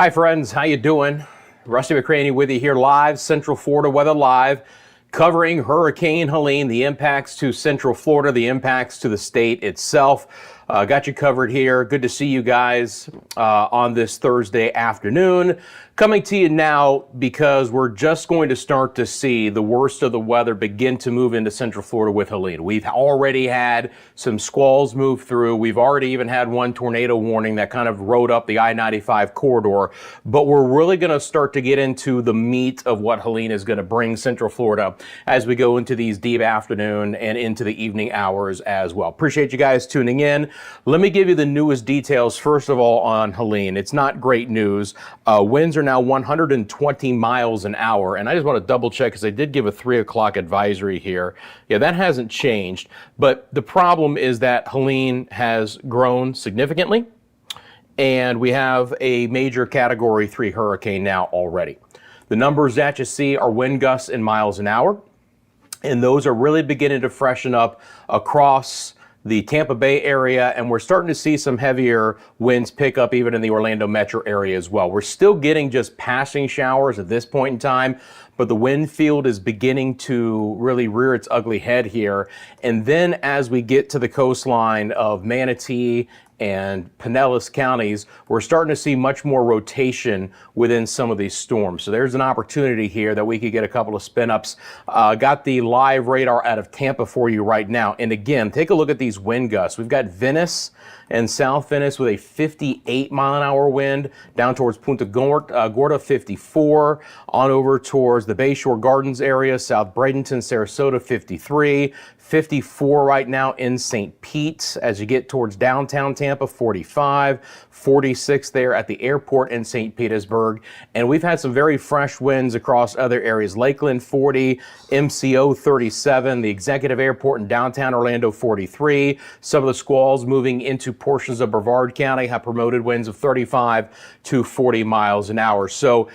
Hi friends, how you doing? Rusty McCranie with you here live, Central Florida Weather Live, covering Hurricane Helene, the impacts to Central Florida, the impacts to the state itself. Got you covered here. Good to see you guys on this Thursday afternoon. Coming to you now because we're just going to start to see the worst of the weather begin to move into Central Florida with Helene. We've already had some squalls move through. We've already even had one tornado warning that kind of rode up the I-95 corridor. But we're really going to start to get into the meat of what Helene is going to bring Central Florida as we go into these deep afternoon and into the evening hours as well. Appreciate you guys tuning in. Let me give you the newest details, first of all, on Helene. It's not great news. Winds are now 120 miles an hour, and I just want to double check because I did give a 3 o'clock advisory here. Yeah, that hasn't changed, but the problem is that Helene has grown significantly, and we have a major Category 3 hurricane now already. The numbers that you see are wind gusts in miles an hour, and those are really beginning to freshen up across the Tampa Bay area, and we're starting to see some heavier winds pick up even in the Orlando metro area as well. We're still getting just passing showers at this point in time, but the wind field is beginning to really rear its ugly head here. And then as we get to the coastline of Manatee and Pinellas counties, we're starting to see much more rotation within some of these storms. So there's an opportunity here that we could get a couple of spin-ups. Got the live radar out of Tampa for you right now. And again, take a look at these wind gusts. We've got Venice and South Venice with a 58 mile an hour wind down towards Punta Gorda, 54, on over towards the Bayshore Gardens area, South Bradenton, Sarasota, 53, 54 right now in St. Pete. As you get towards downtown Tampa, 45, 46 there at the airport in St. Petersburg. And we've had some very fresh winds across other areas. Lakeland, 40, MCO, 37, the Executive Airport in downtown Orlando, 43. Some of the squalls moving into portions of Brevard County have promoted winds of 35 to 40 miles an hour. So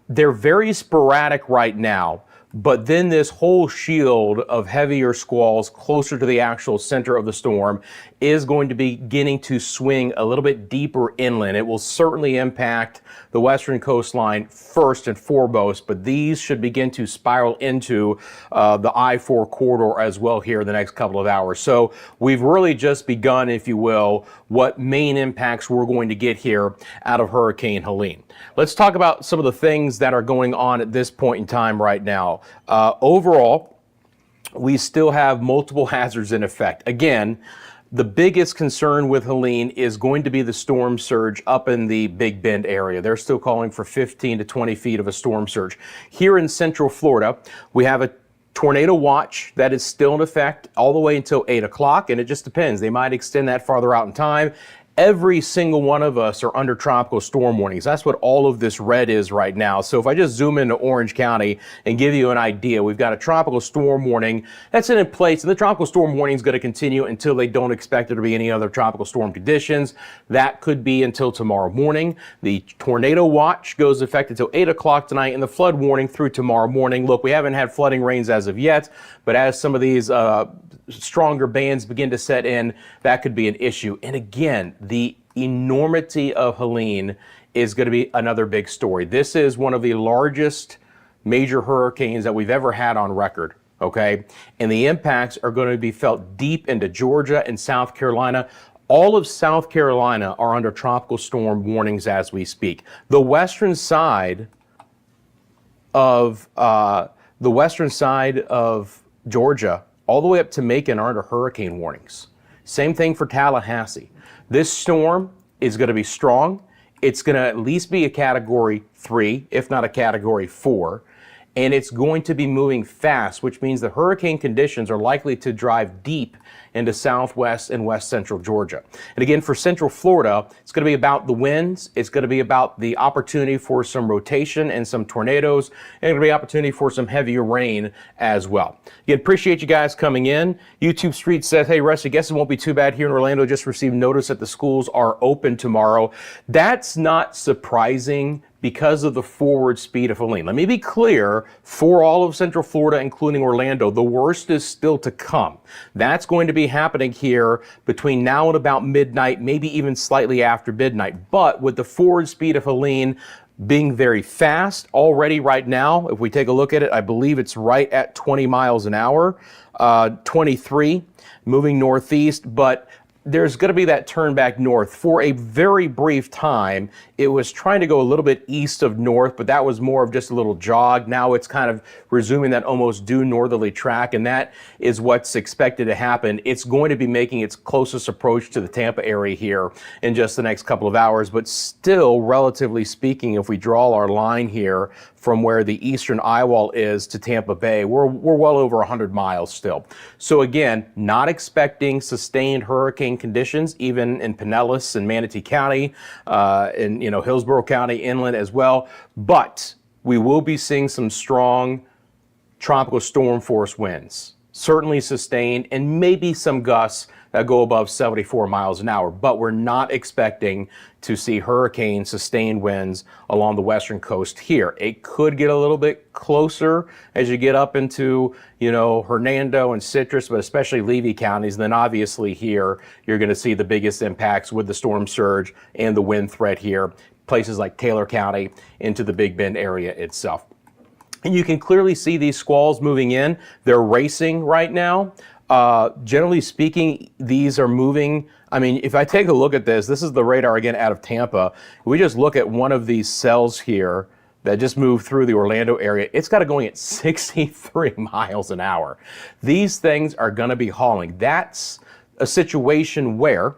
they're very sporadic right now. But then this whole shield of heavier squalls closer to the actual center of the storm is going to be beginning to swing a little bit deeper inland. It will certainly impact the western coastline first and foremost, but these should begin to spiral into the I-4 corridor as well here in the next couple of hours. So we've really just begun, if you will, what main impacts we're going to get here out of Hurricane Helene. Let's talk about some of the things that are going on at this point in time right now. Overall, we still have multiple hazards in effect. Again, the biggest concern with Helene is going to be the storm surge up in the Big Bend area. They're still calling for 15 to 20 feet of a storm surge. Here in Central Florida, we have a tornado watch that is still in effect all the way until 8 o'clock, and it just depends. They might extend that farther out in time. Every single one of us are under tropical storm warnings. That's what all of this red is right now. So if I just zoom into Orange County and give you an idea, we've got a tropical storm warning that's in place, and the tropical storm warning is going to continue until they don't expect there to be any other tropical storm conditions. That could be until tomorrow morning. The tornado watch goes effect until 8 o'clock tonight, and the flood warning through tomorrow morning. Look, we haven't had flooding rains as of yet, but as some of these stronger bands begin to set in, that could be an issue. And again, the enormity of Helene is going to be another big story. This is one of the largest major hurricanes that we've ever had on record, okay? And the impacts are going to be felt deep into Georgia and South Carolina. All of South Carolina are under tropical storm warnings as we speak. The western side of Georgia, all the way up to Macon, are under hurricane warnings. Same thing for Tallahassee. This storm is going to be strong. It's going to at least be a Category 3, if not a Category 4. And it's going to be moving fast, which means the hurricane conditions are likely to drive deep into southwest and west central Georgia. And again, for Central Florida, it's going to be about the winds. It's going to be about the opportunity for some rotation and some tornadoes. And it's going to be opportunity for some heavier rain as well. Again, appreciate you guys coming in. YouTube Street says, hey, Russ, I guess it won't be too bad here in Orlando. Just received notice that the schools are open tomorrow. That's not surprising because of the forward speed of Helene. Let me be clear, for all of Central Florida, including Orlando, the worst is still to come. That's going to be happening here between now and about midnight, maybe even slightly after midnight. But with the forward speed of Helene being very fast already right now, if we take a look at it, I believe it's right at 20 miles an hour, 23, moving northeast, but there's going to be that turn back north. For a very brief time, it was trying to go a little bit east of north, but that was more of just a little jog. Now it's kind of resuming that almost due northerly track, and that is what's expected to happen. It's going to be making its closest approach to the Tampa area here in just the next couple of hours, but still, relatively speaking, if we draw our line here from where the eastern eyewall is to Tampa Bay, we're well over 100 miles still. So again, not expecting sustained hurricane conditions, even in Pinellas and Manatee County, in Hillsborough County, inland as well. But we will be seeing some strong tropical storm force winds, certainly sustained, and maybe some gusts that go above 74 miles an hour. But we're not expecting to see hurricane sustained winds along the western coast here. It could get a little bit closer as you get up into, Hernando and Citrus, but especially Levy counties. And then obviously here, you're going to see the biggest impacts with the storm surge and the wind threat here, places like Taylor County into the Big Bend area itself. And you can clearly see these squalls moving in. They're racing right now. Generally speaking, these are moving. I mean, if I take a look at this is the radar again out of Tampa. We just look at one of these cells here that just moved through the Orlando area. It's got it going at 63 miles an hour. These things are going to be hauling. That's a situation where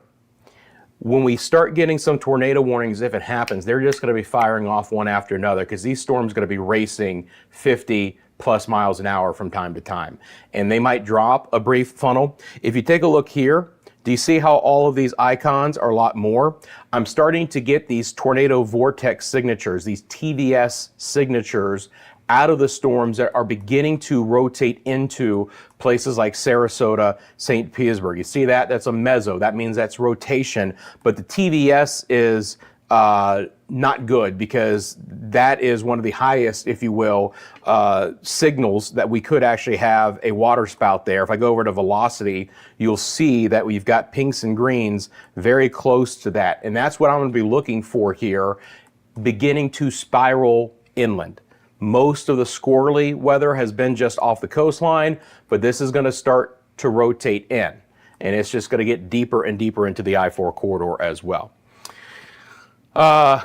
when we start getting some tornado warnings, if it happens, they're just going to be firing off one after another because these storms are going to be racing 50 plus miles an hour from time to time. And they might drop a brief funnel. If you take a look here, do you see how all of these icons are a lot more? I'm starting to get these tornado vortex signatures, these TVS signatures out of the storms that are beginning to rotate into places like Sarasota, St. Petersburg. You see that? That's a meso. That means that's rotation. But the TVS is not good because that is one of the highest, if you will, signals that we could actually have a water spout there. If I go over to velocity, you'll see that we've got pinks and greens very close to that. And that's what I'm going to be looking for here, beginning to spiral inland. Most of the squirrely weather has been just off the coastline, but this is going to start to rotate in. And it's just going to get deeper and deeper into the I-4 corridor as well.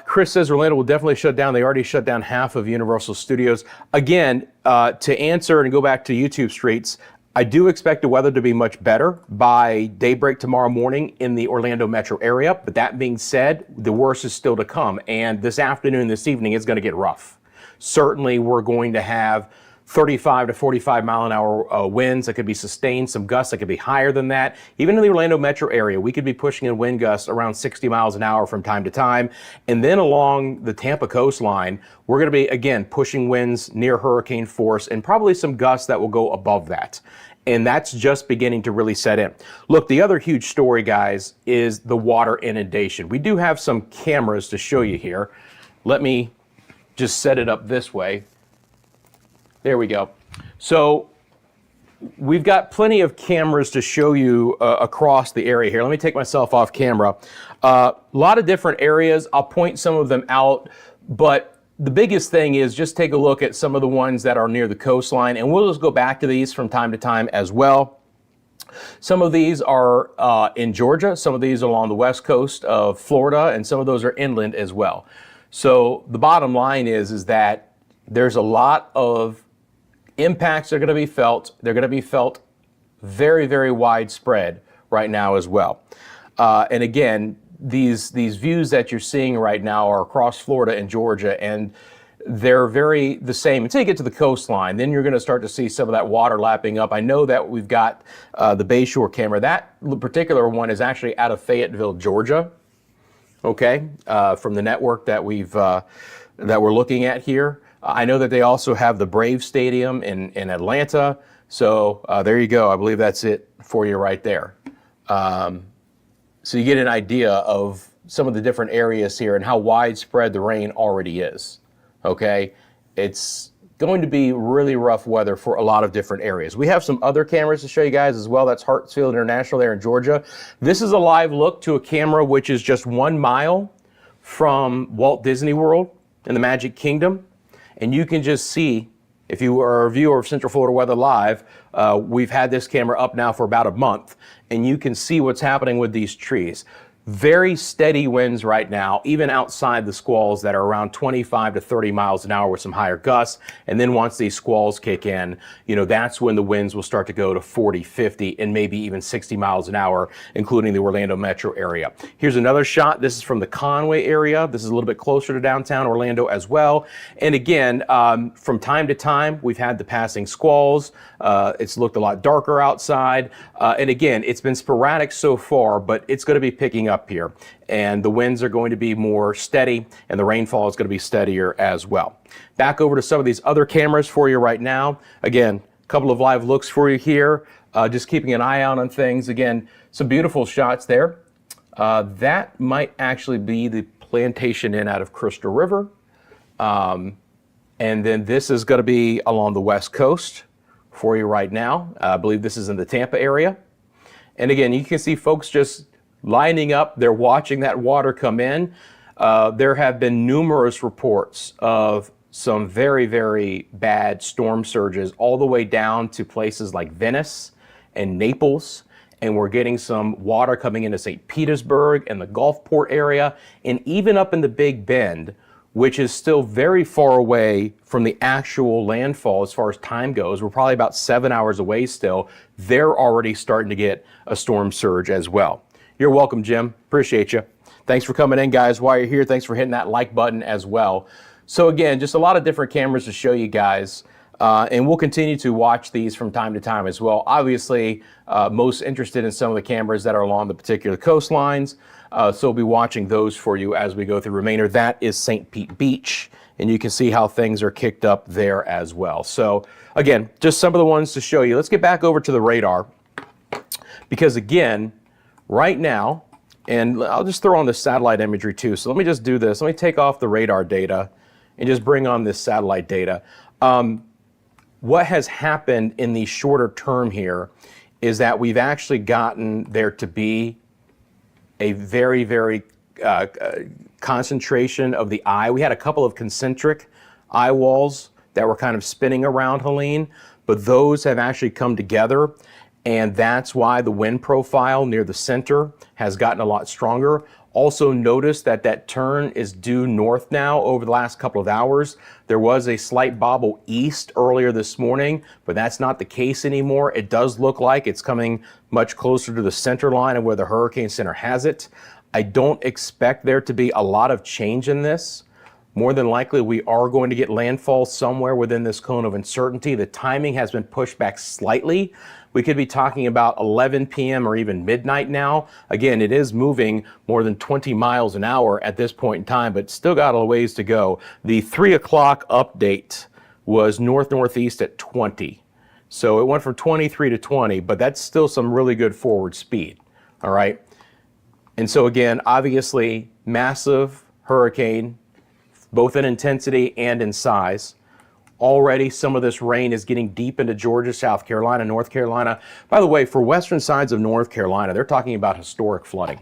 Chris says Orlando will definitely shut down. They already shut down half of Universal Studios. Again, to answer and go back to YouTube streets, I do expect the weather to be much better by daybreak tomorrow morning in the Orlando metro area. But that being said, the worst is still to come. And this afternoon, this evening, it's going to get rough. Certainly, we're going to have 35 to 45 mile an hour winds that could be sustained, some gusts that could be higher than that. Even in the Orlando metro area, we could be pushing in wind gusts around 60 miles an hour from time to time. And then along the Tampa coastline, we're going to be, again, pushing winds near hurricane force and probably some gusts that will go above that. And that's just beginning to really set in. Look, the other huge story, guys, is the water inundation. We do have some cameras to show you here. Let me just set it up this way. There we go. So we've got plenty of cameras to show you across the area here. Let me take myself off camera. A lot of different areas. I'll point some of them out, but the biggest thing is just take a look at some of the ones that are near the coastline, and we'll just go back to these from time to time as well. Some of these are in Georgia, some of these are along the west coast of Florida, and some of those are inland as well. So the bottom line is that there's a lot of impacts that are going to be felt. They're going to be felt very, very widespread right now as well. And again, these views that you're seeing right now are across Florida and Georgia, and they're very the same until you get to the coastline. Then you're going to start to see some of that water lapping up. I know that we've got the Bayshore camera. That particular one is actually out of Fayetteville, Georgia. Okay, from the network that we're looking at here. I know that they also have the Braves Stadium in Atlanta. So there you go. I believe that's it for you right there. So you get an idea of some of the different areas here and how widespread the rain already is. Okay, it's going to be really rough weather for a lot of different areas. We have some other cameras to show you guys as well. That's Hartsfield International there in Georgia. This is a live look to a camera which is just 1 mile from Walt Disney World in the Magic Kingdom. And you can just see, if you are a viewer of Central Florida Weather Live, we've had this camera up now for about a month, and you can see what's happening with these trees. Very steady winds right now, even outside the squalls that are around 25 to 30 miles an hour with some higher gusts. And then once these squalls kick in, you know, that's when the winds will start to go to 40, 50, and maybe even 60 miles an hour, including the Orlando metro area. Here's another shot. This is from the Conway area. This is a little bit closer to downtown Orlando as well. And again, from time to time, we've had the passing squalls. It's looked a lot darker outside. And again, it's been sporadic so far, but it's going to be picking up here, and the winds are going to be more steady, and the rainfall is going to be steadier as well. Back over to some of these other cameras for you right now. Again, a couple of live looks for you here, just keeping an eye out on things. Again, some beautiful shots there. That might actually be the Plantation Inn out of Crystal River. And then this is going to be along the West Coast for you right now. I believe this is in the Tampa area. And again, you can see folks just lining up. They're watching that water come in. There have been numerous reports of some very, very bad storm surges all the way down to places like Venice and Naples. And we're getting some water coming into St. Petersburg and the Gulfport area, and even up in the Big Bend, which is still very far away from the actual landfall as far as time goes. We're probably about 7 hours away still. They're already starting to get a storm surge as well. You're welcome, Jim. Appreciate you. Thanks for coming in, guys. While you're here, thanks for hitting that like button as well. So again, just a lot of different cameras to show you guys. And we'll continue to watch these from time to time as well. Obviously, most interested in some of the cameras that are along the particular coastlines. So we'll be watching those for you as we go through the remainder. That is St. Pete Beach, and you can see how things are kicked up there as well. So again, just some of the ones to show you. Let's get back over to the radar, because again, right now, and I'll just throw on the satellite imagery too. So let me just do this. Let me take off the radar data and just bring on this satellite data. What has happened in the shorter term here is that we've actually gotten there to be a very, very concentration of the eye. We had a couple of concentric eye walls that were kind of spinning around Helene, but those have actually come together. And that's why the wind profile near the center has gotten a lot stronger. Also notice that that turn is due north now over the last couple of hours. There was a slight bobble east earlier this morning, but that's not the case anymore. It does look like it's coming much closer to the center line of where the hurricane center has it. I don't expect there to be a lot of change in this. More than likely, we are going to get landfall somewhere within this cone of uncertainty. The timing has been pushed back slightly. We could be talking about 11 p.m. or even midnight now. Again, it is moving more than 20 miles an hour at this point in time, but still got a ways to go. The 3 o'clock update was north-northeast at 20. So it went from 23 to 20, but that's still some really good forward speed, all right? And so again, obviously, massive hurricane, both in intensity and in size. Already some of this rain is getting deep into Georgia, South Carolina, North Carolina. By the way, for western sides of North Carolina, they're talking about historic flooding,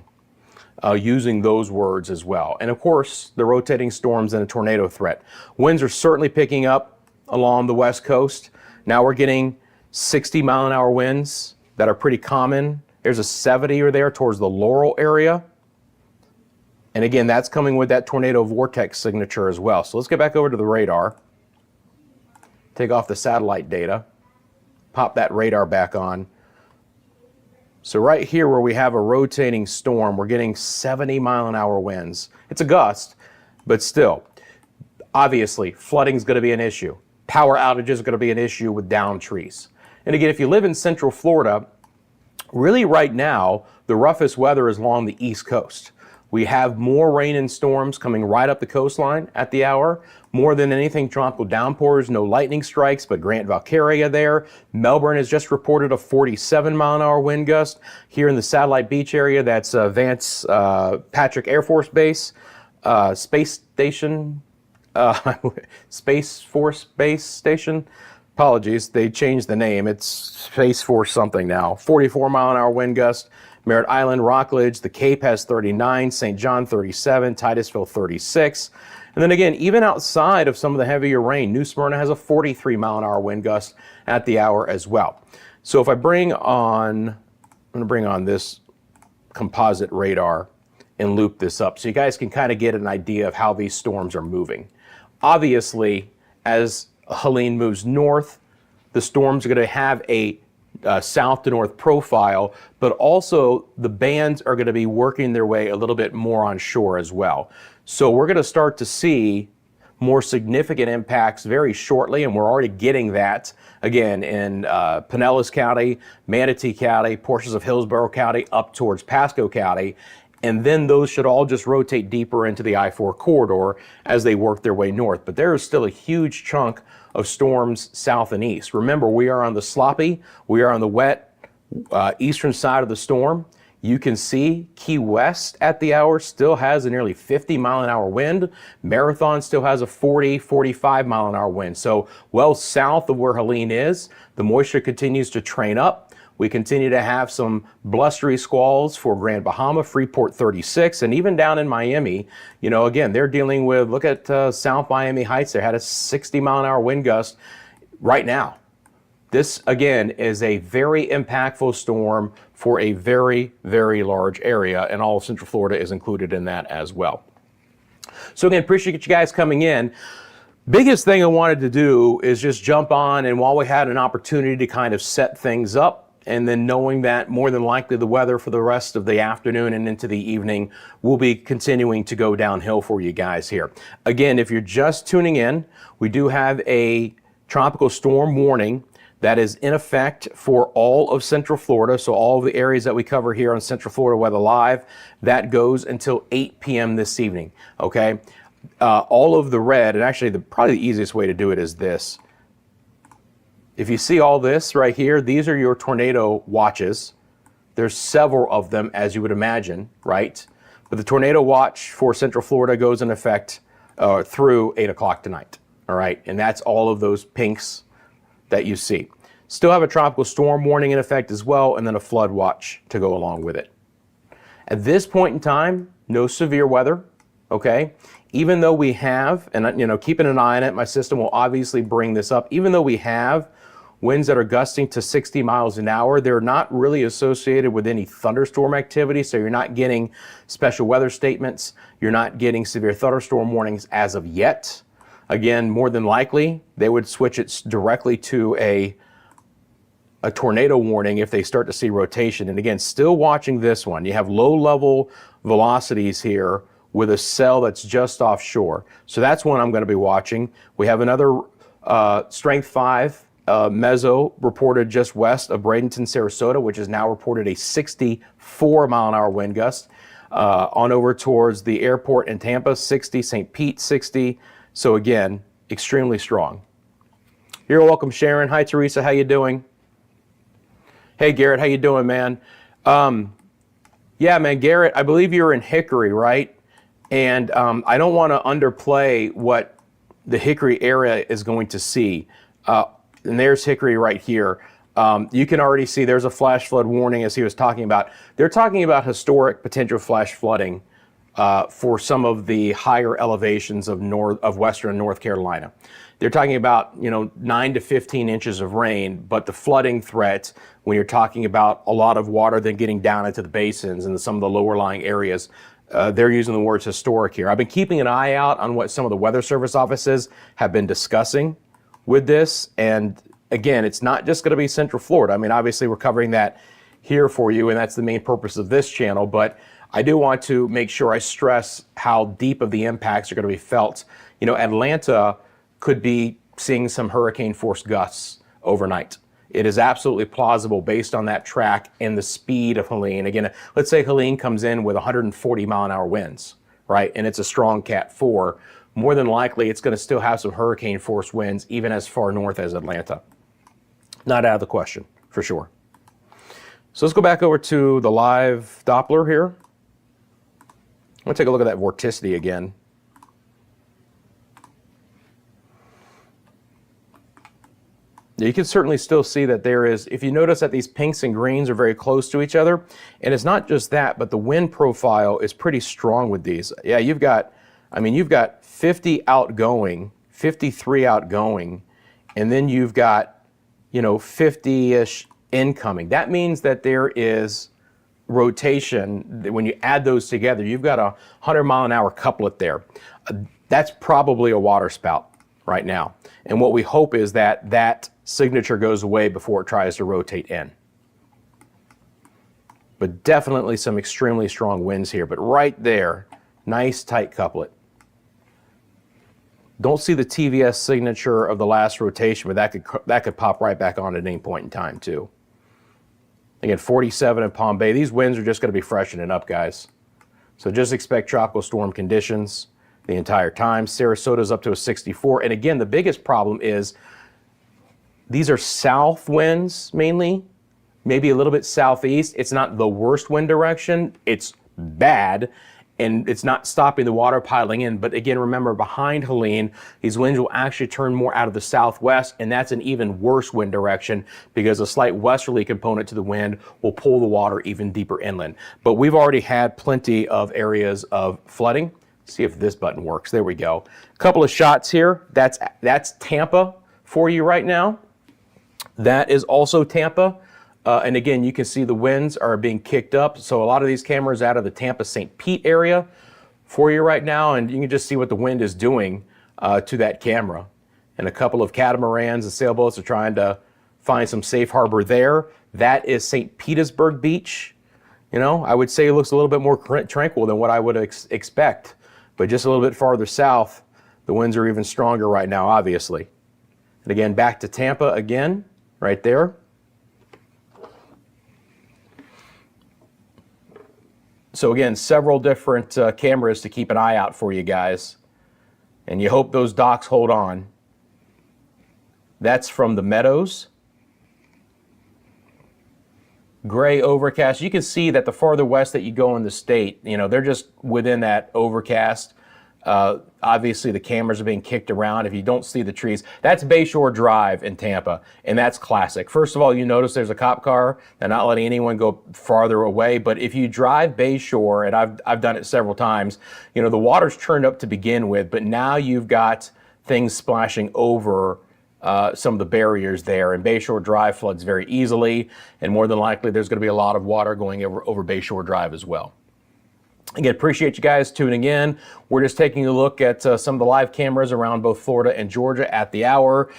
using those words as well. And of course, the rotating storms and a tornado threat. Winds are certainly picking up along the west coast. Now we're getting 60-mile-an-hour winds that are pretty common. There's a 70 or there towards the Laurel area. And again, that's coming with that tornado vortex signature as well. So let's get back over to the radar. Take off the satellite data. Pop that radar back on. So right here where we have a rotating storm, we're getting 70-mile-an-hour winds. It's a gust, but still, obviously, flooding is going to be an issue. Power outages are going to be an issue with downed trees. And again, if you live in Central Florida, really right now, the roughest weather is along the East Coast. We have more rain and storms coming right up the coastline at the hour. More than anything, tropical downpours, no lightning strikes, but Grant Valkyria there. Melbourne has just reported a 47-mile-an-hour wind gust. Here in the Satellite Beach area, that's Vance Patrick Air Force Base, Space Station, Space Force Base Station. Apologies, they changed the name. It's Space Force something now. 44-mile-an-hour wind gust. Merritt Island, Rockledge, the Cape has 39, St. John 37, Titusville 36. And then again, even outside of some of the heavier rain, New Smyrna has a 43-mile-an-hour wind gust at the hour as well. So if I bring on, I'm going to bring on this composite radar and loop this up so you guys can kind of get an idea of how these storms are moving. Obviously, as Helene moves north, the storms are going to have a south to north profile, but also the bands are going to be working their way a little bit more on shore as well. So we're going to start to see more significant impacts very shortly, and we're already getting that again in Pinellas County, Manatee County, portions of Hillsborough County, up towards Pasco County. And then those should all just rotate deeper into the I-4 corridor as they work their way north. But there is still a huge chunk of storms south and east. Remember, we are on the sloppy, we are on the wet eastern side of the storm. You can see Key West at the hour still has a nearly 50-mile-an-hour wind. Marathon still has a 40, 45-mile-an-hour wind. So well south of where Helene is, the moisture continues to train up. We continue to have some blustery squalls for Grand Bahama, Freeport 36, and even down in Miami, you know, again, they're dealing with, look at South Miami Heights, they had a 60-mile-an-hour wind gust right now. This, again, is a very impactful storm for a very, very large area, and all of Central Florida is included in that as well. So again, appreciate you guys coming in. Biggest thing I wanted to do is just jump on, and while we had an opportunity to kind of set things up, and then knowing that more than likely the weather for the rest of the afternoon and into the evening will be continuing to go downhill for you guys here. Again, if you're just tuning in, we do have a tropical storm warning that is in effect for all of Central Florida. So all of the areas that we cover here on Central Florida Weather Live, that goes until 8 p.m. this evening, okay? All of the red, and actually probably the easiest way to do it is this. If you see all this right here, these are your tornado watches. There's several of them, as you would imagine, right? But the tornado watch for Central Florida goes in effect through 8 o'clock tonight, all right? And that's all of those pinks that you see. Still have a tropical storm warning in effect as well, and then a flood watch to go along with it. At this point in time, no severe weather, okay? Even though we have, and you know, keeping an eye on it, my system will obviously bring this up, even though we have winds that are gusting to 60 miles an hour, they're not really associated with any thunderstorm activity, so you're not getting special weather statements, you're not getting severe thunderstorm warnings as of yet. Again, more than likely, they would switch it directly to a tornado warning if they start to see rotation. And again, still watching this one. You have low-level velocities here with a cell that's just offshore. So that's one I'm going to be watching. We have another strength 5 meso reported just west of Bradenton, Sarasota, which is now reported a 64-mile-an-hour wind gust. On over towards the airport in Tampa, 60, St. Pete, 60. So again, extremely strong. You're welcome, Sharon. Hi, Teresa. How you doing? Hey, Garrett. How you doing, man? Yeah, man, Garrett, I believe you're in Hickory, right? And I don't want to underplay what the Hickory area is going to see. And there's Hickory right here. You can already see there's a flash flood warning as he was talking about. They're talking about historic potential flash flooding for some of the higher elevations of western North Carolina. They're talking about, you know, 9 to 15 inches of rain, but the flooding threat, when you're talking about a lot of water then getting down into the basins and some of the lower lying areas, they're using the words historic here. I've been keeping an eye out on what some of the Weather Service offices have been discussing with this. And again, it's not just going to be Central Florida. I mean, obviously we're covering that here for you, and that's the main purpose of this channel. But I do want to make sure I stress how deep of the impacts are going to be felt. You know, Atlanta could be seeing some hurricane force gusts overnight. It is absolutely plausible based on that track and the speed of Helene. Again, let's say Helene comes in with 140 mile an hour winds, right? And it's a strong Cat 4. More than likely, it's going to still have some hurricane force winds, even as far north as Atlanta. Not out of the question, for sure. So let's go back over to the live Doppler here. I'm going to take a look at that vorticity again. You can certainly still see that there is, if you notice that these pinks and greens are very close to each other, and it's not just that, but the wind profile is pretty strong with these. Yeah, you've got 50 outgoing, 53 outgoing, and then you've got, 50-ish incoming. That means that there is rotation. When you add those together, you've got a 100-mile-an-hour couplet there. That's probably a water spout right now. And what we hope is that that signature goes away before it tries to rotate in. But definitely some extremely strong winds here. But right there, nice tight couplet. Don't see the TVS signature of the last rotation, but that could pop right back on at any point in time too. Again, 47 in Palm Bay. These winds are just going to be freshening up, guys. So just expect tropical storm conditions the entire time. Sarasota's up to a 64. And again, the biggest problem is these are south winds mainly, maybe a little bit southeast. It's not the worst wind direction. It's bad, and it's not stopping the water piling in. But again, remember, behind Helene, these winds will actually turn more out of the southwest, and that's an even worse wind direction because a slight westerly component to the wind will pull the water even deeper inland. But we've already had plenty of areas of flooding. See if this button works. There we go. A couple of shots here. That's Tampa for you right now. That is also Tampa. And again, you can see the winds are being kicked up. So a lot of these cameras out of the Tampa-St. Pete area for you right now. And you can just see what the wind is doing to that camera. And a couple of catamarans and sailboats are trying to find some safe harbor there. That is St. Petersburg Beach. I would say it looks a little bit more tranquil than what I would expect. But just a little bit farther south, the winds are even stronger right now, obviously. And again, back to Tampa again, right there. So again, several different cameras to keep an eye out for you guys. And you hope those docks hold on. That's from the Meadows. Gray overcast. You can see that the farther west that you go in the state, they're just within that overcast. Obviously, the cameras are being kicked around. If you don't see the trees, that's Bayshore Drive in Tampa, and that's classic. First of all, you notice there's a cop car. They're not letting anyone go farther away. But if you drive Bayshore, and I've done it several times, the water's turned up to begin with, but now you've got things splashing over some of the barriers there, and Bayshore Drive floods very easily, and more than likely there's going to be a lot of water going over Bayshore Drive as well. Again, appreciate you guys tuning in. We're just taking a look at some of the live cameras around both Florida and Georgia at the hour.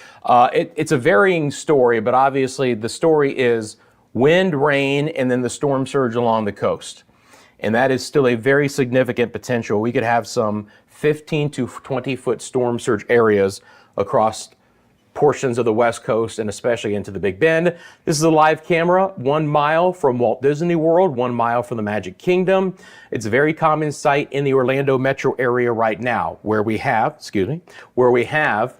It's a varying story, but obviously the story is wind, rain, and then the storm surge along the coast. And that is still a very significant potential. We could have some 15 to 20 foot storm surge areas across portions of the West Coast and especially into the Big Bend. This is a live camera 1 mile from Walt Disney World, 1 mile from the Magic Kingdom. It's a very common sight in the Orlando metro area right now where we have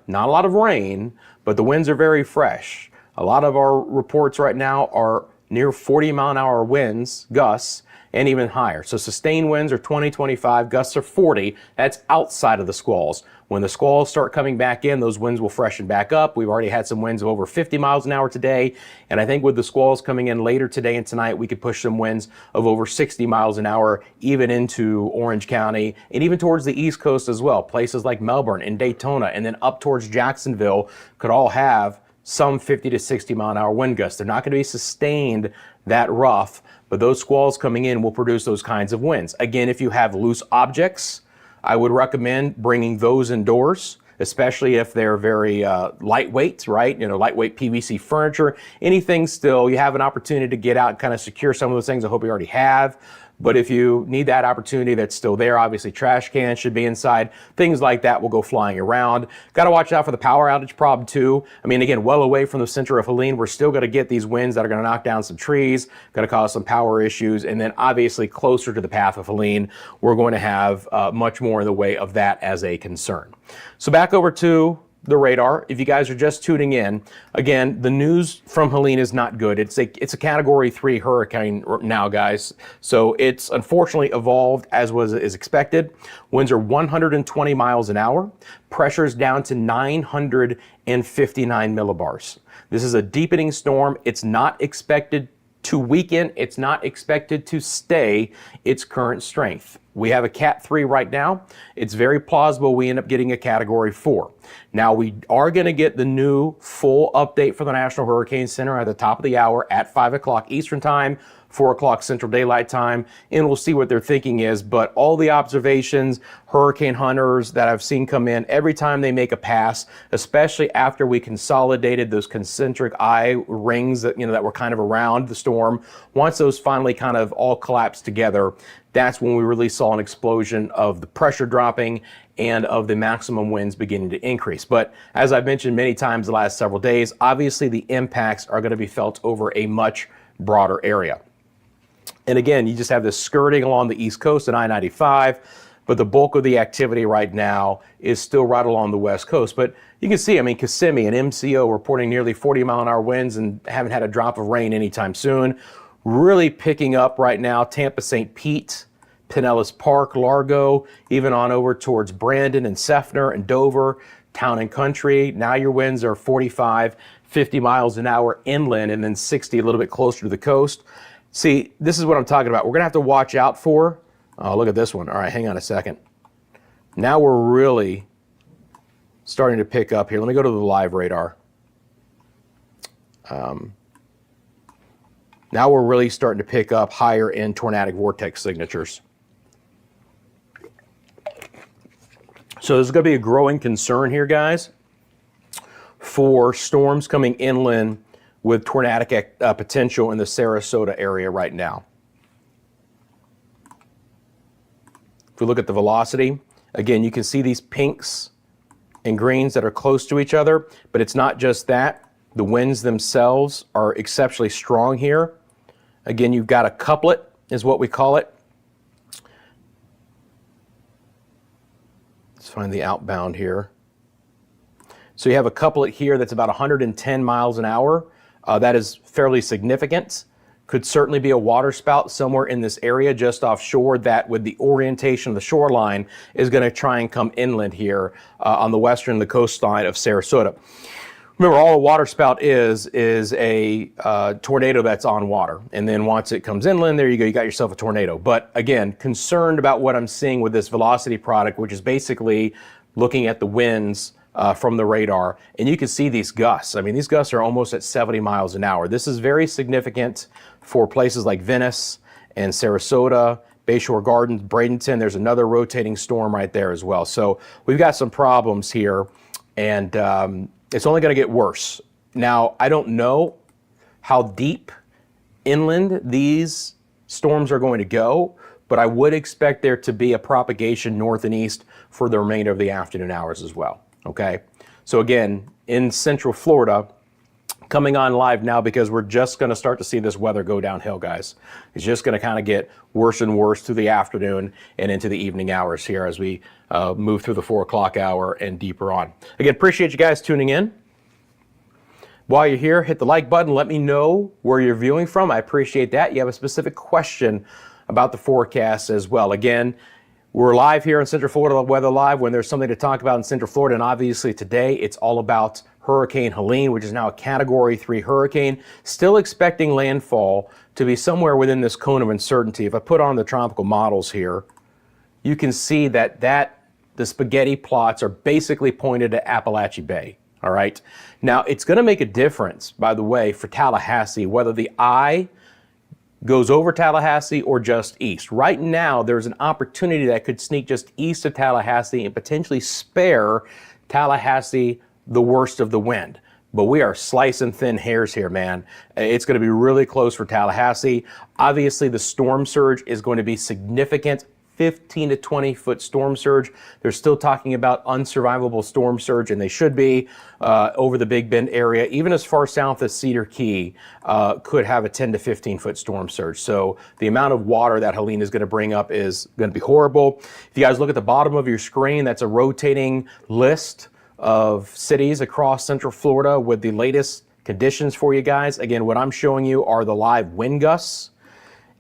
not a lot of rain, but the winds are very fresh. A lot of our reports right now are near 40 mile an hour winds, gusts, and even higher. So sustained winds are 20, 25, gusts are 40. That's outside of the squalls. When the squalls start coming back in, those winds will freshen back up. We've already had some winds of over 50 miles an hour today. And I think with the squalls coming in later today and tonight, we could push some winds of over 60 miles an hour, even into Orange County and even towards the East Coast as well. Places like Melbourne and Daytona and then up towards Jacksonville could all have some 50 to 60 mile an hour wind gusts. They're not going to be sustained that rough, but those squalls coming in will produce those kinds of winds. Again, if you have loose objects, I would recommend bringing those indoors, especially if they're very lightweight, right? Lightweight PVC furniture, anything still. You have an opportunity to get out and kind of secure some of those things. I hope you already have. But if you need that opportunity, that's still there. Obviously, trash cans should be inside. Things like that will go flying around. Got to watch out for the power outage problem too. I mean, again, well away from the center of Helene, we're still going to get these winds that are going to knock down some trees, going to cause some power issues. And then obviously closer to the path of Helene, we're going to have much more in the way of that as a concern. So back over to the radar. If you guys are just tuning in, again, the news from Helene is not good. It's a category 3 hurricane now, guys. So it's unfortunately evolved as is expected. Winds are 120 miles an hour. Pressure's down to 959 millibars. This is a deepening storm. It's not expected to weaken. It's not expected to stay its current strength. We have a Cat 3 right now. It's very plausible we end up getting a Category 4. Now, we are going to get the new full update from the National Hurricane Center at the top of the hour at 5 o'clock Eastern Time, 4 o'clock Central Daylight Time, and we'll see what their thinking is. But all the observations, hurricane hunters that I've seen come in, every time they make a pass, especially after we consolidated those concentric eye rings that, that were kind of around the storm, once those finally kind of all collapsed together, that's when we really saw an explosion of the pressure dropping and of the maximum winds beginning to increase. But as I've mentioned many times the last several days, obviously the impacts are going to be felt over a much broader area. And again, you just have this skirting along the East Coast and I-95, but the bulk of the activity right now is still right along the West Coast. But you can see, I mean, Kissimmee and MCO reporting nearly 40-mile-an-hour winds and haven't had a drop of rain anytime soon. Really picking up right now, Tampa, St. Pete, Pinellas Park, Largo, even on over towards Brandon and Seffner and Dover, Town and Country. Now your winds are 45, 50 miles an hour inland and then 60 a little bit closer to the coast. See, this is what I'm talking about. We're going to have to watch out for. Oh, look at this one. All right, hang on a second. Now we're really starting to pick up here. Let me go to the live radar. Now we're really starting to pick up higher end tornadic vortex signatures. So there's going to be a growing concern here, guys, for storms coming inland with tornadic potential in the Sarasota area right now. If we look at the velocity, again, you can see these pinks and greens that are close to each other, but it's not just that. The winds themselves are exceptionally strong here. Again, you've got a couplet, is what we call it. Let's find the outbound here. So you have a couplet here that's about 110 miles an hour. That is fairly significant. Could certainly be a water spout somewhere in this area just offshore that, with the orientation of the shoreline, is going to try and come inland here on the western, the coastline of Sarasota. Remember, all a water spout is a tornado that's on water. And then once it comes inland, there you go, you got yourself a tornado. But again, concerned about what I'm seeing with this velocity product, which is basically looking at the winds from the radar. And you can see these gusts. I mean, these gusts are almost at 70 miles an hour. This is very significant for places like Venice and Sarasota, Bayshore Gardens, Bradenton. There's another rotating storm right there as well. So we've got some problems here. And it's only going to get worse. Now, I don't know how deep inland these storms are going to go, but I would expect there to be a propagation north and east for the remainder of the afternoon hours as well. Okay? So again, in Central Florida, coming on live now because we're just going to start to see this weather go downhill, guys. It's just going to kind of get worse and worse through the afternoon and into the evening hours here as we move through the 4 o'clock hour and deeper on. Again, appreciate you guys tuning in. While you're here, hit the like button. Let me know where you're viewing from. I appreciate that. You have a specific question about the forecast as well. Again, we're live here in Central Florida Weather Live when there's something to talk about in Central Florida. And obviously today it's all about Hurricane Helene, which is now a Category 3 hurricane. Still expecting landfall to be somewhere within this cone of uncertainty. If I put on the tropical models here, you can see that the spaghetti plots are basically pointed to Appalachia Bay. All right. Now, it's going to make a difference, by the way, for Tallahassee, whether the eye goes over Tallahassee or just east. Right now, there's an opportunity that could sneak just east of Tallahassee and potentially spare Tallahassee the worst of the wind. but we are slicing thin hairs here, man. It's going to be really close for Tallahassee. Obviously, the storm surge is going to be significant. 15 to 20 foot storm surge. They're still talking about unsurvivable storm surge, and they should be over the Big Bend area. Even as far south as Cedar Key could have a 10 to 15 foot storm surge. So the amount of water that Helene is going to bring up is going to be horrible. If you guys look at the bottom of your screen, that's a rotating list of cities across Central Florida with the latest conditions for you guys. Again, what I'm showing you are the live wind gusts.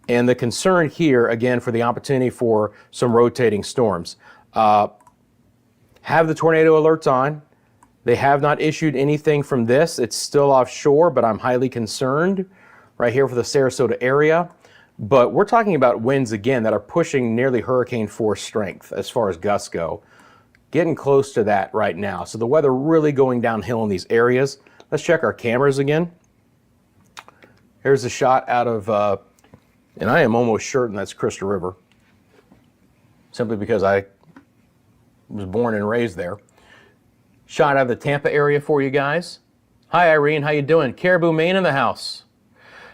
And the concern here, again, for the opportunity for some rotating storms. Have the tornado alerts on. They have not issued anything from this. It's still offshore, but I'm highly concerned right here for the Sarasota area. But we're talking about winds, again, that are pushing nearly hurricane force strength as far as gusts go. Getting close to that right now. So the weather really going downhill in these areas. Let's check our cameras again. Here's a shot out of... and I am almost certain that's Crystal River, simply because I was born and raised there. Shot out of the Tampa area for you guys. Hi, Irene. How you doing? Caribou, Maine in the house.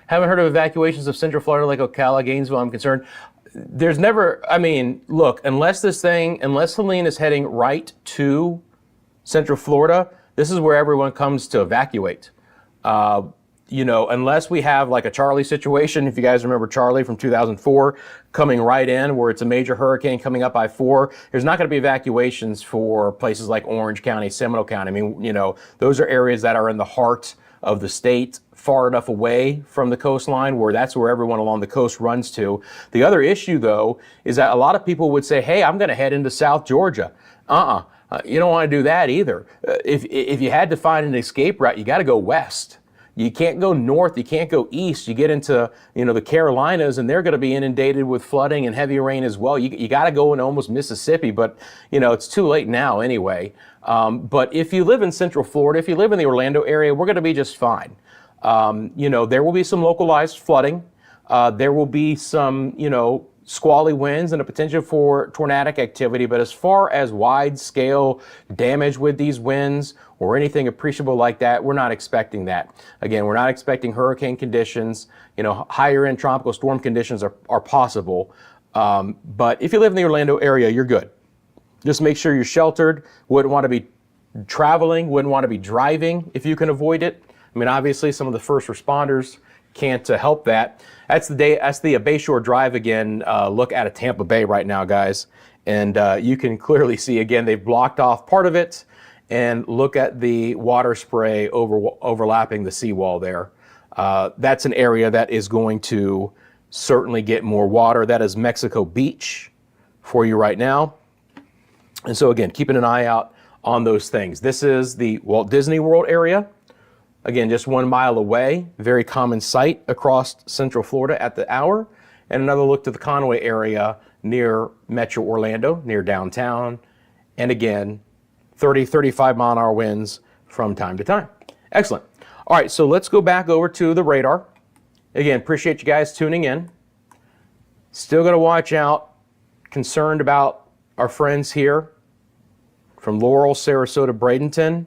Haven't heard of evacuations of Central Florida like Ocala, Gainesville. I'm concerned. There's never, I mean, look, unless Helene is heading right to Central Florida, this is where everyone comes to evacuate. You know, unless we have like a Charlie situation, if you guys remember Charlie from 2004 coming right in where it's a major hurricane coming up I-4, there's not going to be evacuations for places like Orange County, Seminole County. I mean, you know, those are areas that are in the heart of the state, far enough away from the coastline where that's where everyone along the coast runs to. The other issue, though, is that a lot of people would say, hey, I'm going to head into South Georgia. You don't want to do that either. If you had to find an escape route, you got to go west. You can't go north, you can't go east. You get into, you know, the Carolinas, and they're going to be inundated with flooding and heavy rain as well. You got to go into almost Mississippi, but, you know, it's too late now anyway. But if you live in Central Florida, if you live in the Orlando area, we're going to be just fine. You know, there will be some localized flooding. There will be some, you know, squally winds and a potential for tornadic activity. But as far as wide scale damage with these winds or anything appreciable like that, we're not expecting that. Again, we're not expecting hurricane conditions. You know, higher end tropical storm conditions are possible. But if you live in the Orlando area, you're good. Just make sure you're sheltered. Wouldn't want to be traveling, wouldn't want to be driving if you can avoid it. I mean, obviously some of the first responders can't help that. That's the Bayshore Drive again. Look at a Tampa Bay right now, guys. And you can clearly see, again, they've blocked off part of it. And look at the water spray overlapping the seawall there. That's an area that is going to certainly get more water. That is Mexico Beach for you right now. And so again, keeping an eye out on those things. This is the Walt Disney World area. Again, just 1 mile away, very common sight across Central Florida at the hour. And another look to the Conway area near Metro Orlando, near downtown. And again, 30, 35 mile an hour winds from time to time. Excellent. All right, so let's go back over to the radar. Again, appreciate you guys tuning in. Still going to watch out, concerned about our friends here from Laurel, Sarasota, Bradenton.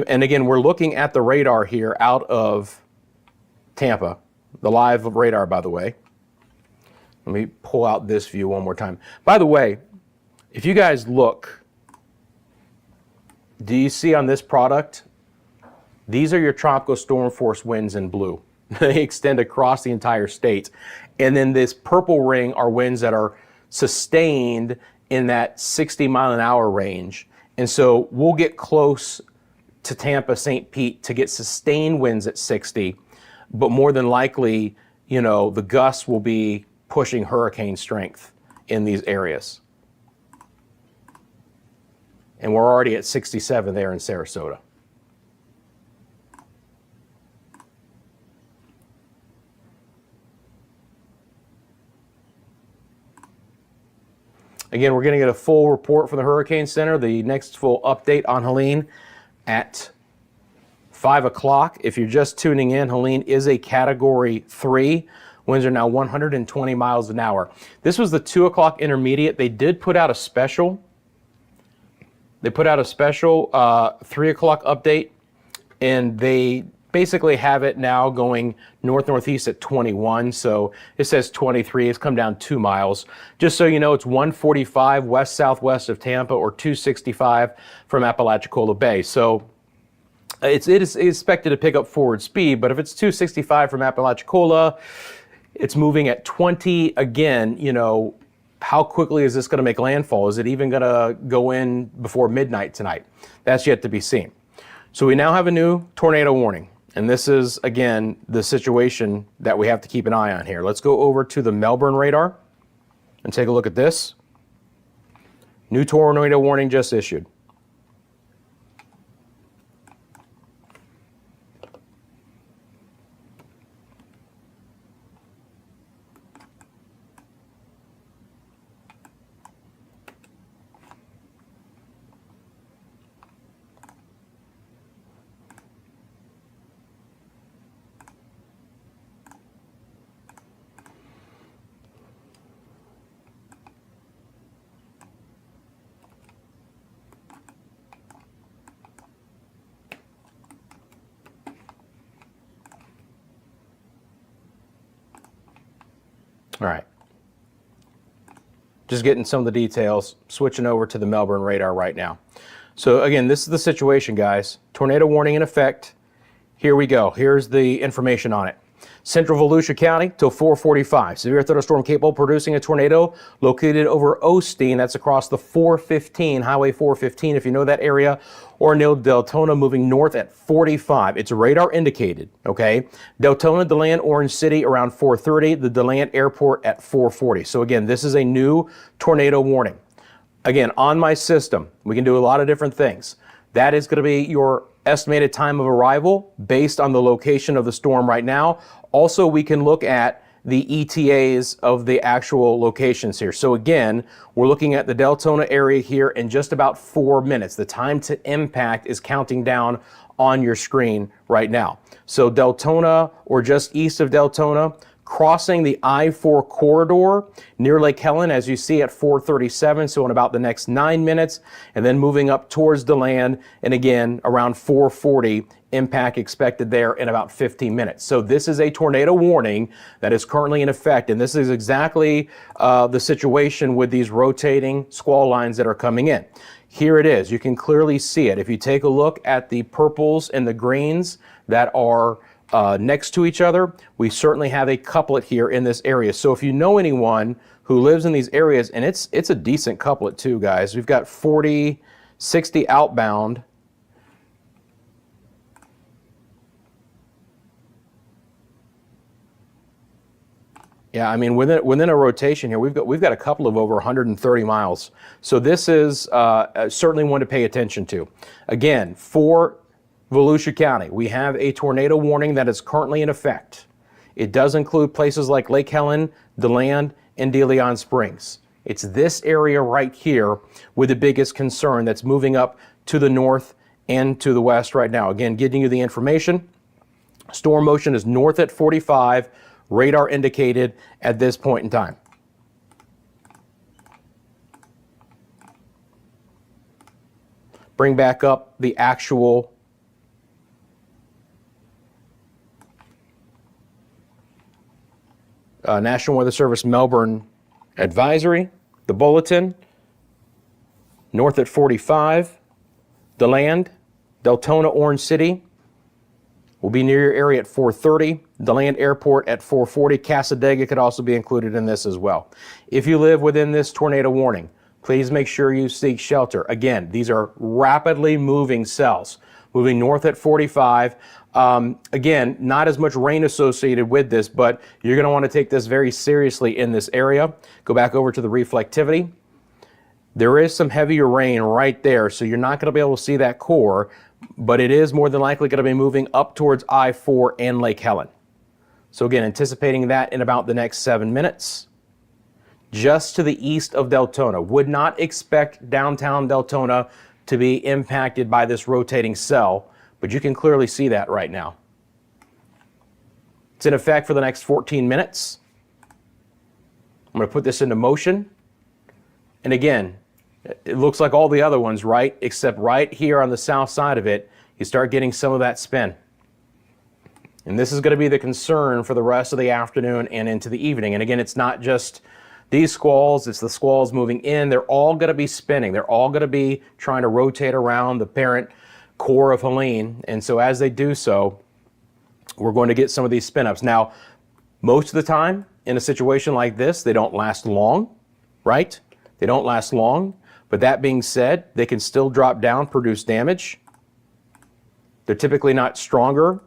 And again, we're looking at the radar here out of Tampa, the live radar, by the way. Let me pull out this view one more time. By the way, if you guys look, do you see on this product? These are your tropical storm force winds in blue. They extend across the entire state. And then this purple ring are winds that are sustained in that 60 mile an hour range. And so we'll get close to Tampa, St. Pete to get sustained winds at 60, but more than likely, you know, the gusts will be pushing hurricane strength in these areas. And we're already at 67 there in Sarasota. Again, we're going to get a full report from the Hurricane Center, the next full update on Helene at 5 o'clock. If you're just tuning in, Helene is a Category 3. Winds are now 120 miles an hour. This was the 2 o'clock intermediate. They did put out a special. They put out a special 3 o'clock update. and they basically have it now going north-northeast at 21, so it says 23. It's come down 2 miles. Just so you know, it's 145 west-southwest of Tampa, or 265 from Apalachicola Bay. So it is expected to pick up forward speed, but if it's 265 from Apalachicola, it's moving at 20 again. You know, how quickly is this going to make landfall? Is it even going to go in before midnight tonight? That's yet to be seen. So we now have a new tornado warning. And this is, again, the situation that we have to keep an eye on here. Let's go over to the Melbourne radar and take a look at this. New tornado warning just issued. All right. Just getting some of the details, switching over to the Melbourne radar right now. So again, this is the situation, guys. Tornado warning in effect. Here we go. Here's the information on it. Central Volusia County till 4:45. Severe thunderstorm capable of producing a tornado located over Osteen. That's across the 415, Highway 415, if you know that area, or near Deltona, moving north at 45. It's radar indicated, okay? Deltona, DeLand, Orange City around 4:30. The DeLand Airport at 4:40. So again, this is a new tornado warning. Again, on my system, we can do a lot of different things. That is going to be your estimated time of arrival based on the location of the storm right now. Also, we can look at the ETAs of the actual locations here. So again, we're looking at the Deltona area here in just about 4 minutes. The time to impact is counting down on your screen right now. So Deltona, or just east of Deltona, crossing the I-4 corridor near Lake Helen, as you see, at 4:37, so in about the next 9 minutes, and then moving up towards DeLand, and again, around 4:40, impact expected there in about 15 minutes. So this is a tornado warning that is currently in effect, and this is exactly the situation with these rotating squall lines that are coming in. Here it is. You can clearly see it. If you take a look at the purples and the greens that are next to each other, we certainly have a couplet here in this area. So if you know anyone who lives in these areas, and it's a decent couplet too, guys. We've got 40, 60 outbound. Yeah, I mean, within a rotation here, we've got a couple of over 130 miles. So this is certainly one to pay attention to. Again, for Volusia County, we have a tornado warning that is currently in effect. It does include places like Lake Helen, DeLand, and De Leon Springs. It's this area right here with the biggest concern that's moving up to the north and to the west right now. Again, getting you the information. Storm motion is north at 45, radar indicated at this point in time. Bring back up the actual National Weather Service Melbourne advisory, the bulletin, north at 45, DeLand, Deltona, Orange City will be near your area at 4:30, DeLand Airport at 4:40, Casadega could also be included in this as well. If you live within this tornado warning, please make sure you seek shelter. Again, these are rapidly moving cells, moving north at 45. Again, not as much rain associated with this, but you're going to want to take this very seriously in this area. Go back over to the reflectivity. There is some heavier rain right there, so you're not going to be able to see that core, but it is more than likely going to be moving up towards I-4 and Lake Helen. So again, anticipating that in about the next 7 minutes. Just to the east of Deltona. Would not expect downtown Deltona to be impacted by this rotating cell, but you can clearly see that right now. It's in effect for the next 14 minutes. I'm going to put this into motion. And again, it looks like all the other ones, right? Except right here on the south side of it, you start getting some of that spin. And this is going to be the concern for the rest of the afternoon and into the evening. And again, it's not just these squalls, it's the squalls moving in. They're all going to be spinning. They're all going to be trying to rotate around the parent core of Helene. And so as they do so, we're going to get some of these spin ups. Now, most of the time in a situation like this, they don't last long, right? They don't last long. But that being said, they can still drop down, produce damage. They're typically not stronger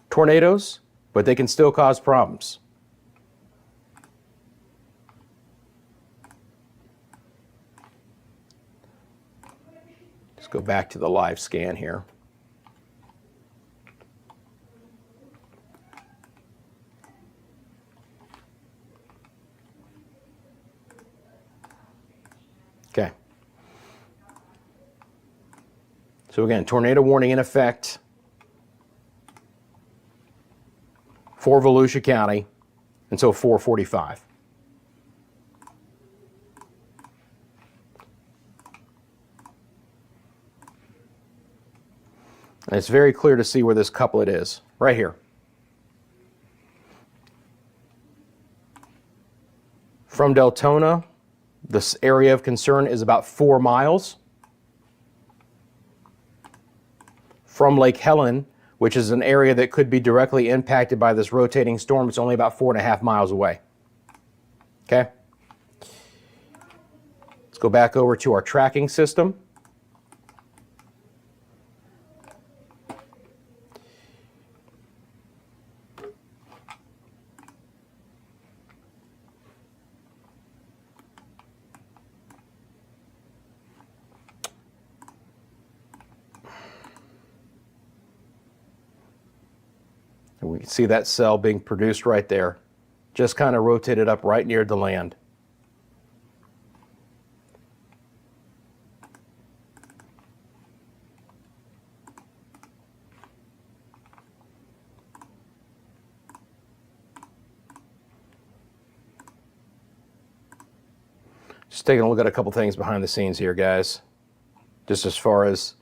tornadoes, but they can still cause problems. Let's go back to the live scan here. Okay. So again, tornado warning in effect for Volusia County until 4:45. And it's very clear to see where this couplet is, right here. From Deltona, this area of concern is about 4 miles. From Lake Helene, which is an area that could be directly impacted by this rotating storm, it's only about 4.5 miles away. Okay? Let's go back over to our tracking system. And we can see that cell being produced right there, just kind of rotated up right near the land. Just taking a look at a couple things behind the scenes here, guys. Just as far as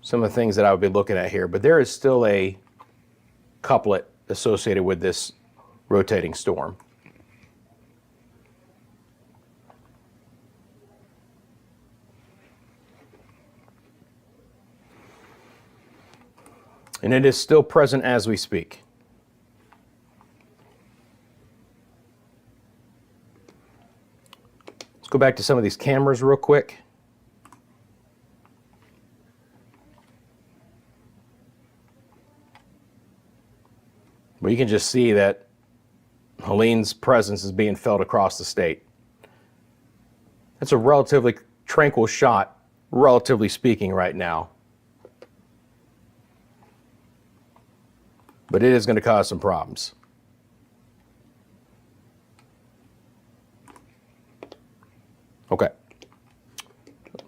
some of the things that I would be looking at here, but there is still a couplet associated with this rotating storm. And it is still present as we speak. Let's go back to some of these cameras real quick. Well, you can just see that Helene's presence is being felt across the state. That's a relatively tranquil shot, relatively speaking, right now. But it is going to cause some problems. Okay.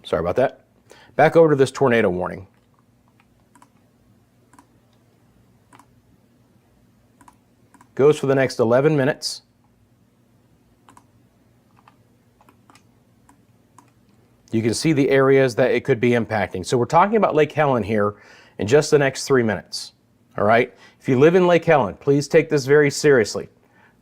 Sorry about that. Back over to this tornado warning. Goes for the next 11 minutes. You can see the areas that it could be impacting. So we're talking about Lake Helene here in just the next 3 minutes. All right? If you live in Lake Helene, please take this very seriously.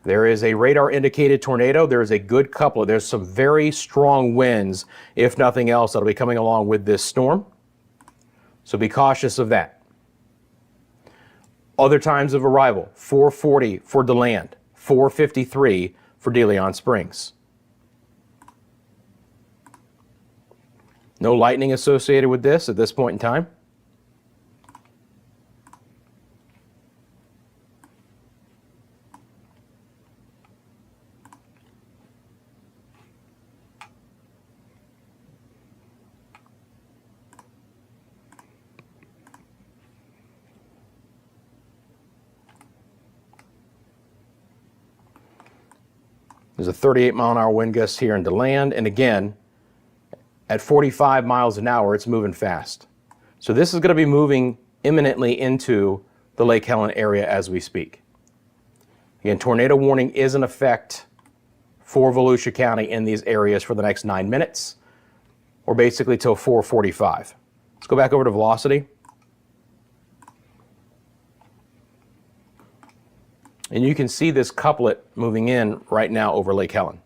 There is a radar indicated tornado. There is a good couple. There's some very strong winds, if nothing else, that'll be coming along with this storm. So be cautious of that. Other times of arrival, 4:40 for DeLand, 4:53 for DeLeon Springs. No lightning associated with this at this point in time. There's a 38-mile-an-hour wind gust here in DeLand, and again, at 45 miles an hour, it's moving fast. So this is going to be moving imminently into the Lake Helene area as we speak. Again, tornado warning is in effect for Volusia County in these areas for the next 9 minutes. or basically till 4:45. Let's go back over to velocity. And you can see this couplet moving in right now over Lake Helene.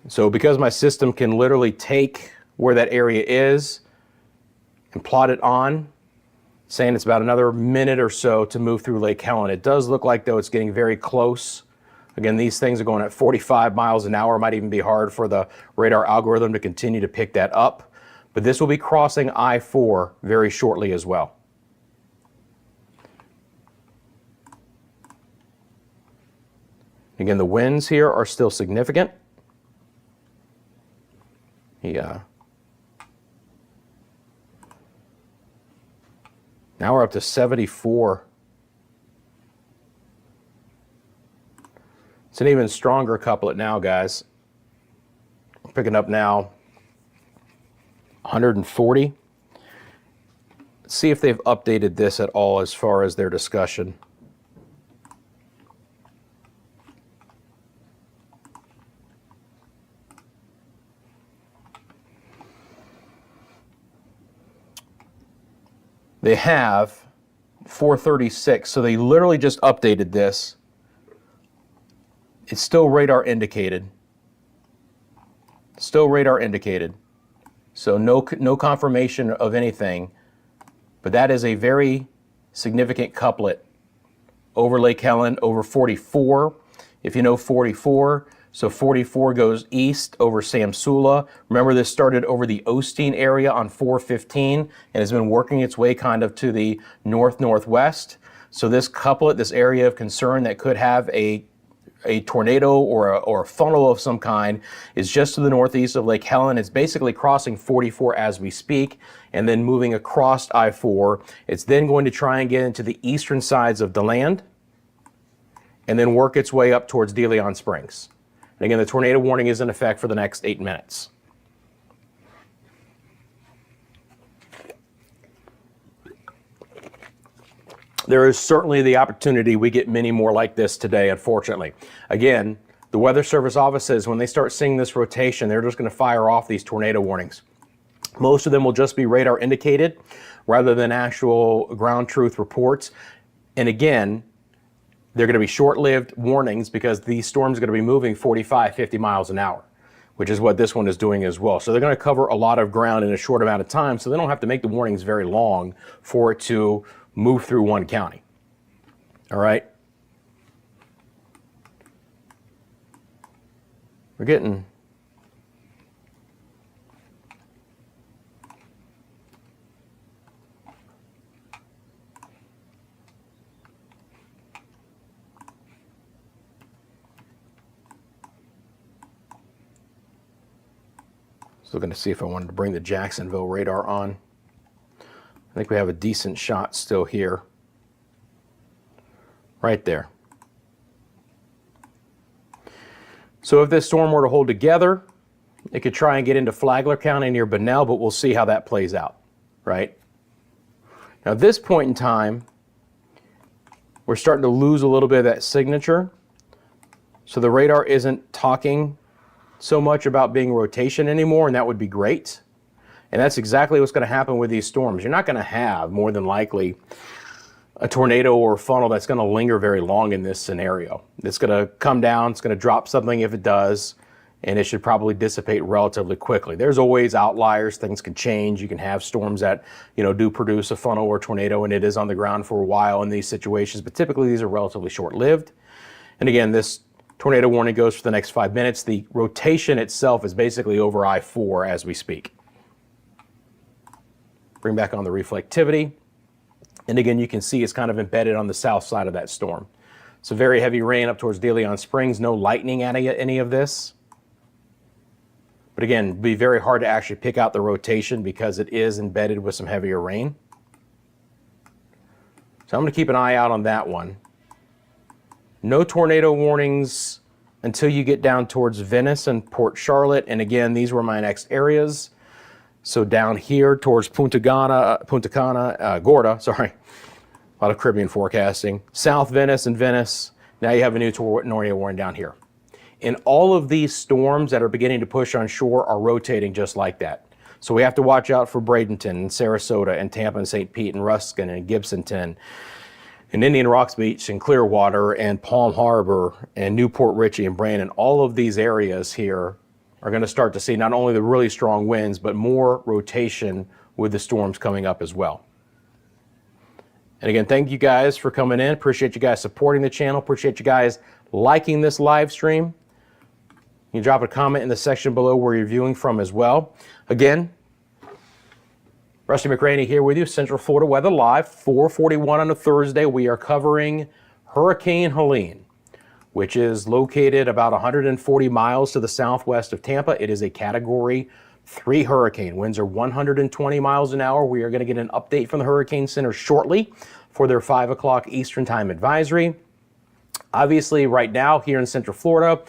So because my system can literally take where that area is and plot it on, saying it's about another minute or so to move through Lake Helene. It does look like, though, it's getting very close. Again, these things are going at 45 miles an hour. It might even be hard for the radar algorithm to continue to pick that up. But this will be crossing I-4 very shortly as well. Again, the winds here are still significant. Now we're up to 74. It's an even stronger couplet now, guys. We're picking up now 140. Let's see if they've updated this at all as far as their discussion. They have 436, so they literally just updated this. It's still radar indicated. Still radar indicated. So no confirmation of anything, but that is a very significant couplet over Lake Helene, over 44. If you know 44, so 44 goes east over Samsula. Remember, this started over the Osteen area on 415 and has been working its way kind of to the north-northwest. So this couplet, this area of concern that could have a tornado or a funnel of some kind, is just to the northeast of Lake Helene. It's basically crossing 44 as we speak and then moving across I-4. It's then going to try and get into the eastern sides of DeLand and then work its way up towards De Leon Springs. And again, the tornado warning is in effect for the next 8 minutes. There is certainly the opportunity we get many more like this today, unfortunately. Again, the Weather Service office says when they start seeing this rotation, they're just going to fire off these tornado warnings. Most of them will just be radar indicated rather than actual ground truth reports. And again, they're going to be short-lived warnings because these storms are going to be moving 45, 50 miles an hour, which is what this one is doing as well. So they're going to cover a lot of ground in a short amount of time, so they don't have to make the warnings very long for it to move through one county. All right? We're getting... Looking to see if I wanted to bring the Jacksonville radar on. I think we have a decent shot still here. Right there. So if this storm were to hold together, it could try and get into Flagler County near Bunnell, but we'll see how that plays out, right? Now at this point in time, we're starting to lose a little bit of that signature. So the radar isn't talking so much about being rotation anymore, and that would be great. And that's exactly what's going to happen with these storms. You're not going to have, more than likely, a tornado or a funnel that's going to linger very long in this scenario. It's going to come down, it's going to drop something if it does, and it should probably dissipate relatively quickly. There's always outliers, things can change. You can have storms that, do produce a funnel or tornado and it is on the ground for a while in these situations, but typically these are relatively short-lived. And again, this tornado warning goes for the next 5 minutes. The rotation itself is basically over I-4 as we speak. Bring back on the reflectivity. And again, you can see it's kind of embedded on the south side of that storm. So very heavy rain up towards De Leon Springs. No lightning at any of this. But again, it'd be very hard to actually pick out the rotation because it is embedded with some heavier rain. So I'm going to keep an eye out on that one. No tornado warnings until you get down towards Venice and Port Charlotte. And again, these were my next areas. So down here towards Punta Gorda, lot of Caribbean forecasting. South Venice and Venice. Now you have a new tornado warning down here. And all of these storms that are beginning to push on shore are rotating just like that. So we have to watch out for Bradenton and Sarasota and Tampa and St. Pete and Ruskin and Gibsonton and Indian Rocks Beach and Clearwater and Palm Harbor and Newport Richey and Brandon. All of these areas here are going to start to see not only the really strong winds, but more rotation with the storms coming up as well. And again, thank you guys for coming in. Appreciate you guys supporting the channel. Appreciate you guys liking this live stream. You can drop a comment in the section below where you're viewing from as well. Again, Rusty McCranie here with you, Central Florida Weather Live, 4:41 on a Thursday. We are covering Hurricane Helene, which is located about 140 miles to the southwest of Tampa. It is a Category 3 hurricane. Winds are 120 miles an hour. We are going to get an update from the Hurricane Center shortly for their 5 o'clock Eastern Time advisory. Obviously, right now here in Central Florida,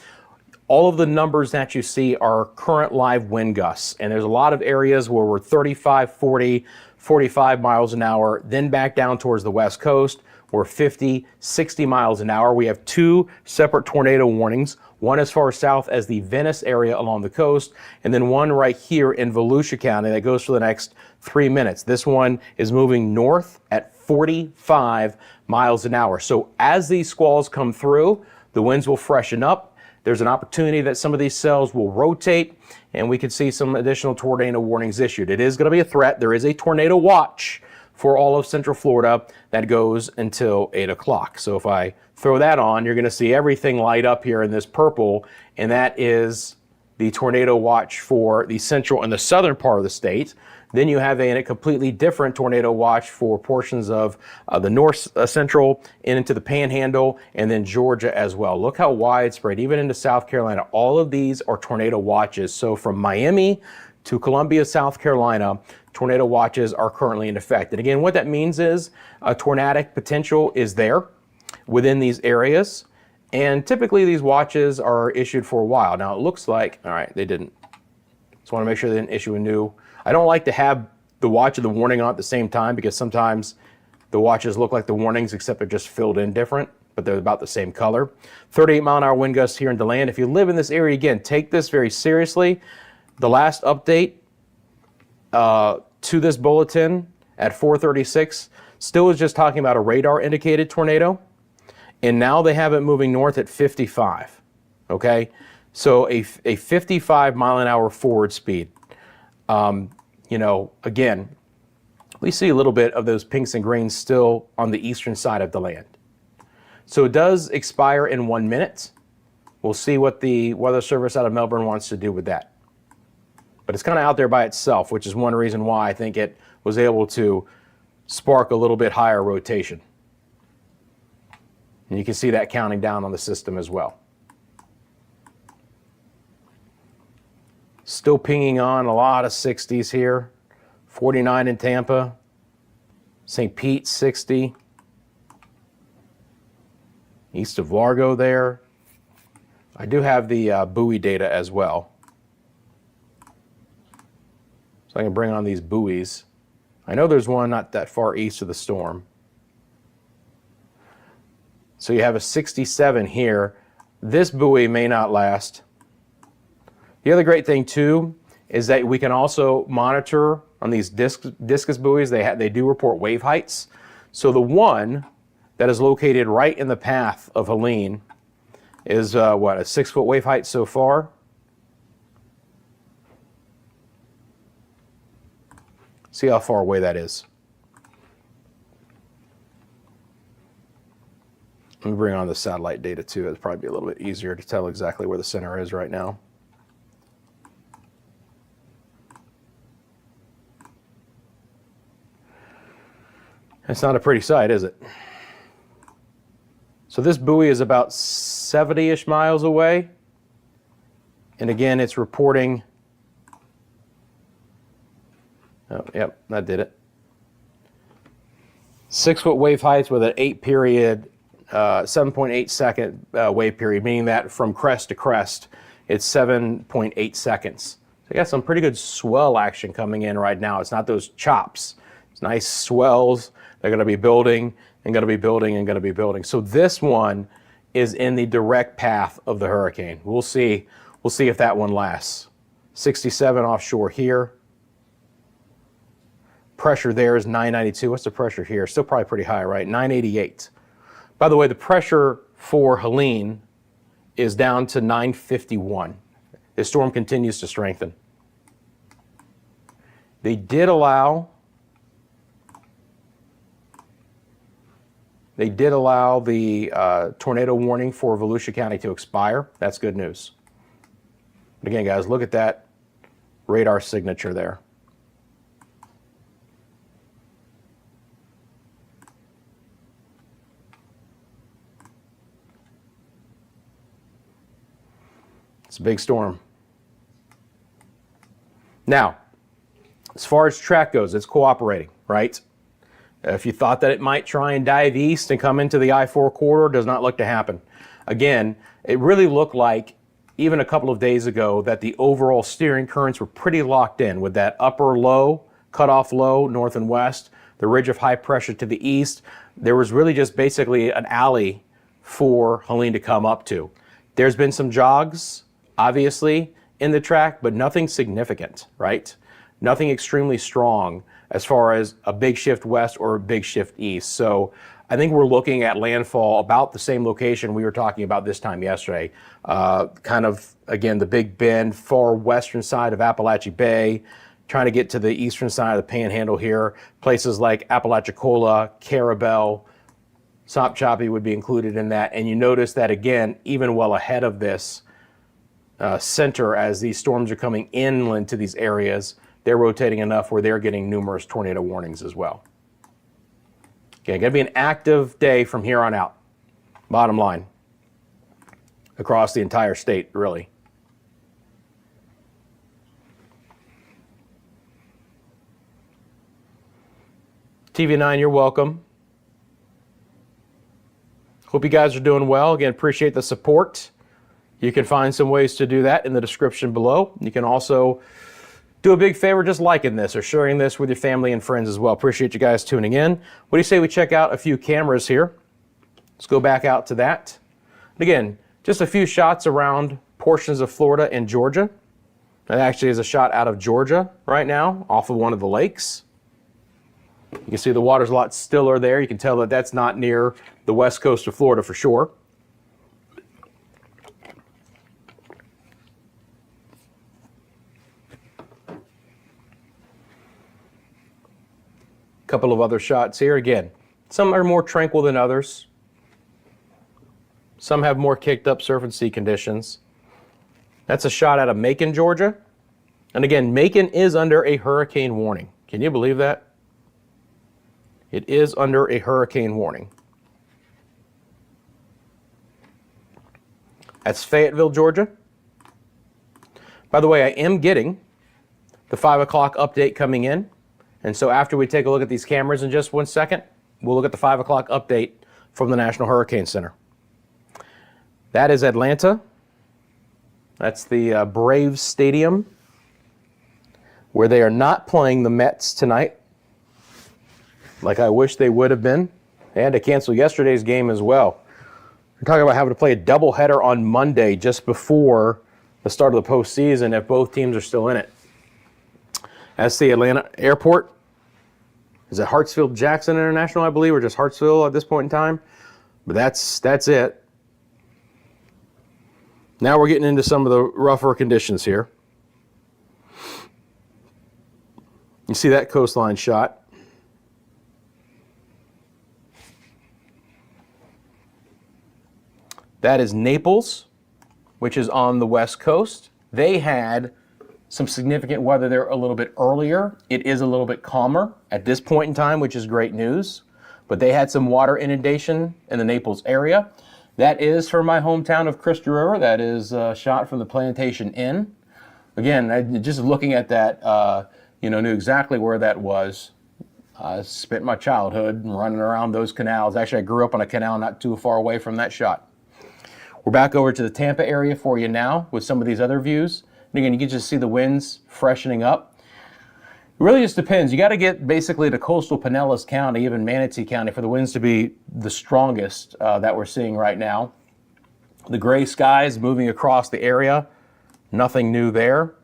all of the numbers that you see are current live wind gusts. And there's a lot of areas where we're 35, 40, 45 miles an hour, then back down towards the west coast. We're 50, 60 miles an hour. We have 2 separate tornado warnings, one as far south as the Venice area along the coast, and then one right here in Volusia County that goes for the next 3 minutes. This one is moving north at 45 miles an hour. So as these squalls come through, the winds will freshen up. There's an opportunity that some of these cells will rotate, and we could see some additional tornado warnings issued. It is going to be a threat. There is a tornado watch for all of Central Florida that goes until 8 o'clock. So if I throw that on, you're going to see everything light up here in this purple, and that is the tornado watch for the central and the southern part of the state. Then you have a completely different tornado watch for portions of the north central and into the panhandle, and then Georgia as well. Look how widespread, even into South Carolina. All of these are tornado watches. So from Miami to Columbia, South Carolina, tornado watches are currently in effect. And again, what that means is a tornadic potential is there within these areas. And typically these watches are issued for a while. Now it looks like, all right, they didn't. Just want to make sure they didn't issue a new. I don't like to have the watch and the warning on at the same time because sometimes the watches look like the warnings except they're just filled in different, but they're about the same color. 38 mile an hour wind gusts here in DeLand. If you live in this area, again, take this very seriously. The last update to this bulletin at 4:36 still is just talking about a radar indicated tornado. And now they have it moving north at 55, okay? So a 55 mile an hour forward speed. You know, again, we see a little bit of those pinks and greens still on the eastern side of the land. So it does expire in 1 minute. We'll see what the Weather Service out of Melbourne wants to do with that. But it's kind of out there by itself, which is one reason why I think it was able to spark a little bit higher rotation. And you can see that counting down on the system as well. Still pinging on a lot of 60s here. 49 in Tampa. St. Pete, 60. East of Largo there. I do have the buoy data as well. So I can bring on these buoys. I know there's one not that far east of the storm. So you have a 67 here. This buoy may not last. The other great thing too is that we can also monitor on these discus buoys. They do report wave heights. So the one that is located right in the path of Helene is what, a 6-foot wave height so far. See how far away that is. Let me bring on the satellite data too. It'll probably be a little bit easier to tell exactly where the center is right now. It's not a pretty sight, is it? So this buoy is about 70-ish miles away. And again, it's reporting, oh, yep, that did it. 6-foot wave heights with an 8-period, 7.8 second wave period, meaning that from crest to crest, it's 7.8 seconds. So you got some pretty good swell action coming in right now. It's not those chops. It's nice swells They're going to be building and going to be building and going to be building. So this one is in the direct path of the hurricane. We'll see if that one lasts. 67 offshore here. Pressure there is 992. What's the pressure here? Still probably pretty high, right? 988. By the way, the pressure for Helene is down to 951. This storm continues to strengthen. They did allow the tornado warning for Volusia County to expire. That's good news. But again, guys, look at that radar signature there. It's a big storm. Now, as far as track goes, it's cooperating, right? If you thought that it might try and dive east and come into the I-4 corridor, does not look to happen. Again, it really looked like, even a couple of days ago, that the overall steering currents were pretty locked in with that upper low, cutoff low, north and west, the ridge of high pressure to the east. There was really just basically an alley for Helene to come up to. There's been some jogs, obviously, in the track, but nothing significant, right? Nothing extremely strong as far as a big shift west or a big shift east. So I think we're looking at landfall about the same location we were talking about this time yesterday. Kind of, again, the Big Bend, far western side of Appalachia Bay, trying to get to the eastern side of the Panhandle here. Places like Apalachicola, Carabel, Sopchoppy would be included in that. And you notice that, again, even well ahead of this center, as these storms are coming inland to these areas, they're rotating enough where they're getting numerous tornado warnings as well. Okay, going to be an active day from here on out, bottom line, across the entire state, really. TV9, you're welcome. Hope you guys are doing well. Again, appreciate the support. You can find some ways to do that in the description below. You can also do a big favor just liking this or sharing this with your family and friends as well. Appreciate you guys tuning in. What do you say we check out a few cameras here? Let's go back out to that. Again, just a few shots around portions of Florida and Georgia. That actually is a shot out of Georgia right now, off of one of the lakes. You can see the water's a lot stiller there. You can tell that that's not near the west coast of Florida for sure. Couple of other shots here. Again, some are more tranquil than others. Some have more kicked up surf and sea conditions. That's a shot out of Macon, Georgia. And again, Macon is under a hurricane warning. Can you believe that? It is under a hurricane warning. That's Fayetteville, Georgia. By the way, I am getting the 5 o'clock update coming in. And so after we take a look at these cameras in just 1 second, we'll look at the 5 o'clock update from the National Hurricane Center. That is Atlanta. That's the Braves Stadium, where they are not playing the Mets tonight, like I wish they would have been. They had to cancel yesterday's game as well. We're talking about having to play a doubleheader on Monday just before the start of the postseason if both teams are still in it. That's the Atlanta airport. Is it Hartsfield-Jackson International, I believe, or just Hartsville at this point in time? But that's it. Now we're getting into some of the rougher conditions here. You see that coastline shot. That is Naples, which is on the west coast. They had some significant weather there a little bit earlier. It is a little bit calmer at this point in time, which is great news. But they had some water inundation in the Naples area. That is from my hometown of Crystal River. That is a shot from the Plantation Inn. Again, just looking at that, knew exactly where that was. I spent my childhood running around those canals. Actually, I grew up on a canal not too far away from that shot. We're back over to the Tampa area for you now with some of these other views. And again, you can just see the winds freshening up. really just depends. You got to get basically to coastal Pinellas County, even Manatee County, for the winds to be the strongest that we're seeing right now. The gray skies moving across the area, nothing new there.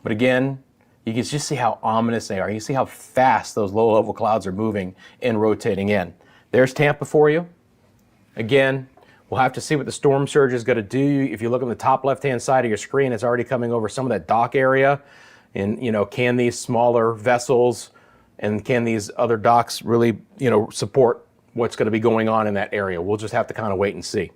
But again, you can just see how ominous they are. You can see how fast those low-level clouds are moving and rotating in. There's Tampa for you. Again, we'll have to see what the storm surge is going to do. If you look on the top left-hand side of your screen, it's already coming over some of that dock area. And, you know, can these smaller vessels and can these other docks really, you know, support what's going to be going on in that area? We'll just have to kind of wait and see.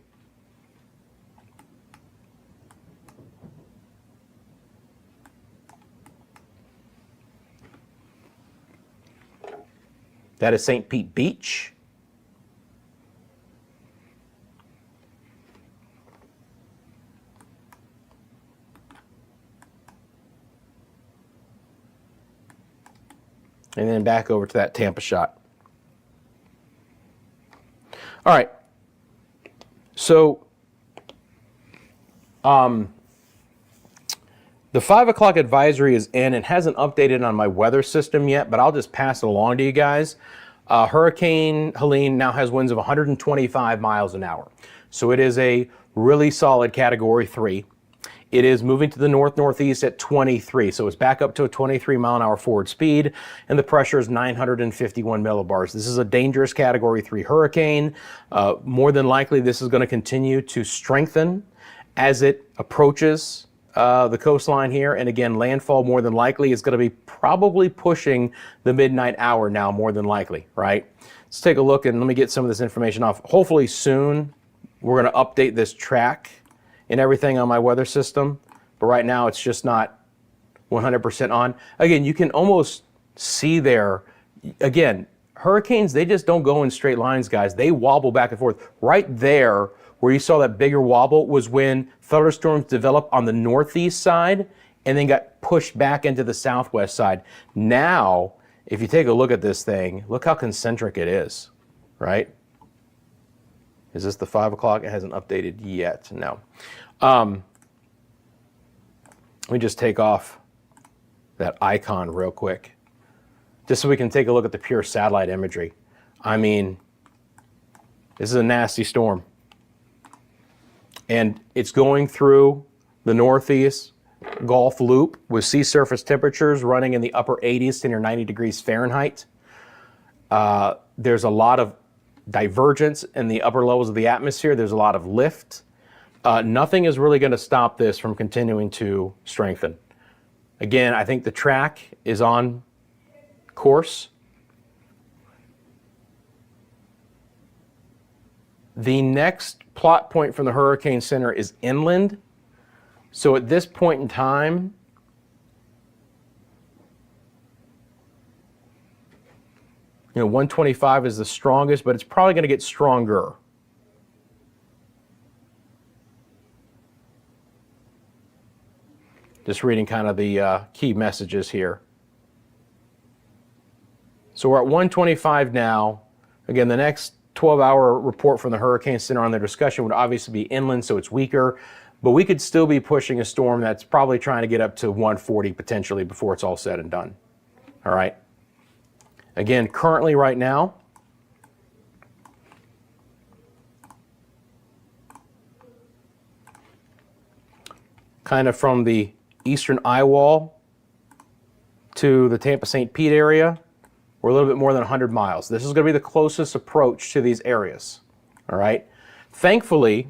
That is St. Pete Beach. And then back over to that Tampa shot. All right. So, the 5 o'clock advisory is in. It hasn't updated on my weather system yet, but I'll just pass it along to you guys. Hurricane Helene now has winds of 125 miles an hour. So it is a really solid Category 3. It is moving to the north-northeast at 23, so it's back up to a 23-mile-an-hour forward speed, and the pressure is 951 millibars. This is a dangerous Category 3 hurricane. More than likely, this is going to continue to strengthen as it approaches the coastline here, and again, landfall more than likely is going to be probably pushing the midnight hour now, more than likely, right? Let's take a look and let me get some of this information off. Hopefully soon, we're going to update this track and everything on my weather system, but right now it's just not 100% on. Again, you can almost see there, again, hurricanes, they just don't go in straight lines, guys. They wobble back and forth. Right there, where you saw that bigger wobble, was when thunderstorms developed on the northeast side and then got pushed back into the southwest side. Now, if you take a look at this thing, look how concentric it is, right? Is this the 5 o'clock? It hasn't updated yet. No. Let me just take off that icon real quick, just so we can take a look at the pure satellite imagery. I mean, this is a nasty storm. And it's going through the northeast Gulf Loop with sea surface temperatures running in the upper 80s to near 90 degrees Fahrenheit. There's a lot of divergence in the upper levels of the atmosphere. There's a lot of lift. Nothing is really going to stop this from continuing to strengthen. Again, I think the track is on course. The next plot point from the hurricane center is inland. So at this point in time, you know, 125 is the strongest, but it's probably going to get stronger. Just reading kind of the key messages here. So we're at 125 now. Again, the next 12-hour report from the Hurricane Center on their discussion would obviously be inland, so it's weaker. But we could still be pushing a storm that's probably trying to get up to 140 potentially before it's all said and done. All right. Again, currently right now, kind of from the eastern eye wall to the Tampa-St. Pete area, we're a little bit more than 100 miles. This is going to be the closest approach to these areas. All right. Thankfully,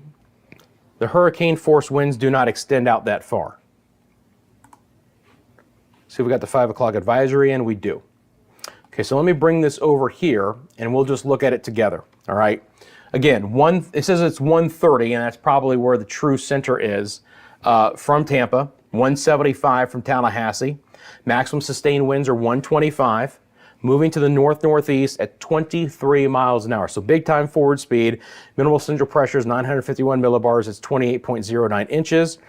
the hurricane force winds do not extend out that far. See, we got the 5 o'clock advisory in. We do. Okay, so let me bring this over here, and we'll just look at it together. All right. Again, it says it's 130, and that's probably where the true center is from Tampa. 175 from Tallahassee. Maximum sustained winds are 125. Moving to the north-northeast at 23 miles an hour. So big time forward speed. Minimal central pressure is 951 millibars. It's 28.09 inches.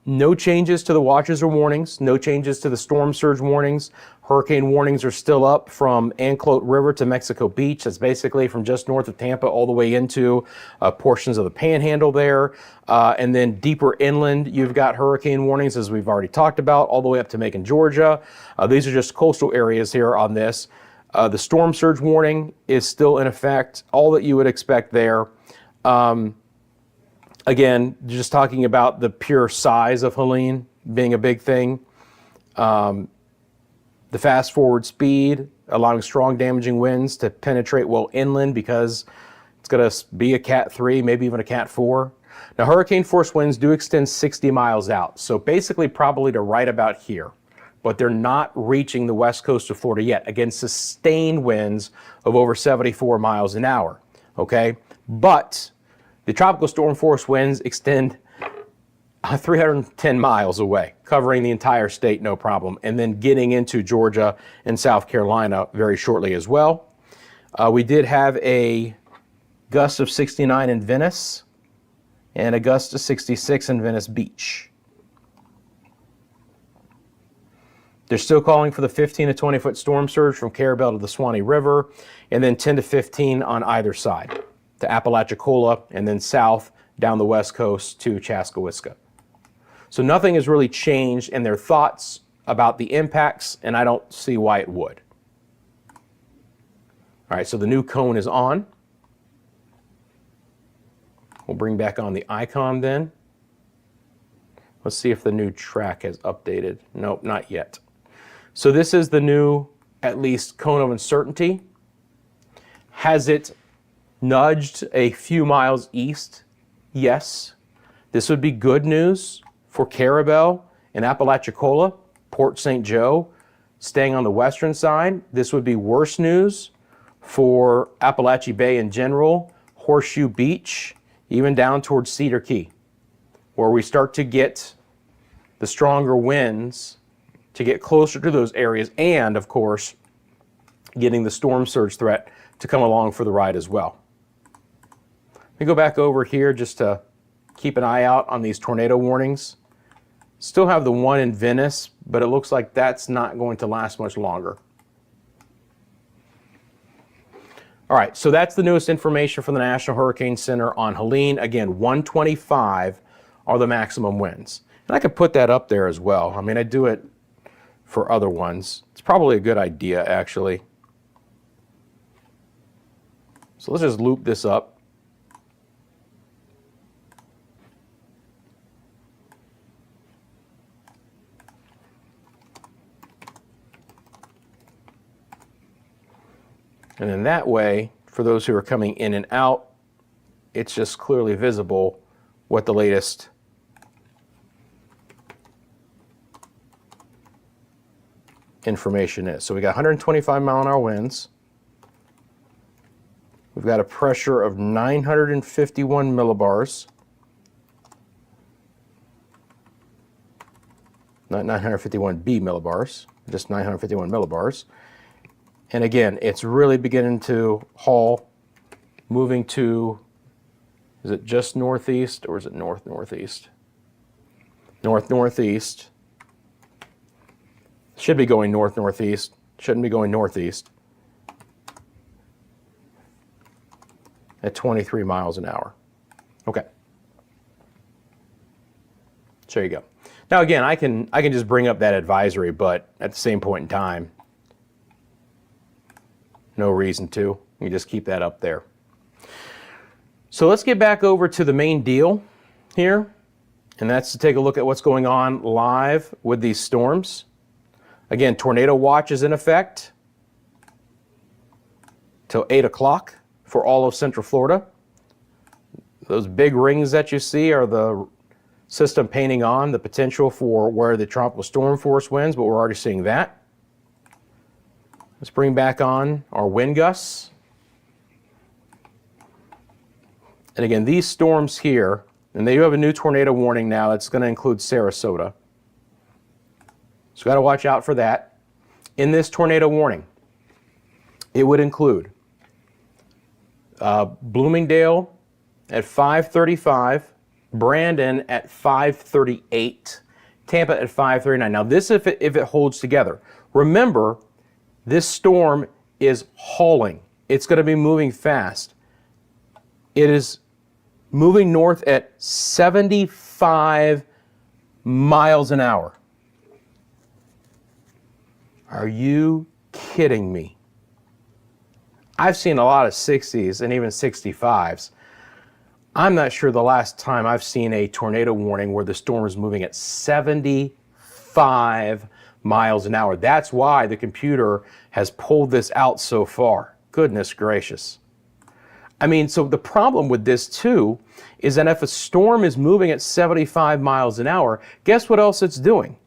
No changes to the watches or warnings, no changes to the storm surge warnings. Hurricane warnings are still up from Anclote River to Mexico Beach. That's basically from just north of Tampa all the way into portions of the Panhandle there. And then deeper inland, you've got hurricane warnings, as we've already talked about, all the way up to Macon, Georgia. These are just coastal areas here on this. The storm surge warning is still in effect, all that you would expect there. Again, just talking about the pure size of Helene being a big thing. The fast forward speed, allowing strong damaging winds to penetrate well inland because it's going to be a Cat 3, maybe even a Cat 4. Now, hurricane force winds do extend 60 miles out, so basically probably to right about here. But they're not reaching the west coast of Florida yet. Again, sustained winds of over 74 miles an hour, okay? But the tropical storm force winds extend 310 miles away, covering the entire state, no problem, and then getting into Georgia and South Carolina very shortly as well. We did have a gust of 69 in Venice and a gust of 66 in Venice Beach. They're still calling for the 15 to 20 foot storm surge from Carabel to the Swanee River, and then 10 to 15 on either side to Apalachicola, and then south down the west coast to Chaskawiska. So nothing has really changed in their thoughts about the impacts, and I don't see why it would. All right, so the new cone is on. We'll bring back on the icon then. Let's see if the new track has updated. Nope, not yet. So this is the new, at least, cone of uncertainty. Has it nudged a few miles east? Yes. This would be good news for Carabel and Apalachicola, Port St. Joe, staying on the western side. This would be worse news for Appalachia Bay in general, Horseshoe Beach, even down towards Cedar Key, where we start to get the stronger winds to get closer to those areas, and of course, getting the storm surge threat to come along for the ride as well. Let me go back over here just to keep an eye out on these tornado warnings. Still have the one in Venice, but it looks like that's not going to last much longer. All right, so that's the newest information from the National Hurricane Center on Helene. Again, 125 are the maximum winds. And I could put that up there as well. I mean, I do it for other ones. It's probably a good idea, actually. So let's just loop this up. And then that way, for those who are coming in and out, it's just clearly visible what the latest information is. So we got 125 mile an hour winds. We've got a pressure of 951 millibars. Not 951 B millibars, just 951 millibars. And again, it's really beginning to haul, moving to, is it just northeast or is it north-northeast? North-northeast. Should be going north-northeast. Shouldn't be going northeast. At 23 miles an hour. Okay. So there you go. Now again, I can just bring up that advisory, but at the same point in time, no reason to. You just keep that up there. So let's get back over to the main deal here, and that's to take a look at what's going on live with these storms. Again, tornado watch is in effect till 8 o'clock for all of Central Florida. Those big rings that you see are the system painting on the potential for where the tropical storm force winds, but we're already seeing that. Let's bring back on our wind gusts. And again, these storms here, and they do have a new tornado warning now that's going to include Sarasota. So got to watch out for that. In this tornado warning, it would include Bloomingdale at 5:35, Brandon at 5:38, Tampa at 539. Now this, if it holds together. Remember, this storm is hauling. It's going to be moving fast. It is moving north at 75 miles an hour. Are you kidding me? I've seen a lot of 60s and even 65s. I'm not sure the last time I've seen a tornado warning where the storm is moving at 75 miles an hour. That's why the computer has pulled this out so far. Goodness gracious. I mean, so the problem with this too is that if a storm is moving at 75 miles an hour, guess what else it's doing?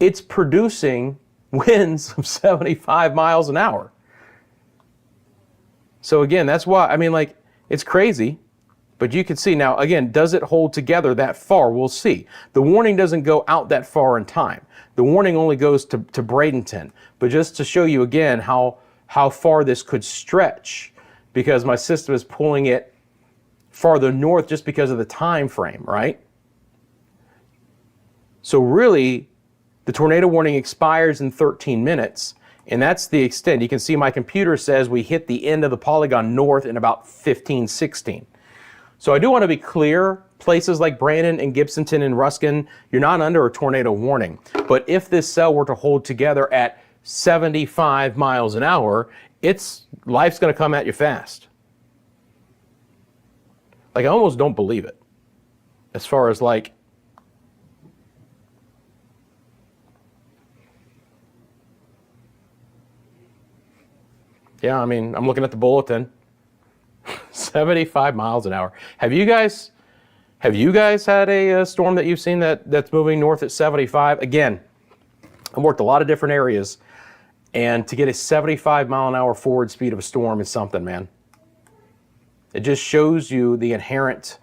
It's producing winds of 75 miles an hour. So again, that's why, I mean, like, it's crazy, but you can see now, again, does it hold together that far? We'll see. The warning doesn't go out that far in time. The warning only goes to Bradenton, but just to show you again how far this could stretch, because my system is pulling it farther north just because of the time frame, right? So really, the tornado warning expires in 13 minutes, and that's the extent. You can see my computer says we hit the end of the polygon north in about 15, 16. So I do want to be clear, places like Brandon and Gibsonton and Ruskin, you're not under a tornado warning. But if this cell were to hold together at 75 miles an hour, life's going to come at you fast. Like, I almost don't believe it. As far as like, yeah, I mean, I'm looking at the bulletin. 75 miles an hour. Have you guys had a storm that you've seen that's moving north at 75? Again, I've worked a lot of different areas, and to get a 75 mile an hour forward speed of a storm is something, man. It just shows you the inherent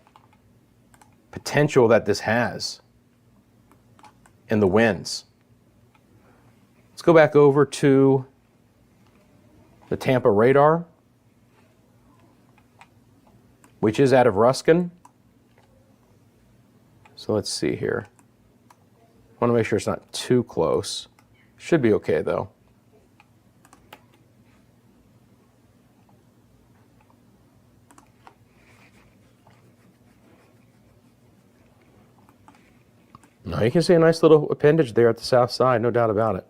potential that this has in the winds. Let's go back over to the Tampa radar, which is out of Ruskin. So let's see here. I want to make sure it's not too close. Should be okay though. Now you can see a nice little appendage there at the south side, no doubt about it.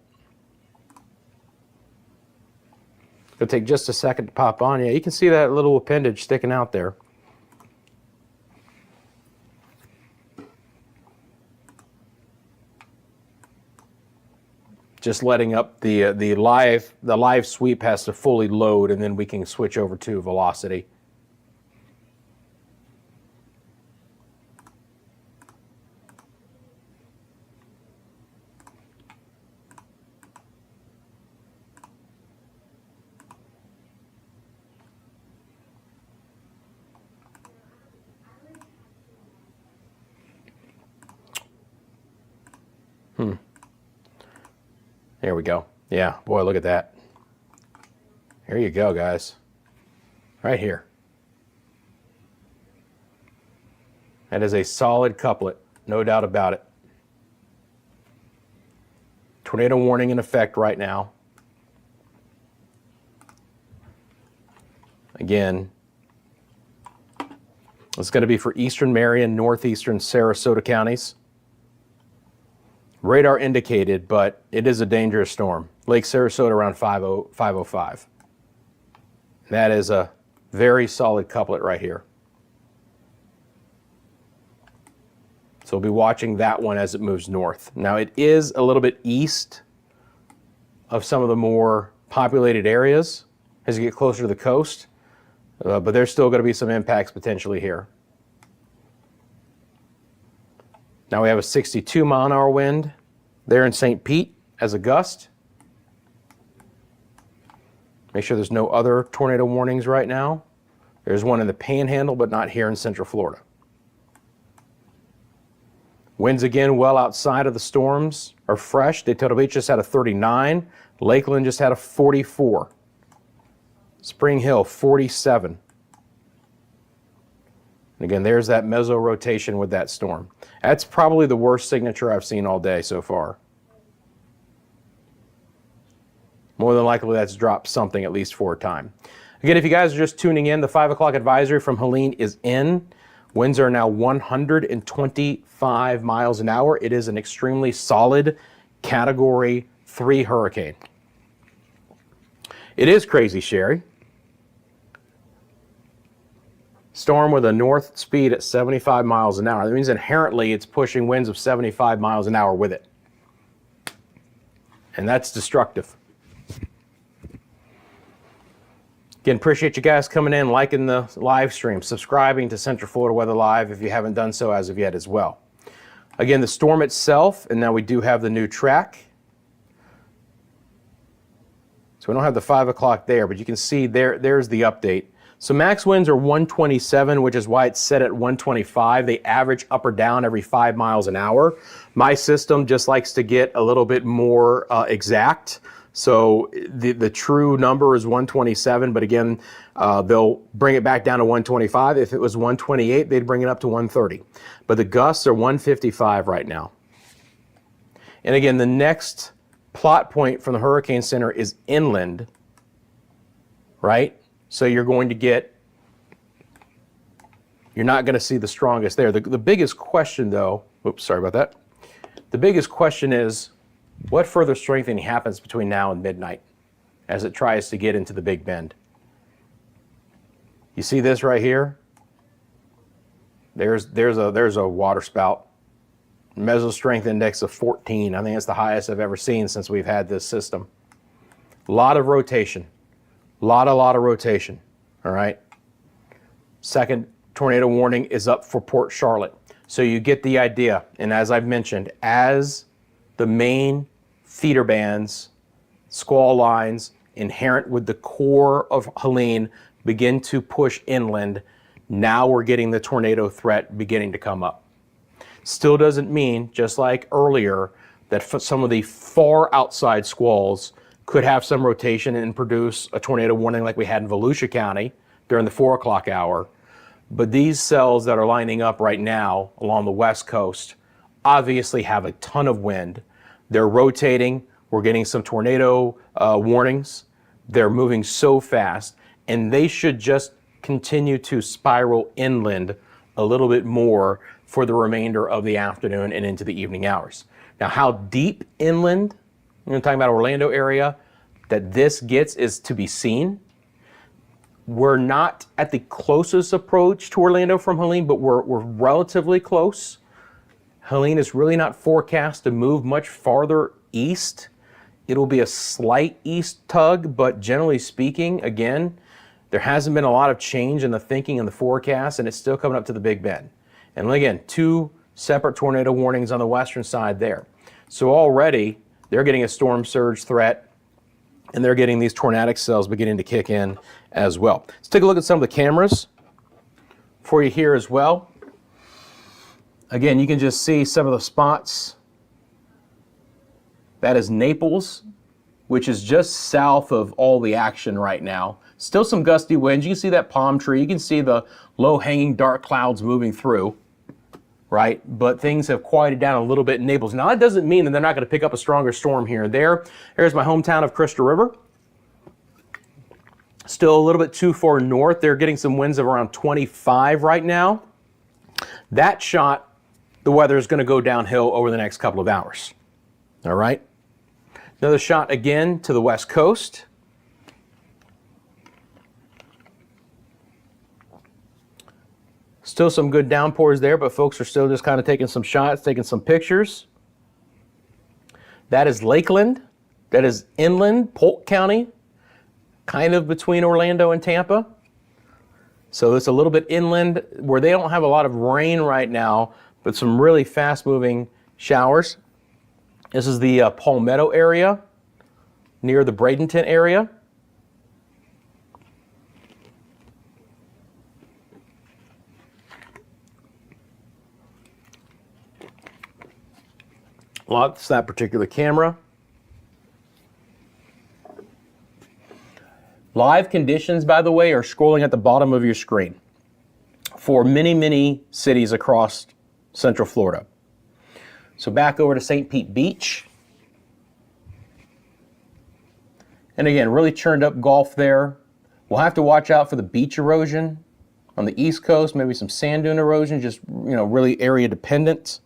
It'll take just a second to pop on. Yeah, you can see that little appendage sticking out there. Just letting up the live sweep has to fully load, and then we can switch over to velocity. There we go. Yeah, boy, look at that. Here you go, guys. Right here. That is a solid couplet, no doubt about it. Tornado warning in effect right now. Again, it's going to be for eastern Marion, northeastern Sarasota counties. Radar indicated, but it is a dangerous storm. Lake Sarasota around 505. That is a very solid couplet right here. So we'll be watching that one as it moves north. Now it is a little bit east of some of the more populated areas as you get closer to the coast, but there's still going to be some impacts potentially here. Now we have a 62 mile an hour wind there in St. Pete as a gust. Make sure there's no other tornado warnings right now. There's one in the Panhandle, but not here in Central Florida. Winds again well outside of the storms are fresh. Daytona Beach just had a 39. Lakeland just had a 44. Spring Hill 47. And again, there's that meso rotation with that storm. That's probably the worst signature I've seen all day so far. More than likely, that's dropped something at least for a time. Again, if you guys are just tuning in, the 5 o'clock advisory from Helene is in. Winds are now 125 miles an hour. It is an extremely solid Category 3 hurricane. It is crazy, Sherry. Storm with a north speed at 75 miles an hour. That means inherently it's pushing winds of 75 miles an hour with it. And that's destructive. Again, appreciate you guys coming in, liking the live stream, subscribing to Central Florida Weather Live if you haven't done so as of yet as well. Again, the storm itself, and now we do have the new track. So we don't have the 5 o'clock there, but you can see there's the update. So max winds are 127, which is why it's set at 125. They average up or down every 5 miles an hour. My system just likes to get a little bit more exact. So the true number is 127, but again, they'll bring it back down to 125. If it was 128, they'd bring it up to 130. But the gusts are 155 right now. And again, the next plot point from the Hurricane Center is inland, right? So you're going to get, you're not going to see the strongest there. The biggest question though, oops, sorry about that. The biggest question is, what further strengthening happens between now and midnight as it tries to get into the Big Bend? You see this right here? There's a water spout. Meso strength index of 14. I think it's the highest I've ever seen since we've had this system. A lot of rotation. Lot of rotation. All right. Second tornado warning is up for Port Charlotte. So you get the idea. And as I've mentioned, as the main feeder bands, squall lines inherent with the core of Helene begin to push inland, now we're getting the tornado threat beginning to come up. Still doesn't mean, just like earlier, that some of the far outside squalls could have some rotation and produce a tornado warning like we had in Volusia County during the 4 o'clock hour. But these cells that are lining up right now along the west coast obviously have a ton of wind. They're rotating. We're getting some tornado warnings. They're moving so fast, and they should just continue to spiral inland a little bit more for the remainder of the afternoon and into the evening hours. Now, how deep inland, talking about Orlando area, that this gets is to be seen. We're not at the closest approach to Orlando from Helene, but we're relatively close. Helene is really not forecast to move much farther east. It'll be a slight east tug, but generally speaking, again, there hasn't been a lot of change in the thinking and the forecast, and it's still coming up to the Big Bend. And again, 2 separate tornado warnings on the western side there. So already they're getting a storm surge threat, and they're getting these tornadic cells beginning to kick in as well. Let's take a look at some of the cameras for you here as well. Again, you can just see some of the spots. That is Naples, which is just south of all the action right now. Still some gusty winds. You can see that palm tree. You can see the low-hanging dark clouds moving through, right? But things have quieted down a little bit in Naples. Now, that doesn't mean that they're not going to pick up a stronger storm here and there. There's my hometown of Crystal River. Still a little bit too far north. They're getting some winds of around 25 right now. That shot, the weather is going to go downhill over the next couple of hours. All right. Another shot again to the west coast. Still some good downpours there, but folks are still just kind of taking some shots, taking some pictures. That is Lakeland. That is inland, Polk County, kind of between Orlando and Tampa. So it's a little bit inland where they don't have a lot of rain right now, but some really fast-moving showers. This is the Palmetto area near the Bradenton area. That's that particular camera. Live conditions, by the way, are scrolling at the bottom of your screen. for many, many cities across Central Florida. So back over to St. Pete Beach. And again, really churned up Gulf there. We'll have to watch out for the beach erosion on the East Coast, maybe some sand dune erosion, just, really area dependent.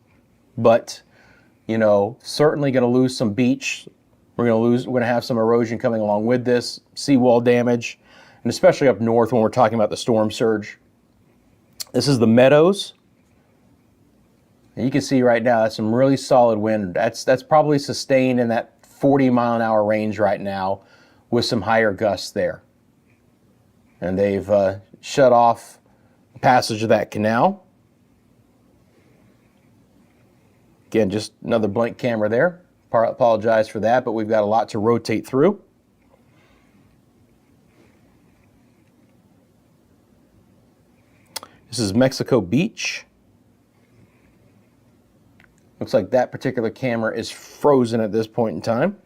But, certainly going to lose some beach. We're going to have some erosion coming along with this, seawall damage, and especially up north when we're talking about the storm surge. This is the Meadows. And you can see right now that's some really solid wind. That's probably sustained in that 40-mile-an-hour range right now with some higher gusts there. And they've shut off the passage of that canal. Again, just another blank camera there. Apologize for that, but we've got a lot to rotate through. This is Mexico Beach. Looks like that particular camera is frozen at this point in time.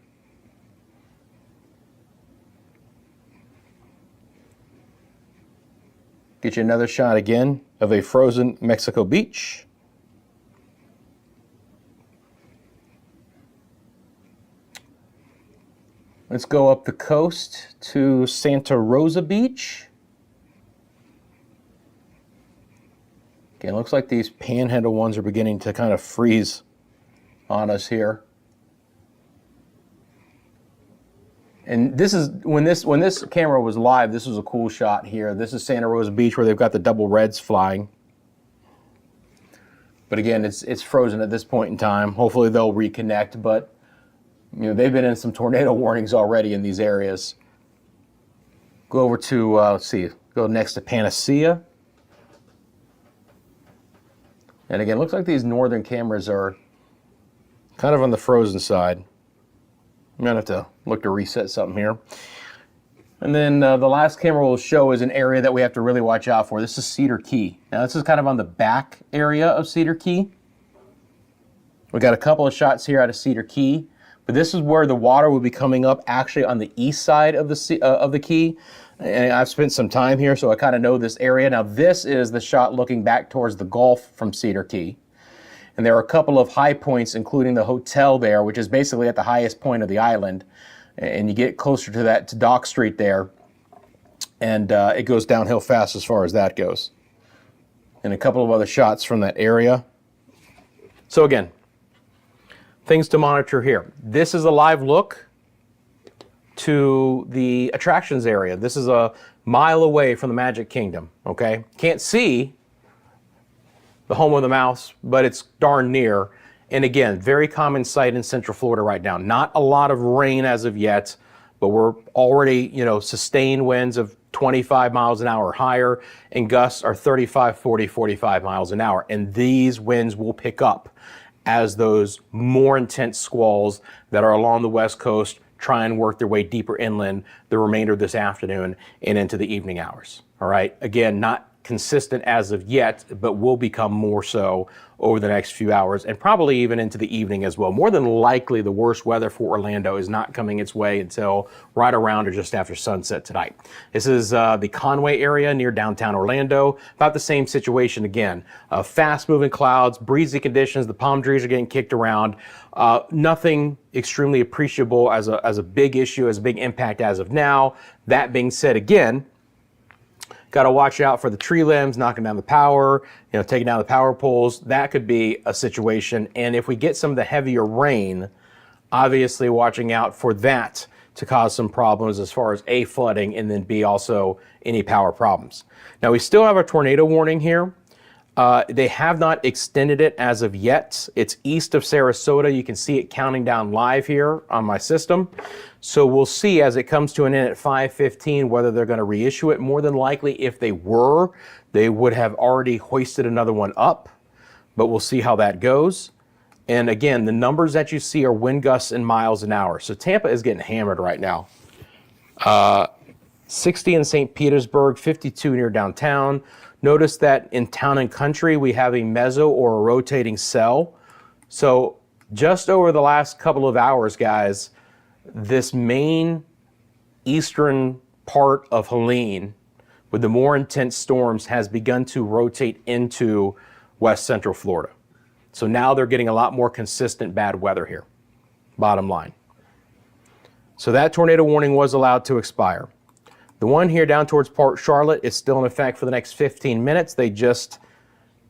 Get you another shot again of a frozen Mexico Beach. Let's go up the coast to Santa Rosa Beach. Again, looks like these panhandle ones are beginning to kind of freeze on us here. And this is when this camera was live, this was a cool shot here. This is Santa Rosa Beach where they've got the double reds flying. But again, it's frozen at this point in time. Hopefully they'll reconnect, but they've been in some tornado warnings already in these areas. Go over to, let's see, go next to Panacea. And again, looks like these northern cameras are kind of on the frozen side. I'm gonna have to look to reset something here. And then the last camera we'll show is an area that we have to really watch out for. This is Cedar Key. Now this is kind of on the back area of Cedar Key. We got a couple of shots here out of Cedar Key. But this is where the water will be coming up actually on the east side of the key. And I've spent some time here, so I kind of know this area. Now this is the shot looking back towards the Gulf from Cedar Key. And there are a couple of high points, including the hotel there, which is basically at the highest point of the island. And you get closer to that, to Dock Street there. And it goes downhill fast as far as that goes. And a couple of other shots from that area. So again, things to monitor here. This is a live look to the attractions area. This is a mile away from the Magic Kingdom, okay? Can't see the home of the mouse, but it's darn near. And again, very common sight in Central Florida right now. Not a lot of rain as of yet, but we're already, sustained winds of 25 miles an hour or higher, and gusts are 35, 40, 45 miles an hour. And these winds will pick up as those more intense squalls that are along the West Coast try and work their way deeper inland the remainder of this afternoon and into the evening hours. All right. Again, not consistent as of yet, but will become more so over the next few hours and probably even into the evening as well. More than likely, the worst weather for Orlando is not coming its way until right around or just after sunset tonight. This is the Conway area near downtown Orlando. About the same situation again. Fast-moving clouds, breezy conditions. The palm trees are getting kicked around. Nothing extremely appreciable as a big issue, as a big impact as of now. That being said, again, got to watch out for the tree limbs, knocking down the power, taking down the power poles. That could be a situation. And if we get some of the heavier rain, obviously watching out for that to cause some problems as far as A, flooding, and then B, also any power problems. Now we still have a tornado warning here. They have not extended it as of yet. It's east of Sarasota. You can see it counting down live here on my system. So we'll see as it comes to an end at 5:15 whether they're going to reissue it. More than likely, if they were, they would have already hoisted another one up. But we'll see how that goes. And again, the numbers that you see are wind gusts in miles an hour. So Tampa is getting hammered right now. 60 in St. Petersburg, 52 near downtown. Notice that in Town and Country, we have a meso or a rotating cell. So just over the last couple of hours, guys, this main eastern part of Helene, with the more intense storms has begun to rotate into west central Florida. So now they're getting a lot more consistent bad weather here, bottom line. So that tornado warning was allowed to expire. The one here down towards Port Charlotte is still in effect for the next 15 minutes. They just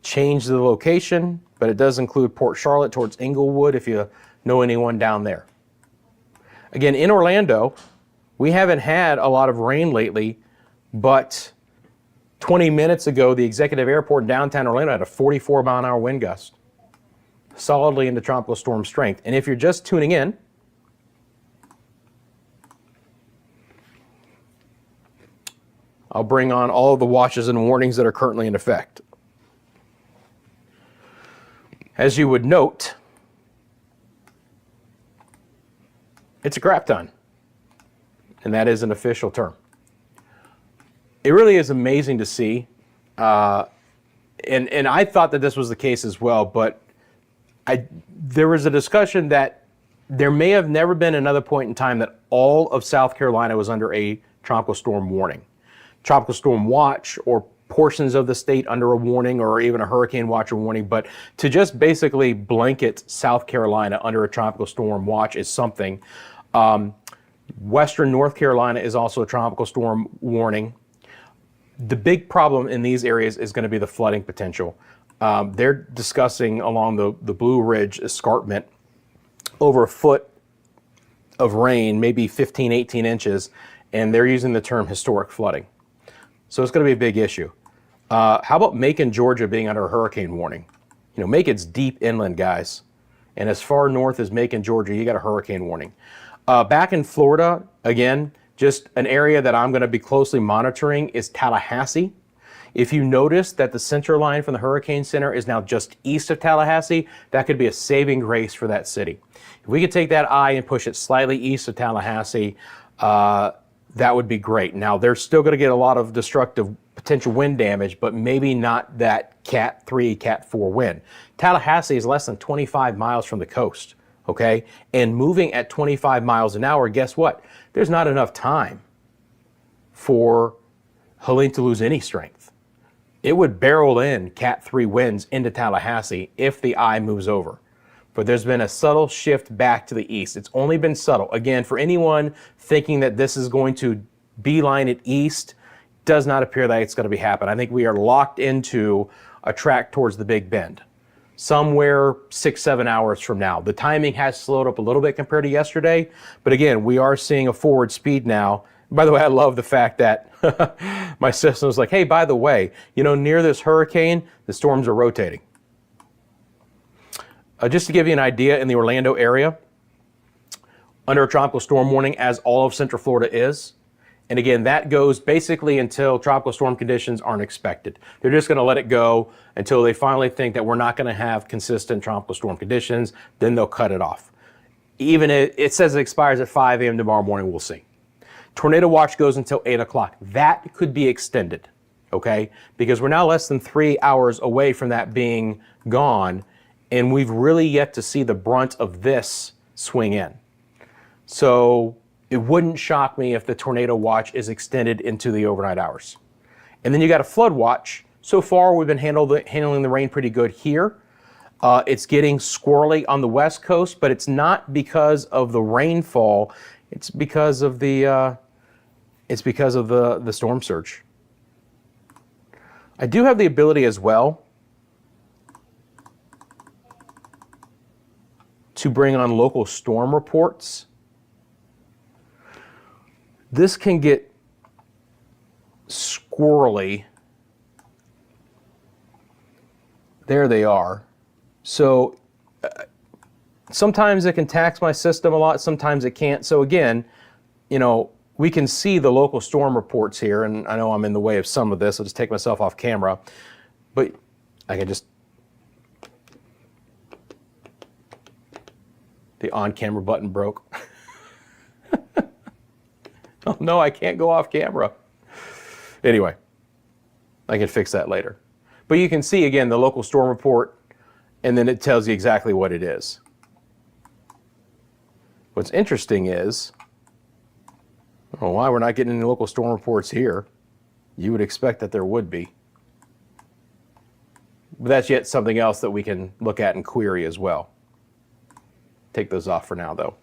changed the location, but it does include Port Charlotte towards Inglewood if you know anyone down there. Again, in Orlando, we haven't had a lot of rain lately, but 20 minutes ago, the executive airport in downtown Orlando had a 44-mile-an-hour wind gust, solidly into tropical storm strength. And if you're just tuning in, I'll bring on all of the watches and warnings that are currently in effect. As you would note, it's a crap ton, and that is an official term. It really is amazing to see, and I thought that this was the case as well, but there was a discussion that there may have never been another point in time that all of South Carolina was under a tropical storm warning. Tropical storm watch, or portions of the state under a warning, or even a hurricane watch or warning, but to just basically blanket South Carolina under a tropical storm watch is something. Western North Carolina is also a tropical storm warning. The big problem in these areas is going to be the flooding potential. They're discussing along the Blue Ridge escarpment over a foot of rain, maybe 15, 18 inches, and they're using the term historic flooding. So it's going to be a big issue. How about Macon, Georgia being under a hurricane warning? You know, Macon's deep inland, guys. And as far north as Macon, Georgia, you got a hurricane warning. Back in Florida, again, just an area that I'm going to be closely monitoring is Tallahassee. If you notice that the center line from the Hurricane Center is now just east of Tallahassee, that could be a saving grace for that city. If we could take that eye and push it slightly east of Tallahassee, that would be great. Now, they're still going to get a lot of destructive potential wind damage, but maybe not that Cat 3, Cat 4 wind. Tallahassee is less than 25 miles from the coast, okay? And moving at 25 miles an hour, guess what? There's not enough time for Helene to lose any strength. It would barrel in Cat 3 winds into Tallahassee if the eye moves over. But there's been a subtle shift back to the east. It's only been subtle. Again, for anyone thinking that this is going to beeline it east, does not appear that it's going to be happening. I think we are locked into a track towards the Big Bend, somewhere 6-7 hours from now. The timing has slowed up a little bit compared to yesterday, but again, we are seeing a forward speed now. By the way, I love the fact that my system is like, hey, by the way, you know, near this hurricane, the storms are rotating. Just to give you an idea, in the Orlando area, under a tropical storm warning, as all of Central Florida is. And again, that goes basically until tropical storm conditions aren't expected. They're just going to let it go until they finally think that we're not going to have consistent tropical storm conditions. Then they'll cut it off. Even it says it expires at 5 a.m. tomorrow morning. We'll see. Tornado watch goes until 8 o'clock. That could be extended, okay? Because we're now less than 3 hours away from that being gone. And we've really yet to see the brunt of this swing in. So it wouldn't shock me if the tornado watch is extended into the overnight hours. And then you got a flood watch. So far, we've been handling the rain pretty good here. It's getting squirrely on the west coast, but it's not because of the rainfall. It's because of the storm surge. I do have the ability as well to bring on local storm reports. This can get squirrely. There they are. So sometimes it can tax my system a lot, sometimes it can't. So again, you know, we can see the local storm reports here, and I know I'm in the way of some of this. I'll just take myself off camera, but I can just, the on-camera button broke. Oh no, I can't go off camera. Anyway, I can fix that later. But you can see again the local storm report, and then it tells you exactly what it is. What's interesting is, I don't know why we're not getting any local storm reports here. You would expect that there would be. But that's yet something else that we can look at and query as well. Take those off for now, though.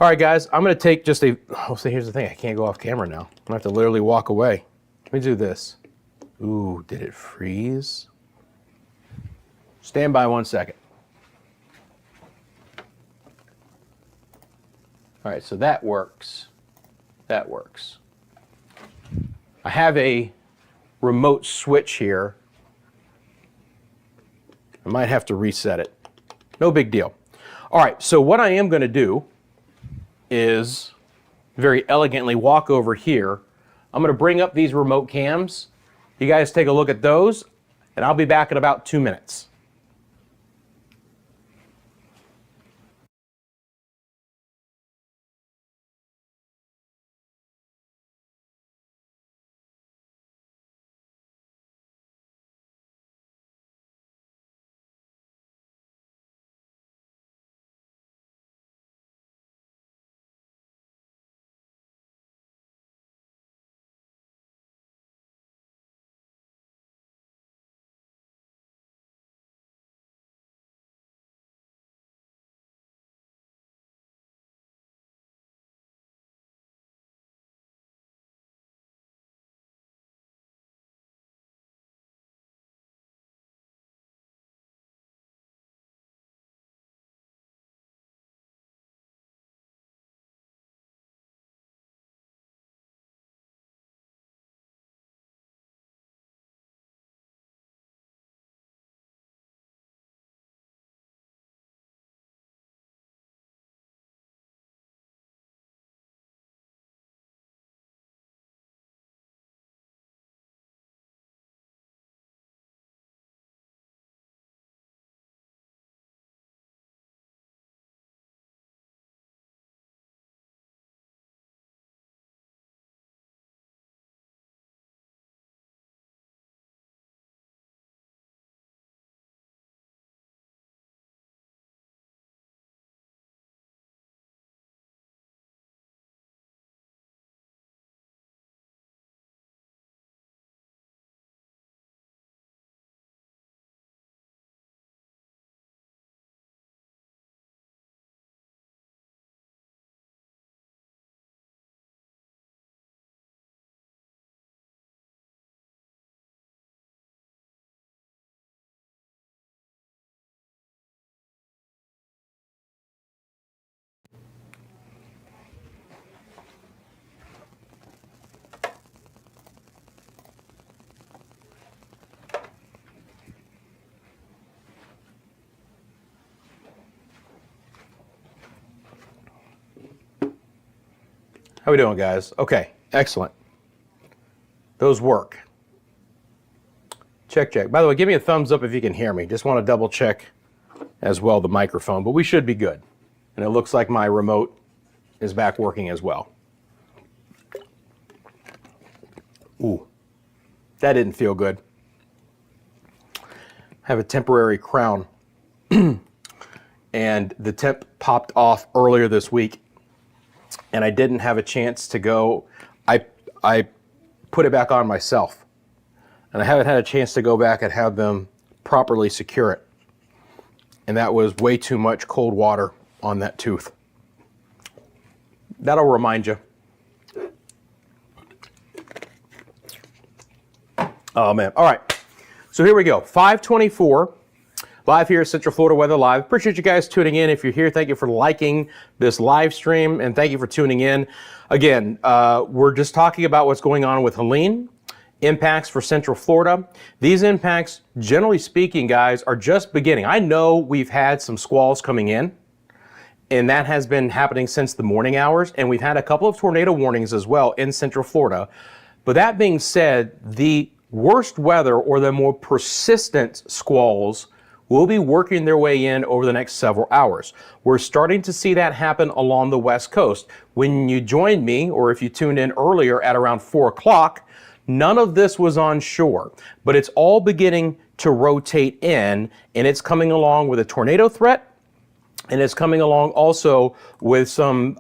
All right, guys, I'm going to take just a... Oh, so here's the thing. I can't go off camera now. I'm going to have to literally walk away. Let me do this. Ooh, did it freeze? Stand by 1 second. All right, so that works. That works. I have a remote switch here. I might have to reset it. No big deal. All right, so what I am going to do is very elegantly walk over here. I'm going to bring up these remote cams. You guys take a look at those, and I'll be back in about 2 minutes. How we doing, guys? Okay, excellent. Those work. Check, check. By the way, give me a thumbs up if you can hear me. Just want to double check as well the microphone, but we should be good. And it looks like my remote is back working as well. Ooh, that didn't feel good. I have a temporary crown and the temp popped off earlier this week and I didn't have a chance to go. I put it back on myself and I haven't had a chance to go back and have them properly secure it. And that was way too much cold water on that tooth. That'll remind you. Oh man, all right. So here we go, 5:24, live here at Central Florida Weather Live. Appreciate you guys tuning in. If you're here, thank you for liking this live stream and thank you for tuning in. Again, we're just talking about what's going on with Helene, impacts for Central Florida. These impacts, generally speaking, guys, are just beginning. I know we've had some squalls coming in, and that has been happening since the morning hours, and we've had a couple of tornado warnings as well in Central Florida. But that being said, the worst weather or the more persistent squalls will be working their way in over the next several hours. We're starting to see that happen along the West Coast. When you joined me, or if you tuned in earlier at around 4 o'clock, none of this was on shore, but it's all beginning to rotate in, and it's coming along with a tornado threat, and it's coming along also with some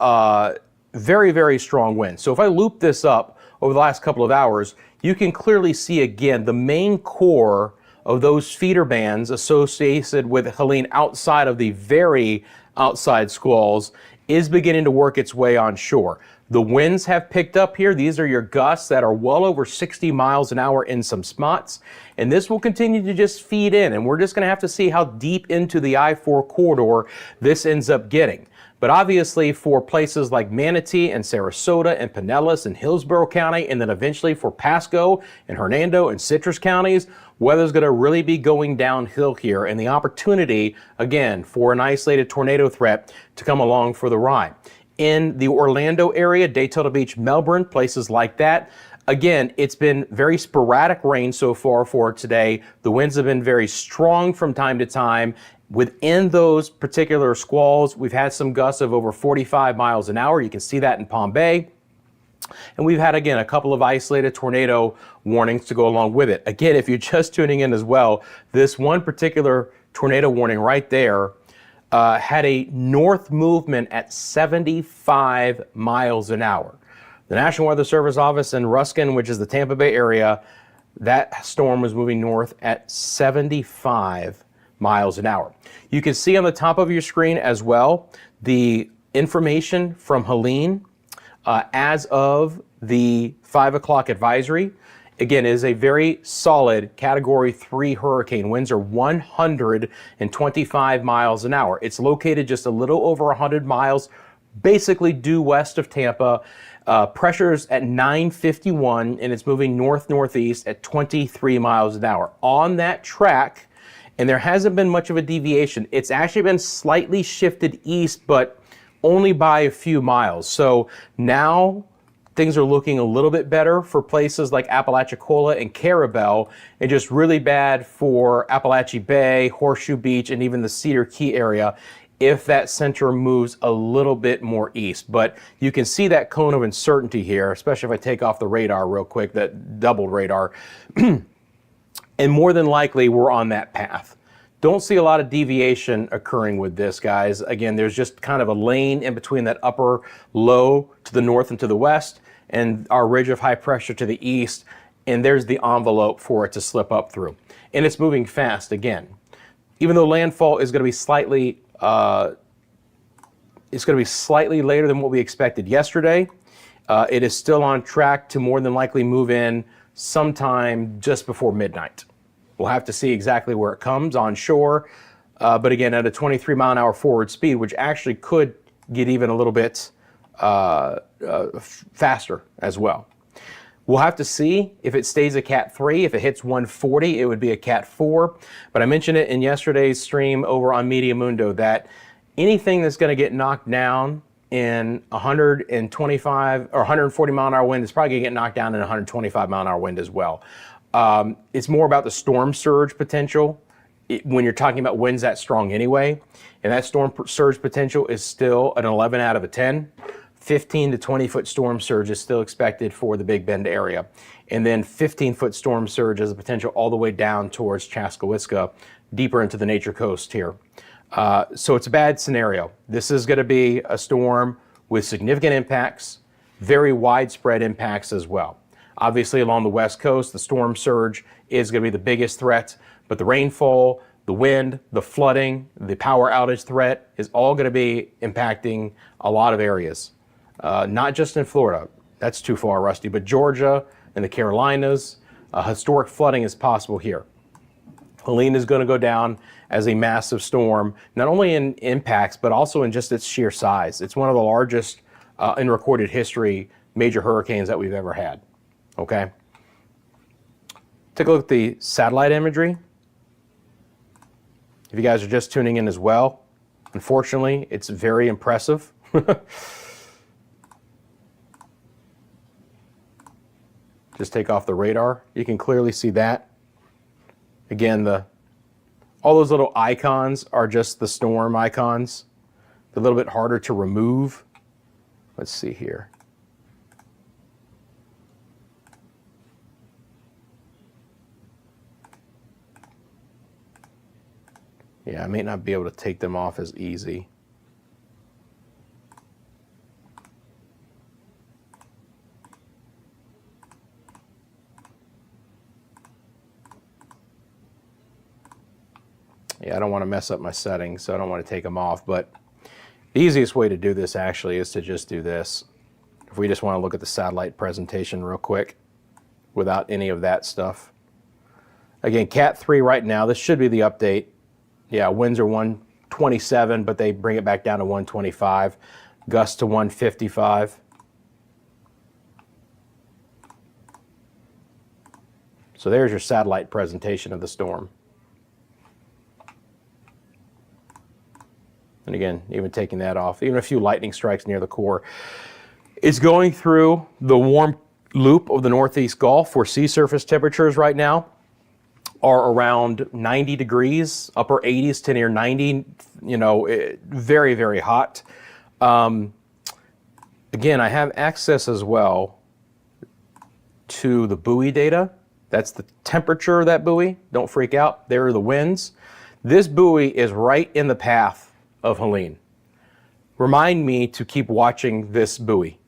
very, very strong winds. So if I loop this up over the last couple of hours, you can clearly see again the main core of those feeder bands associated with Helene outside of the very outside squalls is beginning to work its way on shore. The winds have picked up here. These are your gusts that are well over 60 miles an hour in some spots. And this will continue to just feed in. And we're just going to have to see how deep into the I-4 corridor this ends up getting. But obviously for places like Manatee and Sarasota and Pinellas and Hillsborough County, and then eventually for Pasco and Hernando and Citrus counties, weather's going to really be going downhill here, and the opportunity, again, for an isolated tornado threat to come along for the ride. In the Orlando area, Daytona Beach, Melbourne, places like that, again, it's been very sporadic rain so far for today. The winds have been very strong from time to time. Within those particular squalls, we've had some gusts of over 45 miles an hour. You can see that in Palm Bay. And we've had, again, a couple of isolated tornado warnings to go along with it. Again, if you're just tuning in as well, this one particular tornado warning right there had a north movement at 75 miles an hour. The National Weather Service office in Ruskin, which is the Tampa Bay area, that storm was moving north at 75 miles an hour. You can see on the top of your screen as well the information from Helene as of the 5 o'clock advisory. Again, it is a very solid Category 3 hurricane. Winds are 125 miles an hour. It's located just a little over 100 miles, basically due west of Tampa. Pressure's at 951, and it's moving north-northeast at 23 miles an hour. On that track, and there hasn't been much of a deviation. It's actually been slightly shifted east, but only by a few miles. So now things are looking a little bit better for places like Apalachicola and Carabel, and just really bad for Appalachia Bay, Horseshoe Beach, and even the Cedar Key area if that center moves a little bit more east. But you can see that cone of uncertainty here, especially if I take off the radar real quick, that doubled radar. And more than likely, we're on that path. Don't see a lot of deviation occurring with this, guys. Again, there's just kind of a lane in between that upper low to the north and to the west, and our ridge of high pressure to the east, and there's the envelope for it to slip up through. And it's moving fast again. Even though landfall is going to be slightly, later than what we expected yesterday, it is still on track to more than likely move in sometime just before midnight. We'll have to see exactly where it comes on shore, but again, at a 23 mile an hour forward speed, which actually could get even a little bit faster as well. We'll have to see if it stays a Cat 3. If it hits 140, it would be a Cat 4. But I mentioned it in yesterday's stream over on Media Mundo that anything that's going to get knocked down in 125 or 140 mile an hour wind is probably going to get knocked down in 125 mile an hour wind as well. It's more about the storm surge potential when you're talking about winds that strong anyway. And that storm surge potential is still an 11 out of a 10. 15 to 20 foot storm surge is still expected for the Big Bend area. And then 15 foot storm surge is a potential all the way down towards Chaskawiska, deeper into the Nature Coast here. So it's a bad scenario. This is going to be a storm with significant impacts, very widespread impacts as well. Obviously, along the West Coast, the storm surge is going to be the biggest threat, but the rainfall, the wind, the flooding, the power outage threat is all going to be impacting a lot of areas. Not just in Florida, that's too far, Rusty, but Georgia and the Carolinas, historic flooding is possible here. Helene is going to go down as a massive storm, not only in impacts, but also in just its sheer size. It's one of the largest in recorded history major hurricanes that we've ever had. Okay. Take a look at the satellite imagery. If you guys are just tuning in as well, unfortunately, it's very impressive. Just take off the radar. You can clearly see that. Again, all those little icons are just the storm icons. They're a little bit harder to remove. Let's see here. Yeah, I may not be able to take them off as easy. Yeah, I don't want to mess up my settings, so I don't want to take them off, but the easiest way to do this actually is to just do this. If we just want to look at the satellite presentation real quick without any of that stuff. Again, Cat 3 right now, this should be the update. Yeah, winds are 127, but they bring it back down to 125. Gusts to 155. So there's your satellite presentation of the storm. And again, even taking that off, even a few lightning strikes near the core. It's going through the warm loop of the Northeast Gulf, where sea surface temperatures right now are around 90 degrees, upper 80s to near 90, very, very hot. Again, I have access as well to the buoy data. That's the temperature of that buoy. Don't freak out. There are the winds. This buoy is right in the path of Helene. Remind me to keep watching this buoy.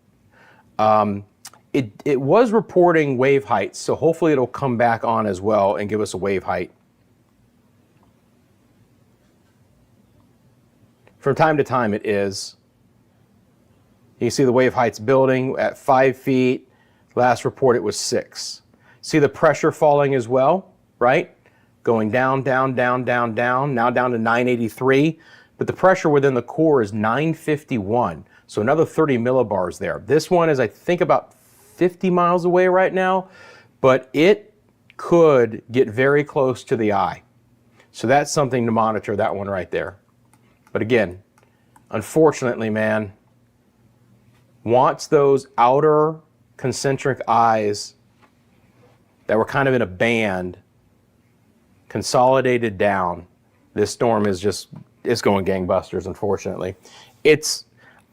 It was reporting wave heights, so hopefully it'll come back on as well and give us a wave height. From time to time it is. You see the wave heights building at 5 feet. Last report it was 6. See the pressure falling as well, right? Going down, down, down, down, down, now down to 983. But the pressure within the core is 951. So another 30 millibars there. This one is, I think, about 50 miles away right now, but it could get very close to the eye. So that's something to monitor, that one right there. But again, unfortunately, man, once those outer concentric eyes that were kind of in a band consolidated down, this storm is just, it's going gangbusters, unfortunately.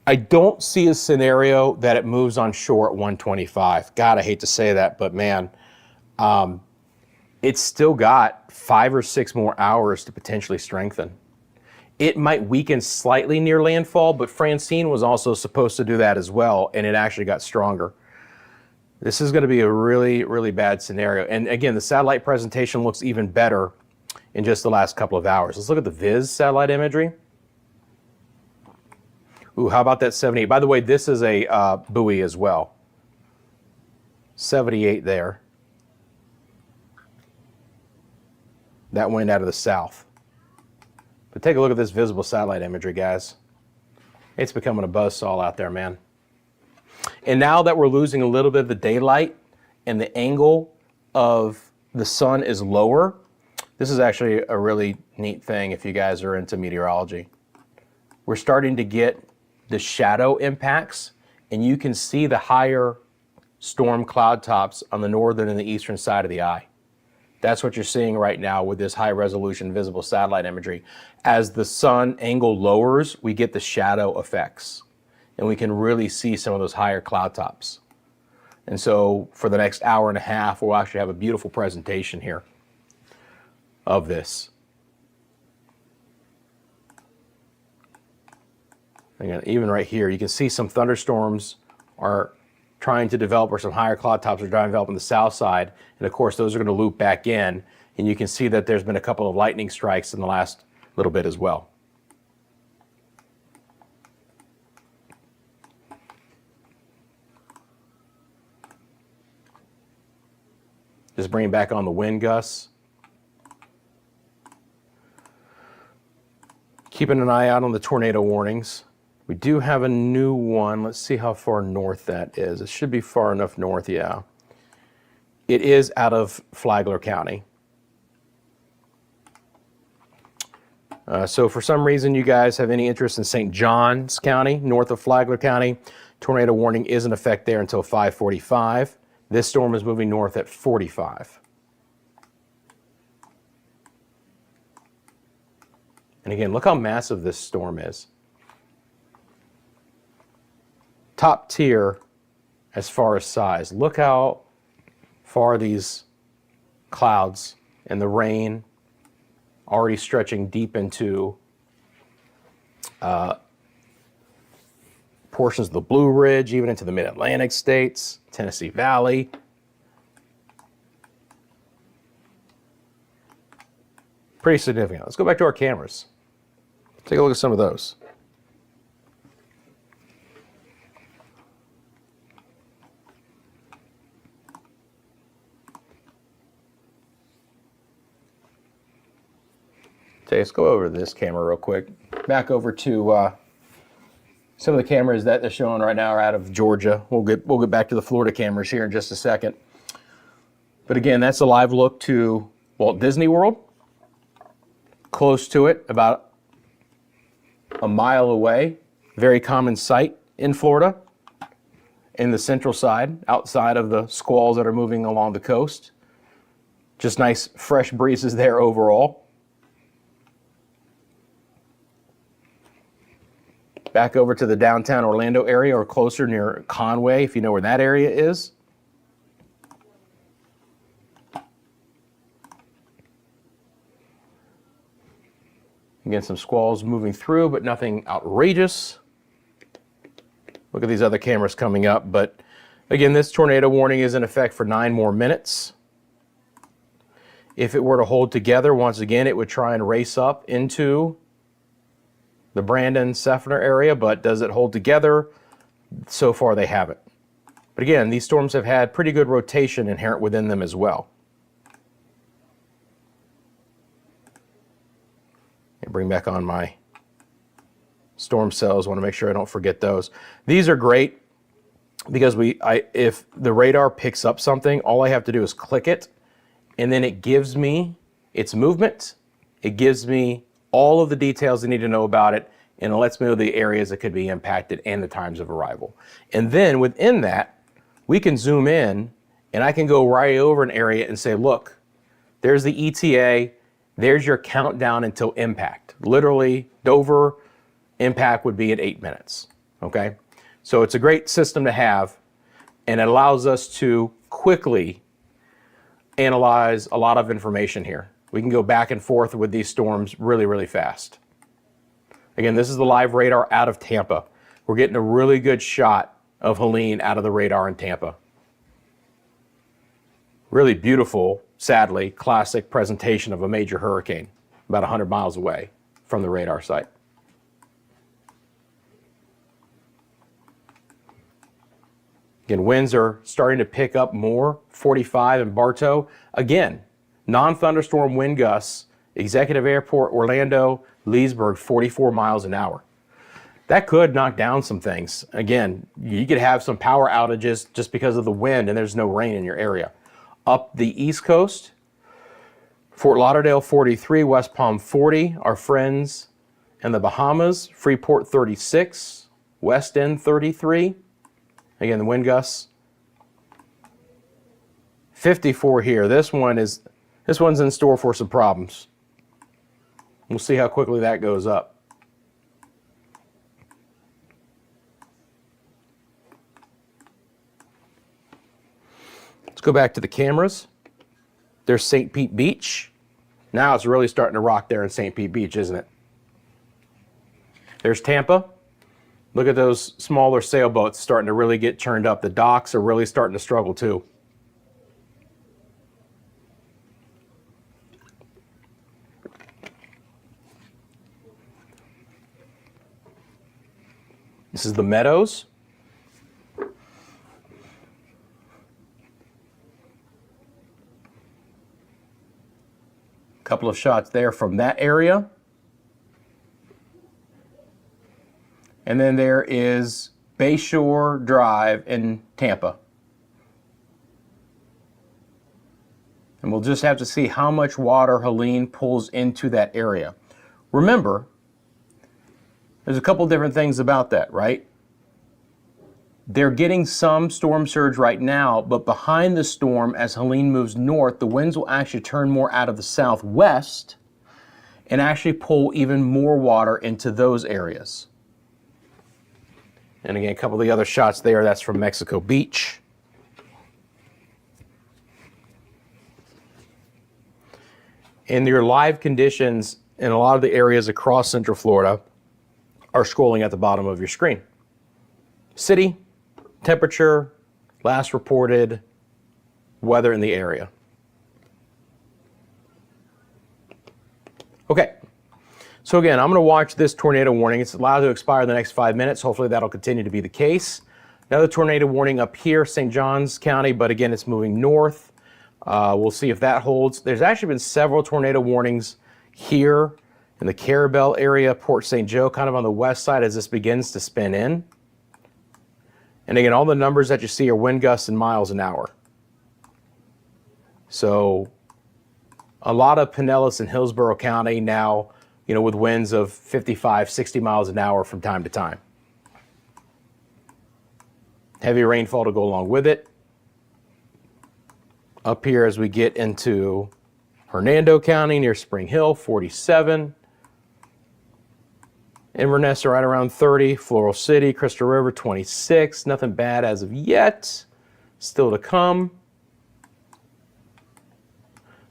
I don't see a scenario that it moves on shore at 125. God, I hate to say that, but man, it's still got 5 or 6 more hours to potentially strengthen. It might weaken slightly near landfall, but Francine was also supposed to do that as well, and it actually got stronger. This is going to be a really, really bad scenario. And again, the satellite presentation looks even better in just the last couple of hours. Let's look at the Viz satellite imagery. Ooh, how about that 78? By the way, this is a buoy as well. 78 there. That wind out of the south. But take a look at this visible satellite imagery, guys. It's becoming a buzzsaw out there, man. And now that we're losing a little bit of the daylight and the angle of the sun is lower, this is actually a really neat thing if you guys are into meteorology. We're starting to get the shadow impacts, and you can see the higher storm cloud tops on the northern and the eastern side of the eye. That's what you're seeing right now with this high resolution visible satellite imagery. As the sun angle lowers, we get the shadow effects, and we can really see some of those higher cloud tops. And so for the next hour and a half, we'll actually have a beautiful presentation here of this. Again, even right here, you can see some thunderstorms are trying to develop, or some higher cloud tops are trying to develop on the south side. And of course, those are going to loop back in. And you can see that there's been a couple of lightning strikes in the last little bit as well. Just bringing back on the wind gusts. Keeping an eye out on the tornado warnings. We do have a new one. Let's see how far north that is. It should be far enough north, yeah. It is out of Flagler County. So for some reason you guys have any interest in St. Johns County, north of Flagler County, tornado warning is in effect there until 5:45. This storm is moving north at 45. And again, look how massive this storm is. Top tier as far as size. Look how far these clouds and the rain already stretching deep into portions of the Blue Ridge, even into the Mid-Atlantic states, Tennessee Valley. Pretty significant. Let's go back to our cameras. Take a look at some of those. Okay, let's go over this camera real quick. Back over to some of the cameras that they're showing right now are out of Georgia. We'll get back to the Florida cameras here in just a second. But again, that's a live look to Walt Disney World. Close to it, about a mile away. Very common sight in Florida, in the central side, outside of the squalls that are moving along the coast. Just nice fresh breezes there overall. Back over to the downtown Orlando area, or closer near Conway, if you know where that area is. Again, some squalls moving through, but nothing outrageous. Look at these other cameras coming up, but again, this tornado warning is in effect for 9 more minutes. If it were to hold together, once again, it would try and race up into the Brandon-Seffner area, but does it hold together? So far, they haven't. But again, these storms have had pretty good rotation inherent within them as well. And bring back on my storm cells. Want to make sure I don't forget those. These are great because if the radar picks up something, all I have to do is click it, and then it gives me its movement. It gives me all of the details I need to know about it, and it lets me know the areas that could be impacted and the times of arrival. And then within that, we can zoom in, and I can go right over an area and say, look, there's the ETA, there's your countdown until impact. Literally, Dover impact would be at 8 minutes, okay? So it's a great system to have, and it allows us to quickly analyze a lot of information here. We can go back and forth with these storms really, really fast. Again, this is the live radar out of Tampa. We're getting a really good shot of Helene out of the radar in Tampa. Really beautiful, sadly, classic presentation of a major hurricane about 100 miles away from the radar site. Again, winds are starting to pick up more, 45 in Bartow. Again, non-thunderstorm wind gusts, Executive Airport, Orlando, Leesburg, 44 miles an hour. That could knock down some things. Again, you could have some power outages just because of the wind and there's no rain in your area. Up the East Coast, Fort Lauderdale 43, West Palm 40, our friends in the Bahamas, Freeport 36, West End 33. Again, the wind gusts. 54 here. This one's in store for some problems. We'll see how quickly that goes up. Let's go back to the cameras. There's St. Pete Beach. Now it's really starting to rock there in St. Pete Beach, isn't it? There's Tampa. Look at those smaller sailboats starting to really get churned up. The docks are really starting to struggle too. This is the Meadows. Couple of shots there from that area. And then there is Bayshore Drive in Tampa. And we'll just have to see how much water Helene pulls into that area. Remember, there's a couple different things about that, right? They're getting some storm surge right now, but behind the storm, as Helene moves north, the winds will actually turn more out of the southwest and actually pull even more water into those areas. And again, a couple of the other shots there, that's from Mexico Beach. And your live conditions in a lot of the areas across Central Florida are scrolling at the bottom of your screen. City, temperature, last reported, weather in the area. Okay, so again, I'm going to watch this tornado warning. It's allowed to expire in the next 5 minutes. Hopefully that'll continue to be the case. Another tornado warning up here, St. Johns County, but again, it's moving north. We'll see if that holds. There's actually been several tornado warnings here in the Carabel area, Port St. Joe, kind of on the west side as this begins to spin in. And again, all the numbers that you see are wind gusts in miles an hour. So a lot of Pinellas and Hillsborough County now, you know, with winds of 55, 60 miles an hour from time to time. Heavy rainfall to go along with it. Up here as we get into Hernando County near Spring Hill, 47. Inverness right around 30. Floral City, Crystal River, 26. Nothing bad as of yet. Still to come.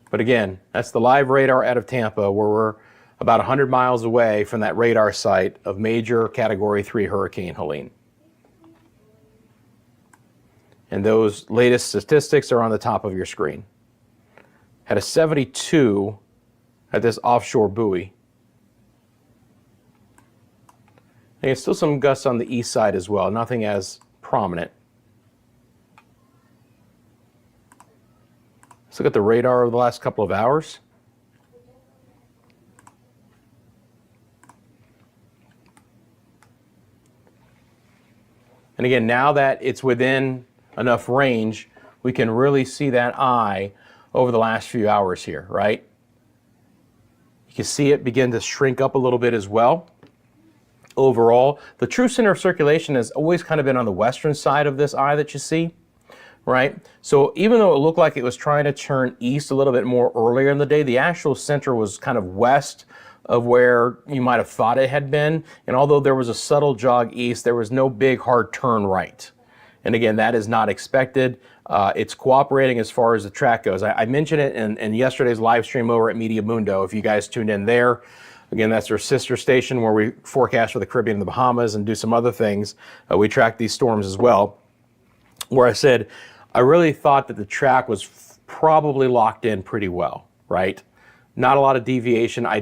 But again, that's the live radar out of Tampa, where we're about 100 miles away from that radar site of major Category 3 Hurricane Helene. And those latest statistics are on the top of your screen. Had a 72 at this offshore buoy. And there's still some gusts on the east side as well, nothing as prominent. Let's look at the radar over the last couple of hours. And again, now that it's within enough range, we can really see that eye over the last few hours here, right? You can see it begin to shrink up a little bit as well. Overall, the true center of circulation has always kind of been on the western side of this eye that you see, right? So even though it looked like it was trying to turn east a little bit more earlier in the day, the actual center was kind of west of where you might have thought it had been. And although there was a subtle jog east, there was no big hard turn right. And again, that is not expected. It's cooperating as far as the track goes. I mentioned it in yesterday's live stream over at Media Mundo, if you guys tuned in there. Again, that's our sister station where we forecast for the Caribbean and the Bahamas and do some other things. We track these storms as well. Where I said, I really thought that the track was probably locked in pretty well, right? Not a lot of deviation I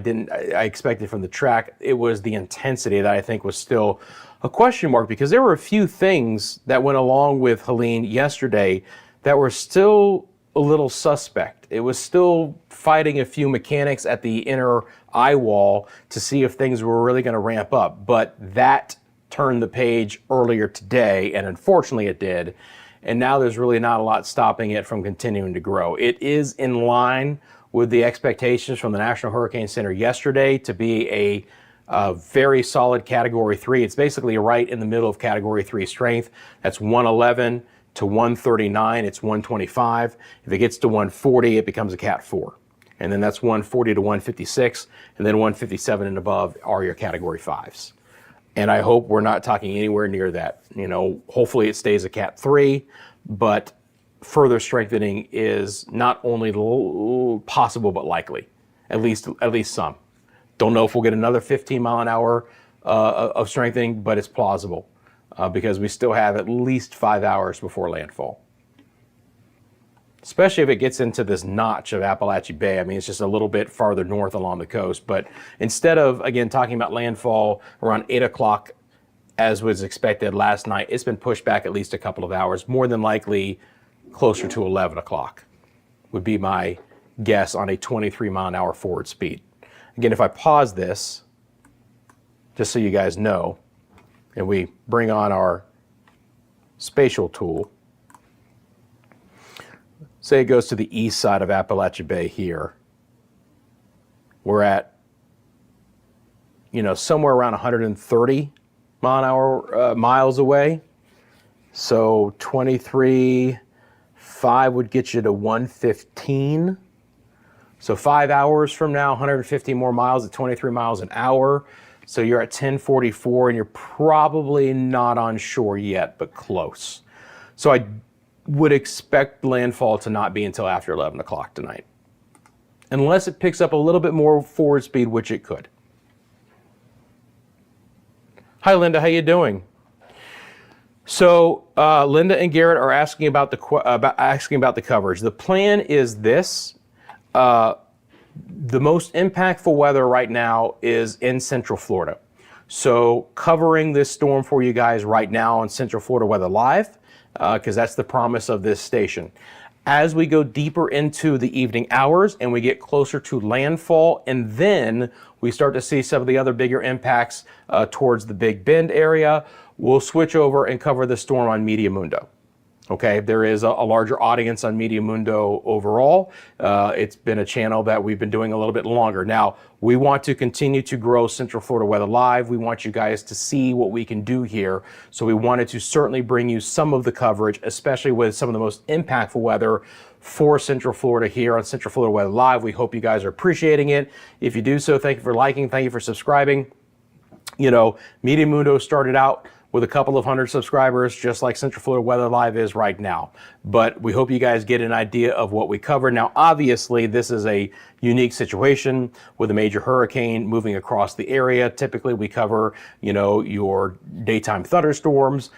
expected from the track. It was the intensity that I think was still a question mark, because there were a few things that went along with Helene yesterday that were still a little suspect. It was still fighting a few mechanics at the inner eye wall to see if things were really going to ramp up. But that turned the page earlier today, and unfortunately it did. And now there's really not a lot stopping it from continuing to grow. It is in line with the expectations from the National Hurricane Center yesterday to be a very solid Category 3. It's basically right in the middle of Category 3 strength. That's 111 to 139, it's 125. If it gets to 140, it becomes a Cat 4. And then that's 140 to 156, and then 157 and above are your Category 5s. And I hope we're not talking anywhere near that. You know, hopefully it stays a Cat 3, but further strengthening is not only possible, but likely, at least some. Don't know if we'll get another 15 mile an hour of strengthening, but it's plausible because we still have at least 5 hours before landfall. Especially if it gets into this notch of Appalachia Bay. I mean, it's just a little bit farther north along the coast. But instead of, again, talking about landfall around 8 o'clock as was expected last night, it's been pushed back at least a couple of hours, more than likely closer to 11 o'clock would be my guess on a 23 mile an hour forward speed. Again, if I pause this, just so you guys know, and we bring on our spatial tool, say it goes to the east side of Appalachia Bay here. We're at, you know, somewhere around 130 mile an hour miles away. So 23.5 would get you to 115. So 5 hours from now, 150 more miles at 23 miles an hour. So you're at 1044 and you're probably not on shore yet, but close. So I would expect landfall to not be until after 11 o'clock tonight, unless it picks up a little bit more forward speed, which it could. Hi, Linda, how you doing? So Linda and Garrett are asking about the coverage. The plan is this: The most impactful weather right now is in Central Florida. So covering this storm for you guys right now on Central Florida Weather Live, because that's the promise of this station. As we go deeper into the evening hours and we get closer to landfall, and then we start to see some of the other bigger impacts towards the Big Bend area, we'll switch over and cover the storm on Media Mundo. Okay, there is a larger audience on Media Mundo overall. It's been a channel that we've been doing a little bit longer. Now, we want to continue to grow Central Florida Weather Live. We want you guys to see what we can do here. So we wanted to certainly bring you some of the coverage, especially with some of the most impactful weather for Central Florida here on Central Florida Weather Live. We hope you guys are appreciating it. If you do so, thank you for liking, thank you for subscribing. You know, Media Mundo started out with a couple of hundred subscribers, just like Central Florida Weather Live is right now. But we hope you guys get an idea of what we cover. Now, obviously, this is a unique situation with a major hurricane moving across the area. Typically, we cover, you know, your daytime thunderstorms,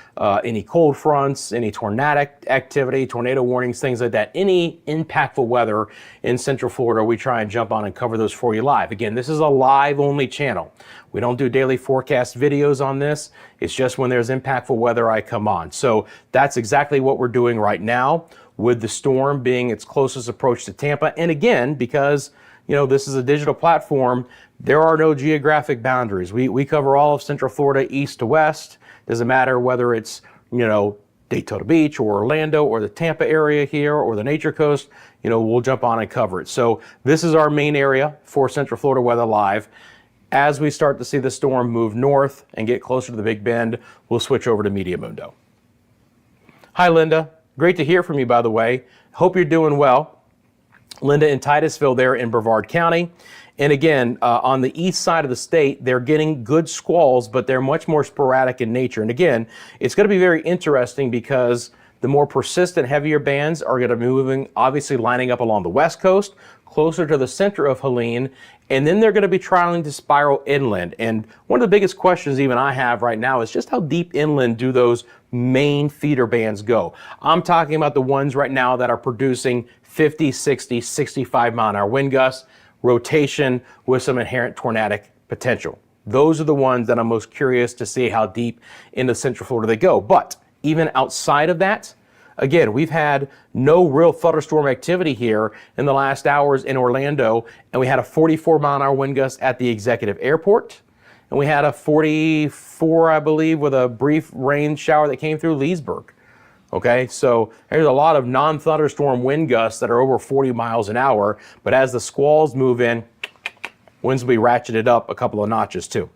any cold fronts, any tornadic activity, tornado warnings, things like that. Any impactful weather in Central Florida, we try and jump on and cover those for you live. Again, this is a live-only channel. We don't do daily forecast videos on this. It's just when there's impactful weather, I come on. So that's exactly what we're doing right now, with the storm being its closest approach to Tampa. And again, because, you know, this is a digital platform, there are no geographic boundaries. We cover all of Central Florida, east to west. Doesn't matter whether it's, you know, Daytona Beach or Orlando or the Tampa area here or the Nature Coast, you know, we'll jump on and cover it. So this is our main area for Central Florida Weather Live. As we start to see the storm move north and get closer to the Big Bend, we'll switch over to Media Mundo. Hi, Linda. Great to hear from you, by the way. Hope you're doing well. Linda in Titusville there in Brevard County. And again, on the east side of the state, they're getting good squalls, but they're much more sporadic in nature. And again, it's going to be very interesting because the more persistent, heavier bands are going to be moving, obviously lining up along the west coast, closer to the center of Helene, and then they're going to be trying to spiral inland. And one of the biggest questions even I have right now is just how deep inland do those main feeder bands go? I'm talking about the ones right now that are producing 50, 60, 65 mile an hour wind gusts, rotation with some inherent tornadic potential. Those are the ones that I'm most curious to see how deep into Central Florida they go. But even outside of that, again, we've had no real thunderstorm activity here in the last hours in Orlando, and we had a 44 mile an hour wind gust at the Executive Airport, and we had a 44, I believe, with a brief rain shower that came through Leesburg. Okay, so there's a lot of non-thunderstorm wind gusts that are over 40 miles an hour, but as the squalls move in, winds will be ratcheted up a couple of notches too.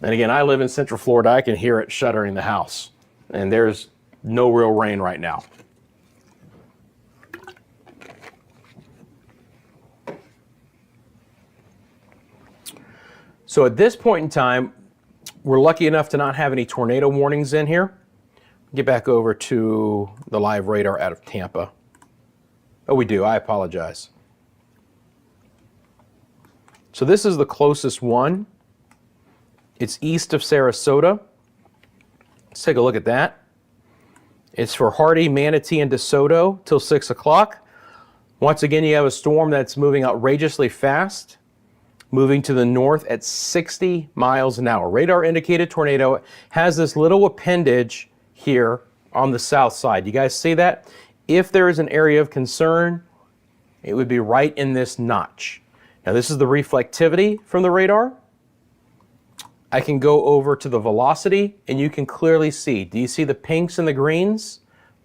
And again, I live in Central Florida. I can hear it shuddering the house. And there's no real rain right now. So at this point in time, we're lucky enough to not have any tornado warnings in here. Get back over to the live radar out of Tampa. Oh, we do. I apologize. So this is the closest one. It's east of Sarasota. Let's take a look at that. It's for Hardy, Manatee, and DeSoto till 6 o'clock. Once again, you have a storm that's moving outrageously fast, moving to the north at 60 miles an hour. Radar indicated tornado has this little appendage here on the south side. You guys see that? If there is an area of concern, it would be right in this notch. Now, this is the reflectivity from the radar. I can go over to the velocity and you can clearly see. Do you see the pinks and the greens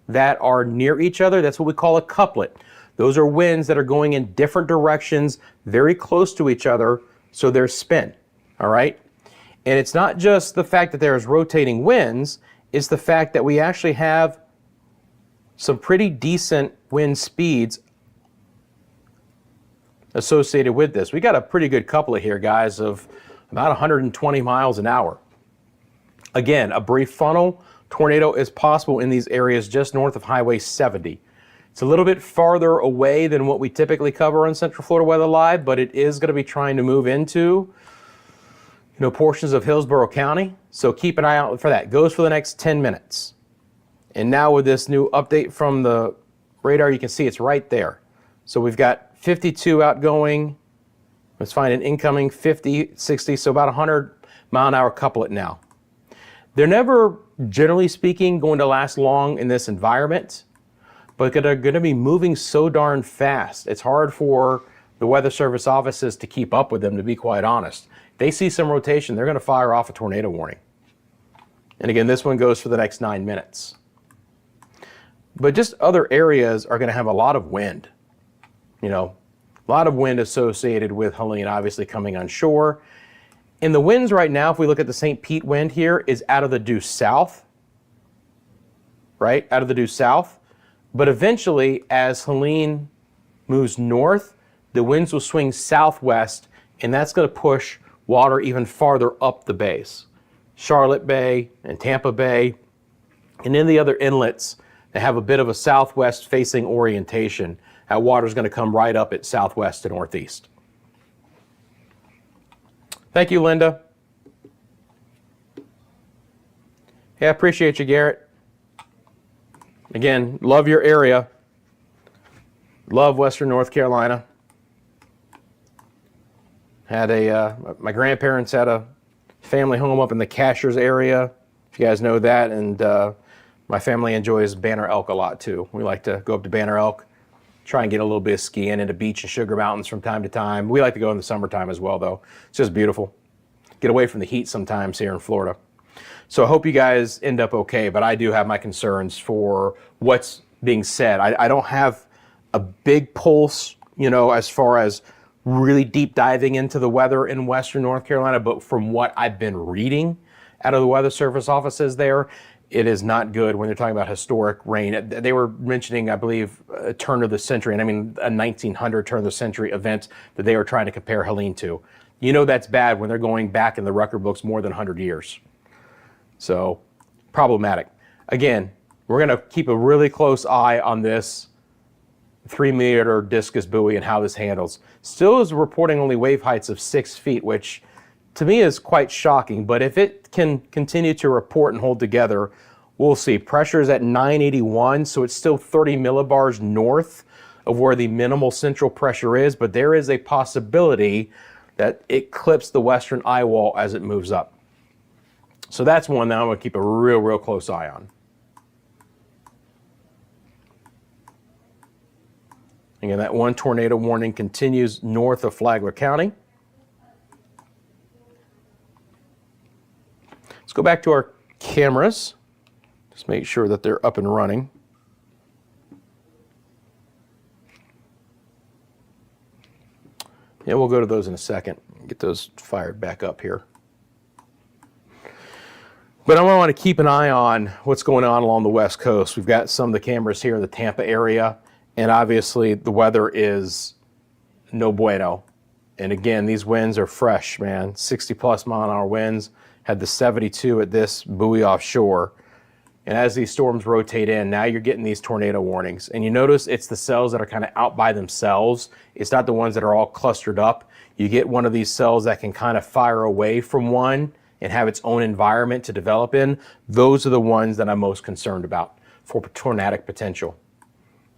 that are near each other? That's what we call a couplet. Those are winds that are going in different directions, very close to each other, so there's spin, all right? And it's not just the fact that there's rotating winds, it's the fact that we actually have some pretty decent wind speeds associated with this. We got a pretty good couplet here, guys, of about 120 miles an hour. Again, a brief funnel tornado is possible in these areas just north of Highway 70. It's a little bit farther away than what we typically cover on Central Florida Weather Live, but it is going to be trying to move into, portions of Hillsborough County. So keep an eye out for that. It goes for the next 10 minutes. And now with this new update from the radar, you can see it's right there. So we've got 52 outgoing. Let's find an incoming 50, 60, so about 100-mile-an-hour couplet now. They're never, generally speaking, going to last long in this environment, but they're going to be moving so darn fast. It's hard for the Weather Service offices to keep up with them, to be quite honest. If they see some rotation, they're going to fire off a tornado warning. And again, this one goes for the next 9 minutes. But just other areas are going to have a lot of wind. You know, a lot of wind associated with Helene obviously coming on shore. And the winds right now, if we look at the St. Pete wind here, is out of the due south, right? Out of the due south. But eventually, as Helene moves north, the winds will swing southwest, and that's going to push water even farther up the bays. Charlotte Bay and Tampa Bay, and then the other inlets that have a bit of a southwest facing orientation. That water is going to come right up at southwest to northeast. Thank you, Linda. Yeah, I appreciate you, Garrett. Again, love your area. Love Western North Carolina. Had my grandparents had a family home up in the Cashers area, if you guys know that, and my family enjoys Banner Elk a lot too. We like to go up to Banner Elk, try and get a little bit of skiing into Beach and Sugar Mountains from time to time. We like to go in the summertime as well, though. It's just beautiful. Get away from the heat sometimes here in Florida. So I hope you guys end up okay, but I do have my concerns for what's being said. I don't have a big pulse, you know, as far as really deep diving into the weather in Western North Carolina, but from what I've been reading out of the Weather Service offices there, it is not good when they're talking about historic rain. They were mentioning, I believe, a turn of the century, and I mean a 1900 turn of the century event that they were trying to compare Helene to. You know that's bad when they're going back in the record books more than 100 years. So, problematic. Again, we're going to keep a really close eye on this 3-meter discus buoy and how this handles. Still is reporting only wave heights of 6 feet, which to me is quite shocking, but if it can continue to report and hold together, we'll see. Pressure is at 981, so it's still 30 millibars north of where the minimal central pressure is, but there is a possibility that it clips the western eye wall as it moves up. So that's one that I'm going to keep a real close eye on. Again, that one tornado warning continues north of Flagler County. Let's go back to our cameras. Just make sure that they're up and running. Yeah, we'll go to those in a second. Get those fired back up here. But I want to keep an eye on what's going on along the West Coast. We've got some of the cameras here in the Tampa area, and obviously the weather is no bueno. And again, these winds are fresh, man. 60+ mile-an-hour winds. Had the 72 at this buoy offshore. And as these storms rotate in, now you're getting these tornado warnings. And you notice it's the cells that are kind of out by themselves. It's not the ones that are all clustered up. You get one of these cells that can kind of fire away from one and have its own environment to develop in. Those are the ones that I'm most concerned about for tornadic potential.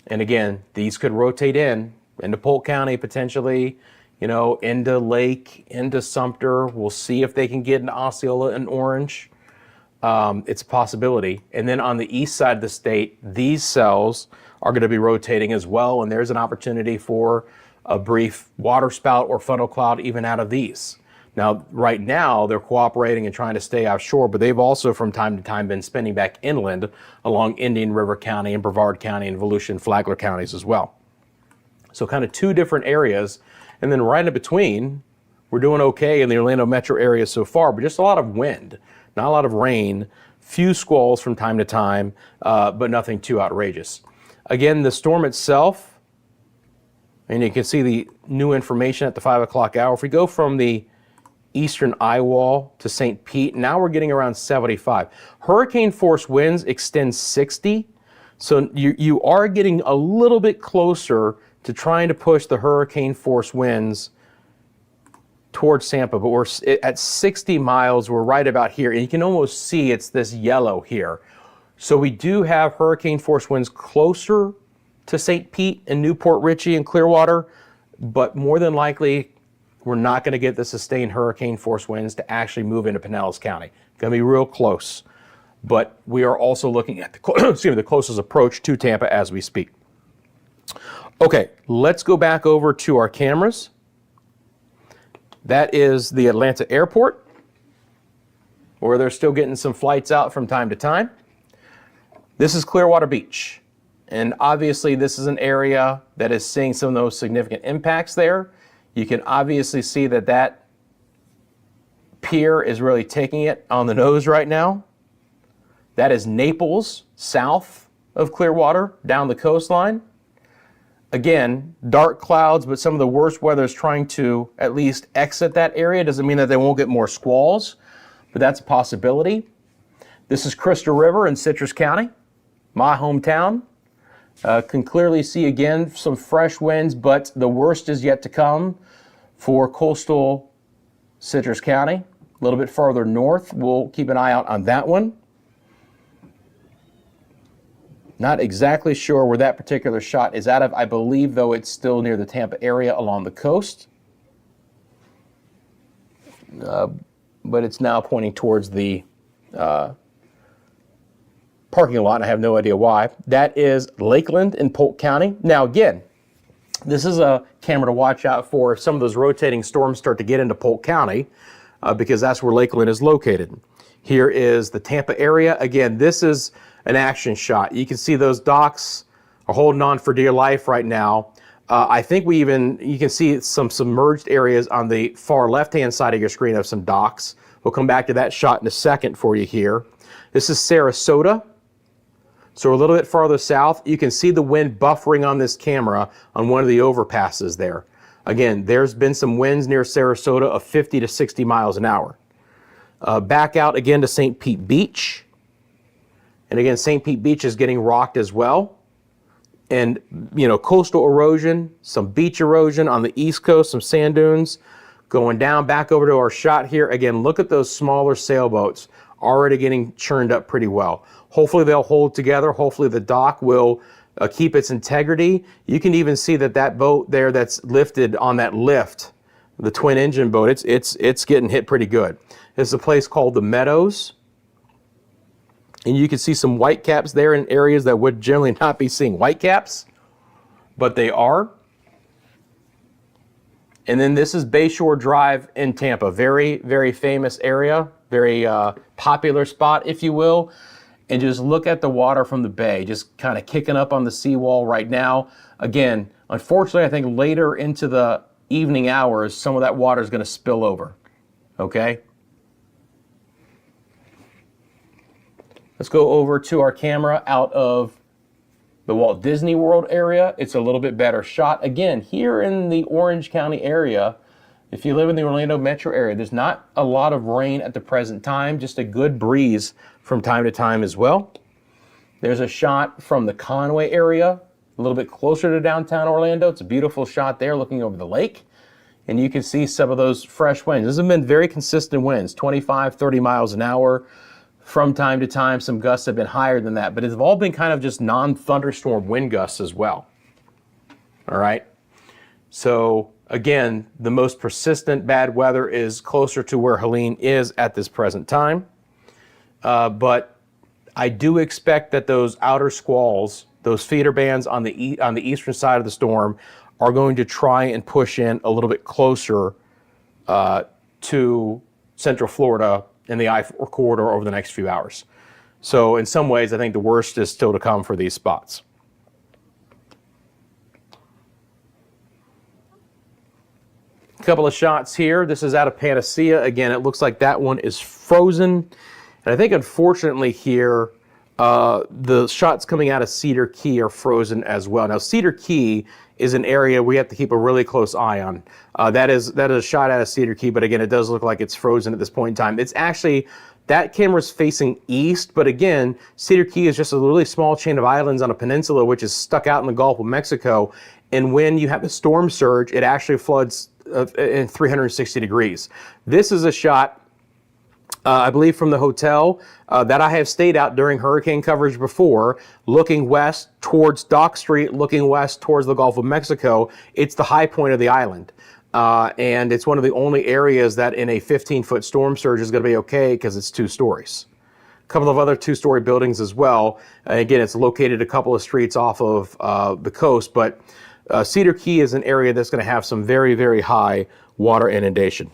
And again, these could rotate into Polk County potentially, you know, into Lake, into Sumter. We'll see if they can get into Osceola and Orange. It's a possibility. And then on the east side of the state, these cells are going to be rotating as well, and there's an opportunity for a brief water spout or funnel cloud even out of these. Now, right now, they're cooperating and trying to stay offshore, but they've also from time to time been spinning back inland along Indian River County and Brevard County and Volusia, Flagler counties as well. So kind of two different areas. And then right in between, we're doing okay in the Orlando metro area so far, but just a lot of wind, not a lot of rain, few squalls from time to time, but nothing too outrageous. Again, the storm itself, and you can see the new information at the 5 o'clock hour. If we go from the eastern eye wall to St. Pete, now we're getting around 75. Hurricane force winds extend 60, so you are getting a little bit closer to trying to push the hurricane force winds towards Tampa, but we're at 60 miles, we're right about here, and you can almost see it's this yellow here. So we do have hurricane force winds closer to St. Pete and Newport Richey and Clearwater, but more than likely, we're not going to get the sustained hurricane force winds to actually move into Pinellas County. Going to be real close. But we are also looking at the closest approach to Tampa as we speak. Okay, let's go back over to our cameras. That is the Atlanta airport, where they're still getting some flights out from time to time. This is Clearwater Beach. And obviously this is an area that is seeing some of those significant impacts there. You can obviously see that that pier is really taking it on the nose right now. That is Naples, south of Clearwater, down the coastline. Again, dark clouds, but some of the worst weather is trying to at least exit that area. Doesn't mean that they won't get more squalls, but that's a possibility. This is Crystal River in Citrus County, my hometown. Can clearly see again some fresh winds, but the worst is yet to come for coastal Citrus County. A little bit farther north, we'll keep an eye out on that one. Not exactly sure where that particular shot is out of. I believe, though, it's still near the Tampa area along the coast. But it's now pointing towards the parking lot, and I have no idea why. That is Lakeland in Polk County. Now, again, this is a camera to watch out for if some of those rotating storms start to get into Polk County, because that's where Lakeland is located. Here is the Tampa area. Again, this is an action shot. You can see those docks are holding on for dear life right now. I think you can see some submerged areas on the far left-hand side of your screen of some docks. We'll come back to that shot in a second for you here. This is Sarasota. So a little bit farther south, you can see the wind buffering on this camera on one of the overpasses there. Again, there's been some winds near Sarasota of 50 to 60 miles an hour. Back out again to St. Pete Beach. And again, St. Pete Beach is getting rocked as well. And, coastal erosion, some beach erosion on the East Coast, some sand dunes. Going down back over to our shot here. Again, look at those smaller sailboats already getting churned up pretty well. Hopefully they'll hold together. Hopefully the dock will keep its integrity. You can even see that boat there that's lifted on that lift, the twin engine boat, it's getting hit pretty good. It's a place called the Meadows. And you can see some whitecaps there in areas that would generally not be seeing whitecaps, but they are. And then this is Bayshore Drive in Tampa. Very, very famous area, very popular spot, if you will. And just look at the water from the bay, just kind of kicking up on the seawall right now. Again, unfortunately, I think later into the evening hours, some of that water is going to spill over, okay? Let's go over to our camera out of the Walt Disney World area. It's a little bit better shot. Again, here in the Orange County area, if you live in the Orlando metro area, there's not a lot of rain at the present time, just a good breeze from time to time as well. There's a shot from the Conway area, a little bit closer to downtown Orlando. It's a beautiful shot there looking over the lake. And you can see some of those fresh winds. These have been very consistent winds, 25, 30 miles an hour. From time to time, some gusts have been higher than that, but it's all been kind of just non-thunderstorm wind gusts as well. All right. So again, the most persistent bad weather is closer to where Helene is at this present time. But I do expect that those outer squalls, those feeder bands on the eastern side of the storm, are going to try and push in a little bit closer to Central Florida in the I-4 corridor over the next few hours. So in some ways, I think the worst is still to come for these spots. A couple of shots here. This is out of Panacea. Again, it looks like that one is frozen. And I think unfortunately here, the shots coming out of Cedar Key are frozen as well. Now, Cedar Key is an area we have to keep a really close eye on. That is a shot out of Cedar Key, but again, it does look like it's frozen at this point in time. It's actually, that camera's facing east, but again, Cedar Key is just a really small chain of islands on a peninsula which is stuck out in the Gulf of Mexico. And when you have a storm surge, it actually floods in 360 degrees. This is a shot I believe from the hotel that I have stayed out during hurricane coverage before, looking west towards Dock Street, looking west towards the Gulf of Mexico. It's the high point of the island. And it's one of the only areas that in a 15-foot storm surge is going to be okay because it's 2 stories. A couple of other 2-story buildings as well. Again, it's located a couple of streets off of the coast, but Cedar Key is an area that's going to have some very, very high water inundation.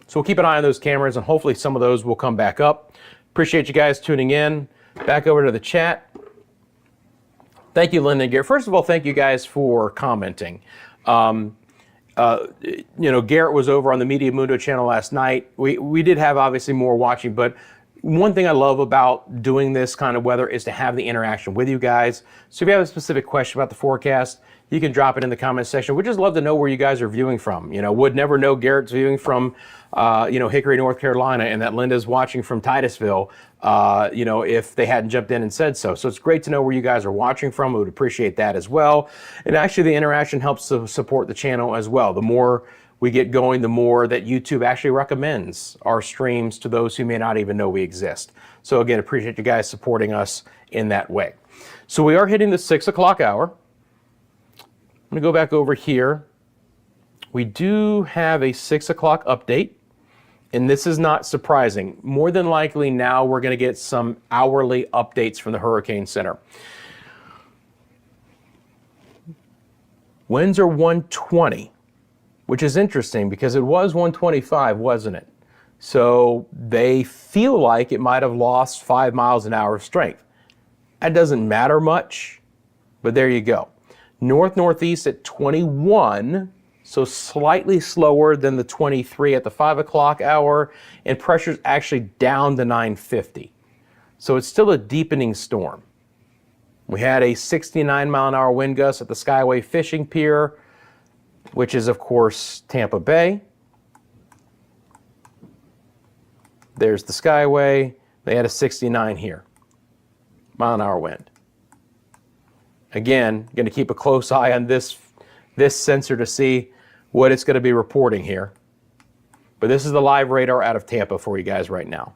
So we'll keep an eye on those cameras, and hopefully some of those will come back up. Appreciate you guys tuning in. Back over to the chat. Thank you, Linda and Garrett. First of all, thank you guys for commenting. You know, Garrett was over on the Media Mundo channel last night. We did have obviously more watching, but one thing I love about doing this kind of weather is to have the interaction with you guys. So if you have a specific question about the forecast, you can drop it in the comment section. We'd just love to know where you guys are viewing from. You know, would never know Garrett's viewing from, you know, Hickory, North Carolina, and that Linda's watching from Titusville, you know, if they hadn't jumped in and said so. So it's great to know where you guys are watching from. We would appreciate that as well. And actually the interaction helps to support the channel as well. The more we get going, the more that YouTube actually recommends our streams to those who may not even know we exist. So again, appreciate you guys supporting us in that way. So we are hitting the 6 o'clock hour. I'm going to go back over here. We do have a 6 o'clock update, and this is not surprising. More than likely now we're going to get some hourly updates from the Hurricane Center. Winds are 120, which is interesting because it was 125, wasn't it? So they feel like it might have lost 5 miles an hour of strength. That doesn't matter much, but there you go. North-northeast at 21, so slightly slower than the 23 at the 5 o'clock hour, and pressure's actually down to 950. So it's still a deepening storm. We had a 69 mile an hour wind gust at the Skyway Fishing Pier, which is of course Tampa Bay. There's the Skyway. They had a 69 here, mile an hour wind. Again, going to keep a close eye on this sensor to see what it's going to be reporting here. But this is the live radar out of Tampa for you guys right now,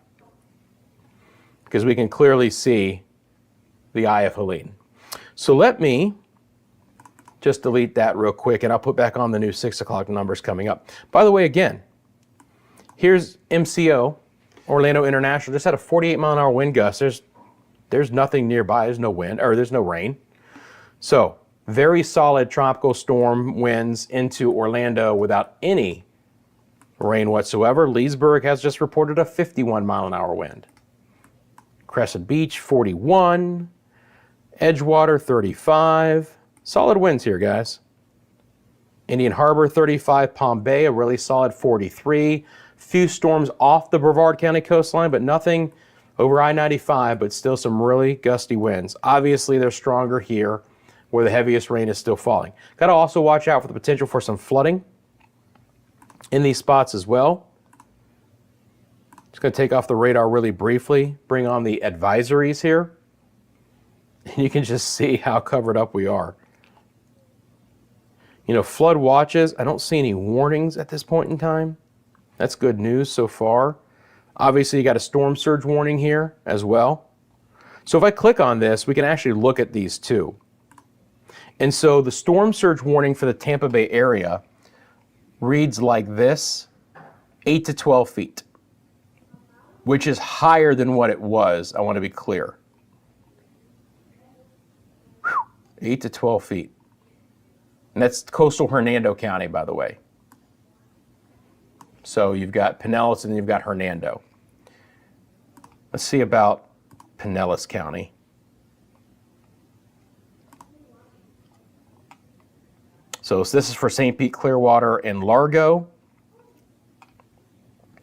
because we can clearly see the eye of Helene. So let me just delete that real quick, and I'll put back on the new 6 o'clock numbers coming up. By the way, again, here's MCO, Orlando International, just had a 48 mile an hour wind gust. There's nothing nearby. There's no wind, or there's no rain. So very solid tropical storm winds into Orlando without any rain whatsoever. Leesburg has just reported a 51 mile an hour wind. Crescent Beach, 41. Edgewater, 35. Solid winds here, guys. Indian Harbor, 35. Palm Bay, a really solid 43. Few storms off the Brevard County coastline, but nothing over I-95, but still some really gusty winds. Obviously, they're stronger here, where the heaviest rain is still falling. Got to also watch out for the potential for some flooding in these spots as well. Just going to take off the radar really briefly, bring on the advisories here. And you can just see how covered up we are. You know, flood watches, I don't see any warnings at this point in time. That's good news so far. Obviously, you got a storm surge warning here as well. So if I click on this, we can actually look at these too. And so the storm surge warning for the Tampa Bay area reads like this, 8 to 12 feet, which is higher than what it was. I want to be clear. 8 to 12 feet. And that's coastal Hernando County, by the way. So you've got Pinellas and you've got Hernando. Let's see about Pinellas County. So this is for St. Pete, Clearwater, and Largo.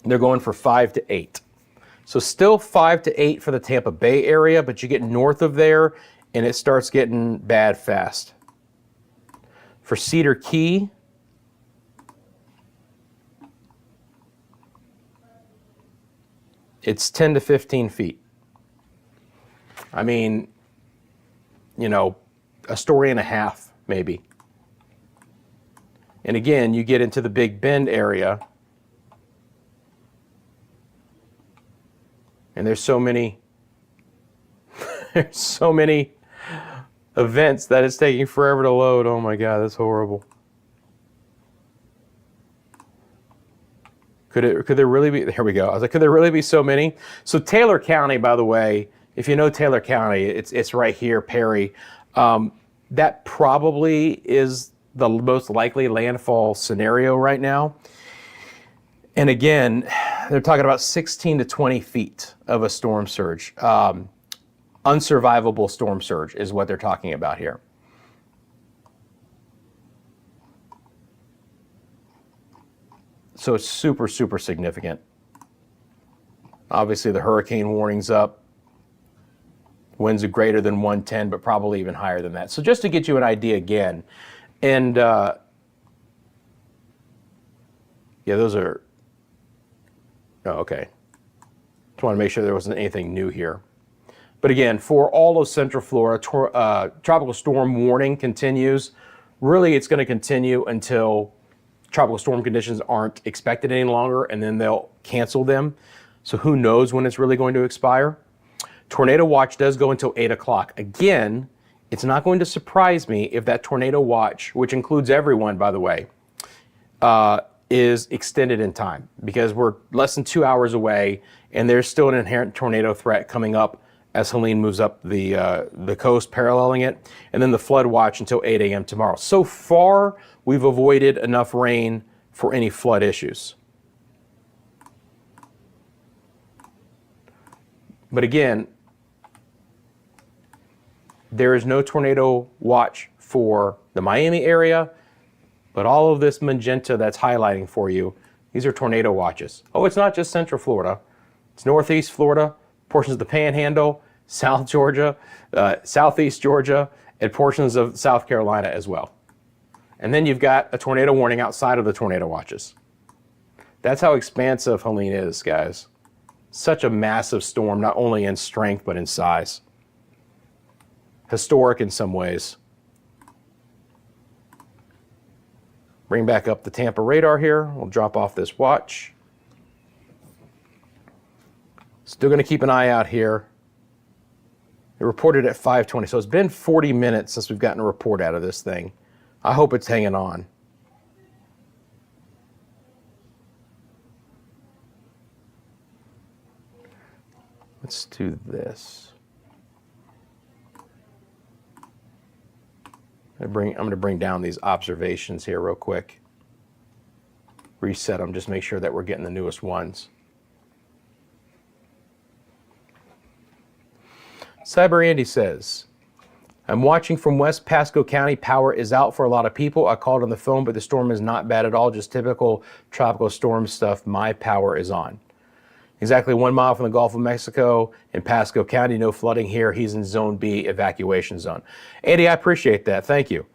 They're going for 5 to 8. So still 5 to 8 for the Tampa Bay area, but you get north of there and it starts getting bad fast. For Cedar Key, it's 10 to 15 feet. I mean, you know, a story and a half, maybe. And again, you get into the Big Bend area, And there's so many, there's so many events that it's taking forever to load. Oh my God, that's horrible. Could there really be, here we go. I was like, could there really be so many? So Taylor County, by the way, if you know Taylor County, it's right here, Perry. That probably is the most likely landfall scenario right now. And again, they're talking about 16 to 20 feet of a storm surge. Unsurvivable storm surge is what they're talking about here. So it's super, super significant. Obviously the hurricane warning's up. Winds are greater than 110, but probably even higher than that. So just to get you an idea again, and yeah, those are, oh, okay. Just want to make sure there wasn't anything new here. But again, for all of Central Florida, tropical storm warning continues. Really, it's going to continue until tropical storm conditions aren't expected any longer, and then they'll cancel them. So who knows when it's really going to expire. Tornado watch does go until 8 o'clock. Again, it's not going to surprise me if that tornado watch, which includes everyone, by the way, is extended in time, because we're less than 2 hours away and there's still an inherent tornado threat coming up as Helene moves up the coast, paralleling it, and then the flood watch until 8 a.m. tomorrow. So far, we've avoided enough rain for any flood issues. But again, there is no tornado watch for the Miami area, but all of this magenta that's highlighting for you, these are tornado watches. Oh, it's not just Central Florida. It's Northeast Florida, portions of the Panhandle, South Georgia, Southeast Georgia, and portions of South Carolina as well. And then you've got a tornado warning outside of the tornado watches. That's how expansive Helene is, guys. Such a massive storm, not only in strength, but in size. Historic in some ways. Bring back up the Tampa radar here. We'll drop off this watch. Still going to keep an eye out here. It reported at 5:20, so it's been 40 minutes since we've gotten a report out of this thing. I hope it's hanging on. Let's do this. I'm going to bring down these observations here real quick. Reset them, just make sure that we're getting the newest ones. Cyber Andy says, I'm watching from West Pasco County. Power is out for a lot of people. I called on the phone, but the storm is not bad at all. Just typical tropical storm stuff. My power is on. Exactly 1 mile from the Gulf of Mexico in Pasco County. No flooding here. He's in Zone B, evacuation zone. Andy, I appreciate that. Thank you.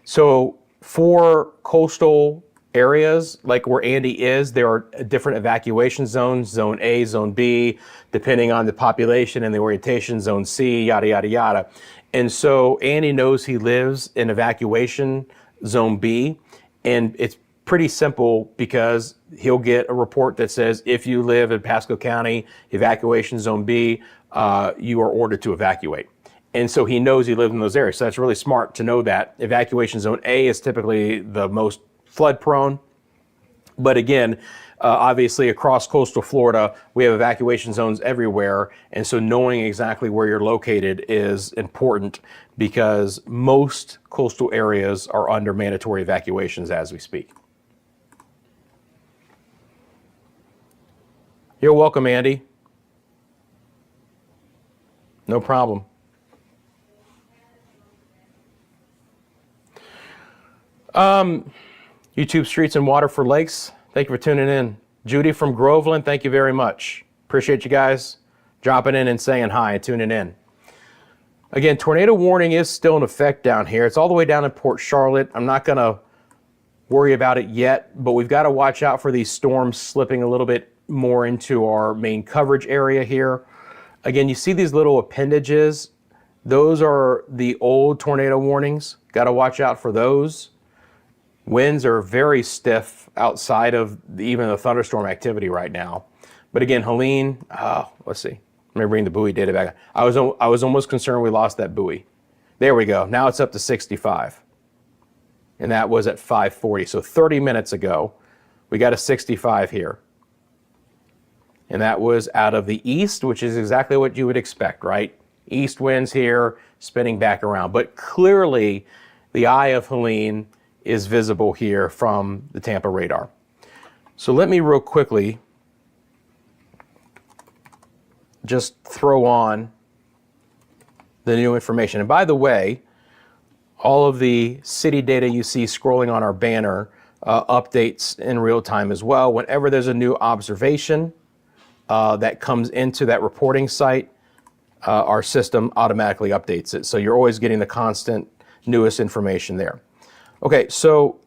So for coastal areas like where Andy is, there are different evacuation zones, Zone A, Zone B, depending on the population and the orientation, Zone C, yada, yada, yada. And so Andy knows he lives in evacuation Zone B, and it's pretty simple because he'll get a report that says if you live in Pasco County, evacuation Zone B, you are ordered to evacuate. And so he knows he lives in those areas. So that's really smart to know that. Evacuation Zone A is typically the most flood prone. But again, obviously across coastal Florida, we have evacuation zones everywhere. And so knowing exactly where you're located is important because most coastal areas are under mandatory evacuations as we speak. You're welcome, Andy. No problem. YouTube Streets and Water for Lakes, thank you for tuning in. Judy from Groveland, thank you very much. Appreciate you guys dropping in and saying hi and tuning in. Again, tornado warning is still in effect down here. It's all the way down in Port Charlotte. I'm not going to worry about it yet, but we've got to watch out for these storms slipping a little bit more into our main coverage area here. Again, you see these little appendages. Those are the old tornado warnings. Got to watch out for those. Winds are very stiff outside of even the thunderstorm activity right now. But again, Helene, let's see. Let me bring the buoy data back. I was almost concerned we lost that buoy. There we go. Now it's up to 65. And that was at 5:40. So 30 minutes ago, we got a 65 here. And that was out of the east, which is exactly what you would expect, right? East winds here, spinning back around. But clearly, the eye of Helene is visible here from the Tampa radar. So let me real quickly just throw on the new information. And by the way, all of the city data you see scrolling on our banner updates in real time as well. Whenever there's a new observation that comes into that reporting site, our system automatically updates it. So you're always getting the constant newest information there. Okay, so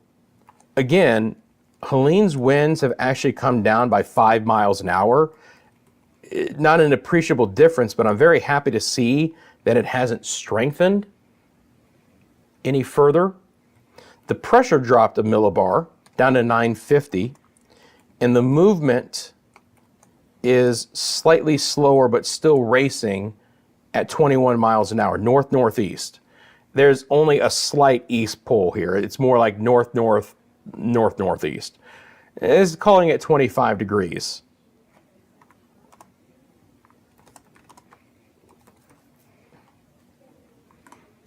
again, Helene's winds have actually come down by 5 miles an hour. Not an appreciable difference, but I'm very happy to see that it hasn't strengthened any further. The pressure dropped a millibar down to 950, and the movement is slightly slower but still racing at 21 miles an hour, north-northeast. There's only a slight east pole here. It's more like north-north, north-northeast. It's calling it 25 degrees.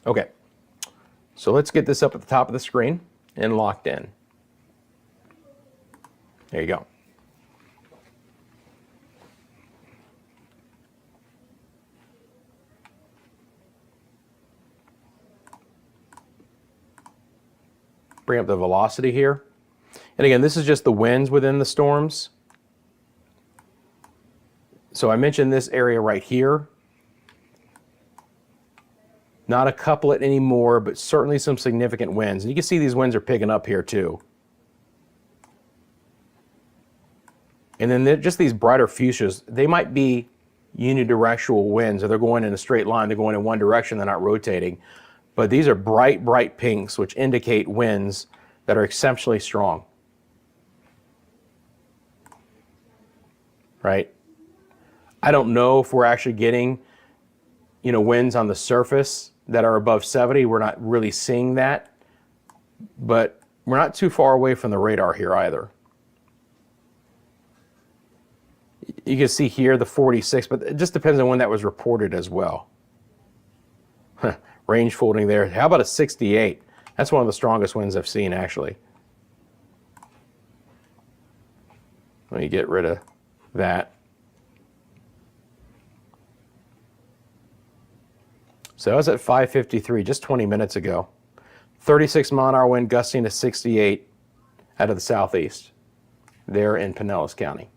Okay, so let's get this up at the top of the screen and locked in. There you go. Bring up the velocity here. And again, this is just the winds within the storms. So I mentioned this area right here. Not a couplet anymore, but certainly some significant winds. And you can see these winds are picking up here too. And then just these brighter fuchsias, they might be unidirectional winds, or they're going in a straight line, they're going in one direction, they're not rotating. But these are bright, bright pinks, which indicate winds that are exceptionally strong. Right? I don't know if we're actually getting, winds on the surface that are above 70. We're not really seeing that, but we're not too far away from the radar here either. You can see here the 46, but it just depends on when that was reported as well. Range folding there. How about a 68? That's one of the strongest winds I've seen, actually. Let me get rid of that. So I was at 553 just 20 minutes ago. 36 mile an hour wind gusting to 68 out of the southeast there in Pinellas County.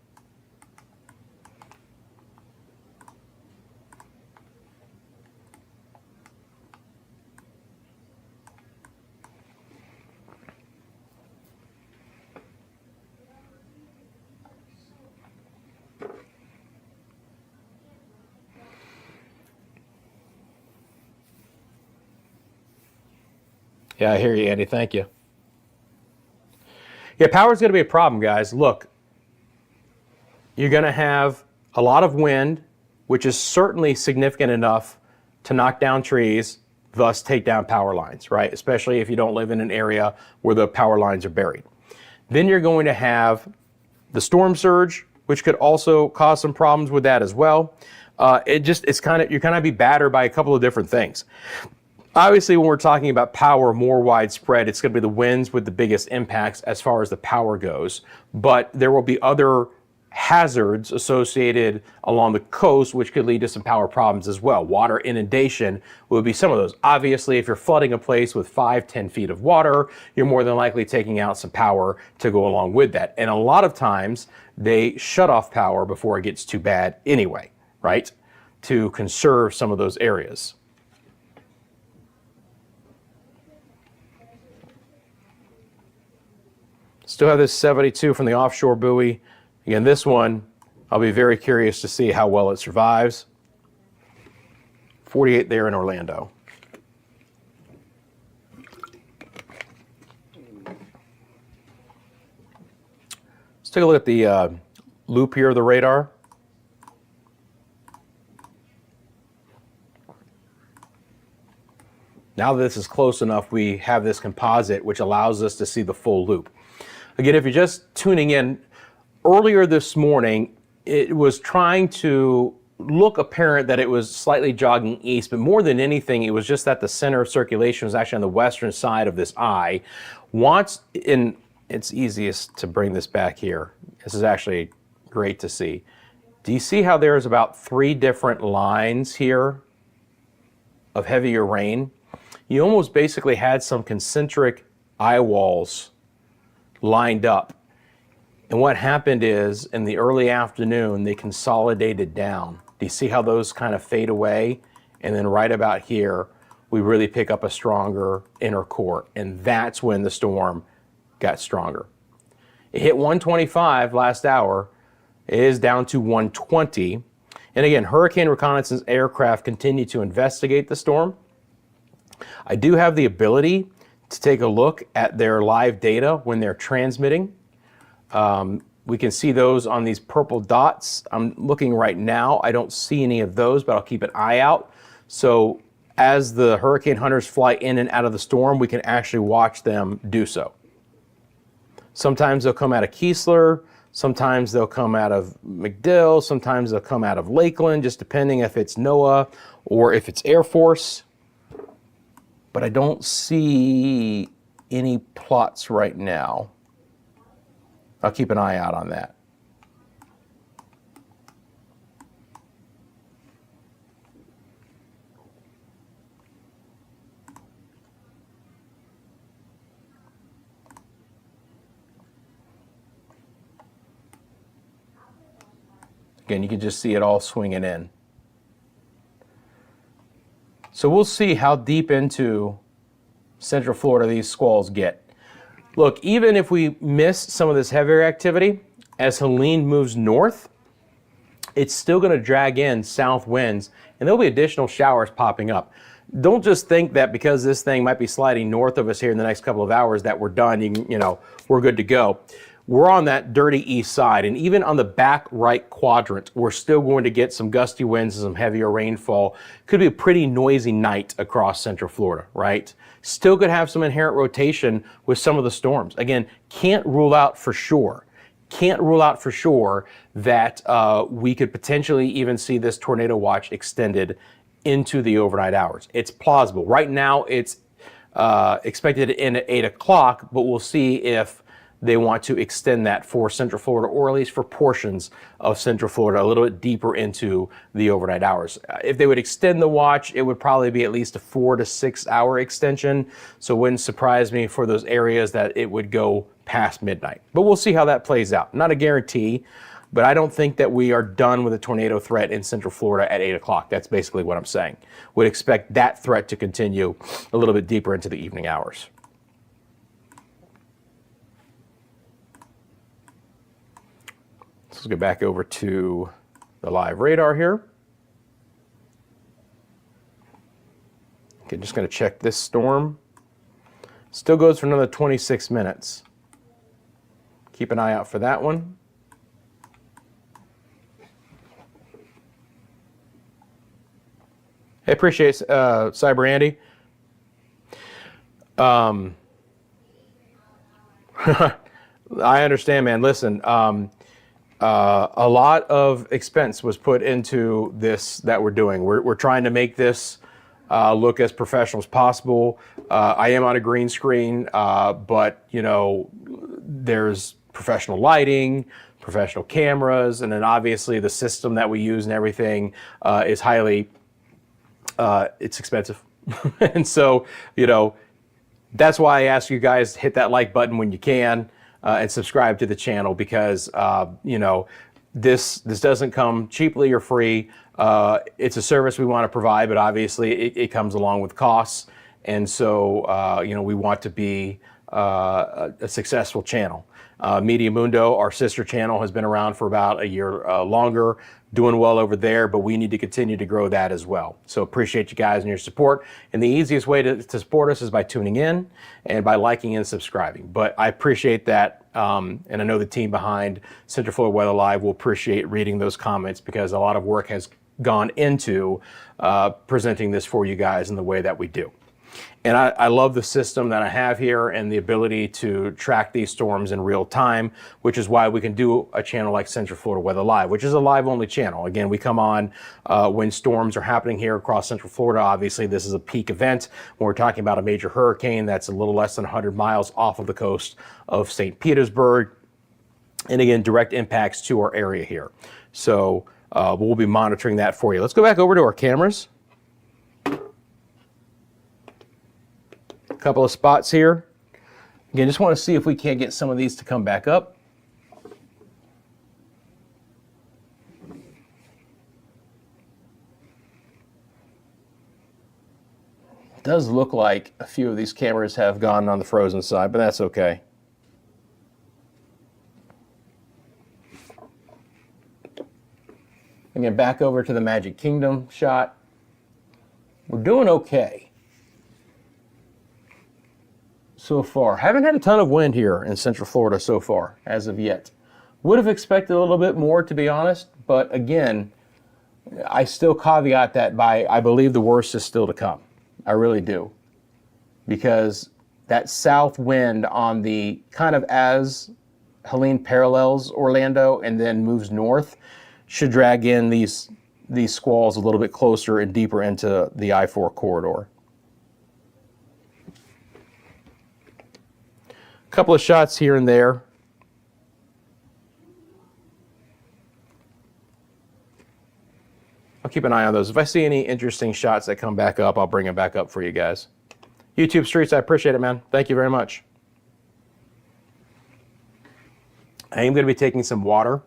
Yeah, I hear you, Andy. Thank you. Yeah, power's going to be a problem, guys. Look, you're going to have a lot of wind, which is certainly significant enough to knock down trees, thus take down power lines, right? Especially if you don't live in an area where the power lines are buried. Then you're going to have the storm surge, which could also cause some problems with that as well. You're kind of be battered by a couple of different things. Obviously, when we're talking about power more widespread, it's going to be the winds with the biggest impacts as far as the power goes. But there will be other hazards associated along the coast, which could lead to some power problems as well. Water inundation would be some of those. Obviously, if you're flooding a place with 5-10 feet of water, you're more than likely taking out some power to go along with that. And a lot of times, they shut off power before it gets too bad anyway, right? To conserve some of those areas. Still have this 72 from the offshore buoy. Again, this one, I'll be very curious to see how well it survives. 48 there in Orlando. Let's take a look at the loop here of the radar. Now that this is close enough, we have this composite which allows us to see the full loop. Again, if you're just tuning in, earlier this morning, it was trying to look apparent that it was slightly jogging east, but more than anything, it was just that the center of circulation was actually on the western side of this eye. It's easiest to bring this back here. This is actually great to see. Do you see how there's about 3 different lines here of heavier rain? You almost basically had some concentric eye walls lined up. And what happened is, in the early afternoon, they consolidated down. Do you see how those kind of fade away? And then right about here, we really pick up a stronger inner core. And that's when the storm got stronger. It hit 125 last hour. It is down to 120. And again, hurricane reconnaissance aircraft continue to investigate the storm. I do have the ability to take a look at their live data when they're transmitting. We can see those on these purple dots. I'm looking right now. I don't see any of those, but I'll keep an eye out. So as the hurricane hunters fly in and out of the storm, we can actually watch them do so. Sometimes they'll come out of Keesler, sometimes they'll come out of MacDill, sometimes they'll come out of Lakeland, just depending if it's NOAA or if it's Air Force. But I don't see any plots right now. I'll keep an eye out on that. Again, you can just see it all swinging in. So we'll see how deep into Central Florida these squalls get. Look, even if we miss some of this heavier activity, as Helene moves north, it's still going to drag in south winds, and there'll be additional showers popping up. Don't just think that because this thing might be sliding north of us here in the next couple of hours that we're done, we're good to go. We're on that dirty east side, and even on the back right quadrant, we're still going to get some gusty winds and some heavier rainfall. Could be a pretty noisy night across Central Florida, right? Still could have some inherent rotation with some of the storms. Again, can't rule out for sure. Can't rule out for sure that we could potentially even see this tornado watch extended into the overnight hours. It's plausible. Right now, it's expected to end at 8 o'clock, but we'll see if they want to extend that for Central Florida, or at least for portions of Central Florida, a little bit deeper into the overnight hours. If they would extend the watch, it would probably be at least a 4 to 6 hour extension. So it wouldn't surprise me for those areas that it would go past midnight. But we'll see how that plays out. Not a guarantee, but I don't think that we are done with a tornado threat in Central Florida at 8 o'clock. That's basically what I'm saying. Would expect that threat to continue a little bit deeper into the evening hours. Let's get back over to the live radar here. Okay, just going to check this storm. Still goes for another 26 minutes. Keep an eye out for that one. I appreciate Cyber Andy. I understand, man. Listen, a lot of expense was put into this that we're doing. We're trying to make this look as professional as possible. I am on a green screen, but there's professional lighting, professional cameras, and then obviously the system that we use and everything is highly, it's expensive. And so, that's why I ask you guys to hit that like button when you can. And subscribe to the channel, because this doesn't come cheaply or free. It's a service we want to provide, but obviously it comes along with costs. And so we want to be a successful channel. Media Mundo, our sister channel, has been around for about a year longer, doing well over there, but we need to continue to grow that as well. So appreciate you guys and your support. And the easiest way to support us is by tuning in and by liking and subscribing. But I appreciate that. And I know the team behind Central Florida Weather Live will appreciate reading those comments, because a lot of work has gone into presenting this for you guys in the way that we do. And I love the system that I have here and the ability to track these storms in real time, which is why we can do a channel like Central Florida Weather Live, which is a live only channel. Again, we come on when storms are happening here across Central Florida. Obviously, this is a peak event when we're talking about a major hurricane that's a little less than 100 miles off of the coast of St. Petersburg. And again, direct impacts to our area here. So we'll be monitoring that for you. Let's go back over to our cameras. Couple of spots here. Again, just want to see if we can't get some of these to come back up. It does look like a few of these cameras have gone on the frozen side, but that's okay. Again, back over to the Magic Kingdom shot. We're doing okay so far. Haven't had a ton of wind here in Central Florida so far, as of yet. Would have expected a little bit more, to be honest, but again, I still caveat that by I believe the worst is still to come. I really do. Because that south wind on the kind of as Helene parallels Orlando and then moves north should drag in these squalls a little bit closer and deeper into the I-4 corridor. Couple of shots here and there. I'll keep an eye on those. If I see any interesting shots that come back up, I'll bring them back up for you guys. YouTube Streets, I appreciate it, man. Thank you very much. I am going to be taking some water,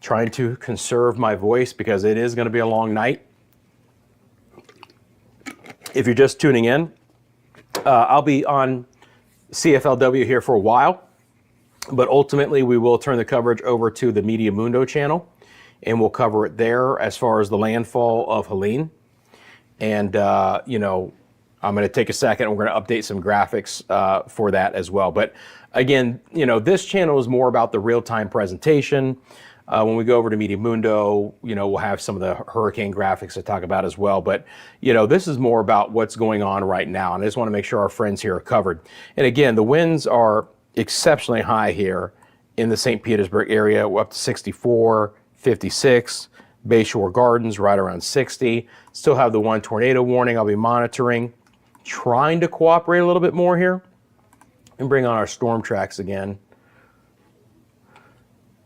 trying to conserve my voice because it is going to be a long night. If you're just tuning in, I'll be on CFLW here for a while, but ultimately we will turn the coverage over to the Media Mundo channel and we'll cover it there as far as the landfall of Helene. And, you know, I'm going to take a second and we're going to update some graphics for that as well. But again, you know, this channel is more about the real-time presentation. When we go over to Media Mundo, you know, we'll have some of the hurricane graphics to talk about as well. But, you know, this is more about what's going on right now. And I just want to make sure our friends here are covered. And again, the winds are exceptionally high here in the St. Petersburg area. We're up to 64, 56, Bayshore Gardens right around 60. Still have the one tornado warning I'll be monitoring. Trying to cooperate a little bit more here. And bring on our storm tracks again.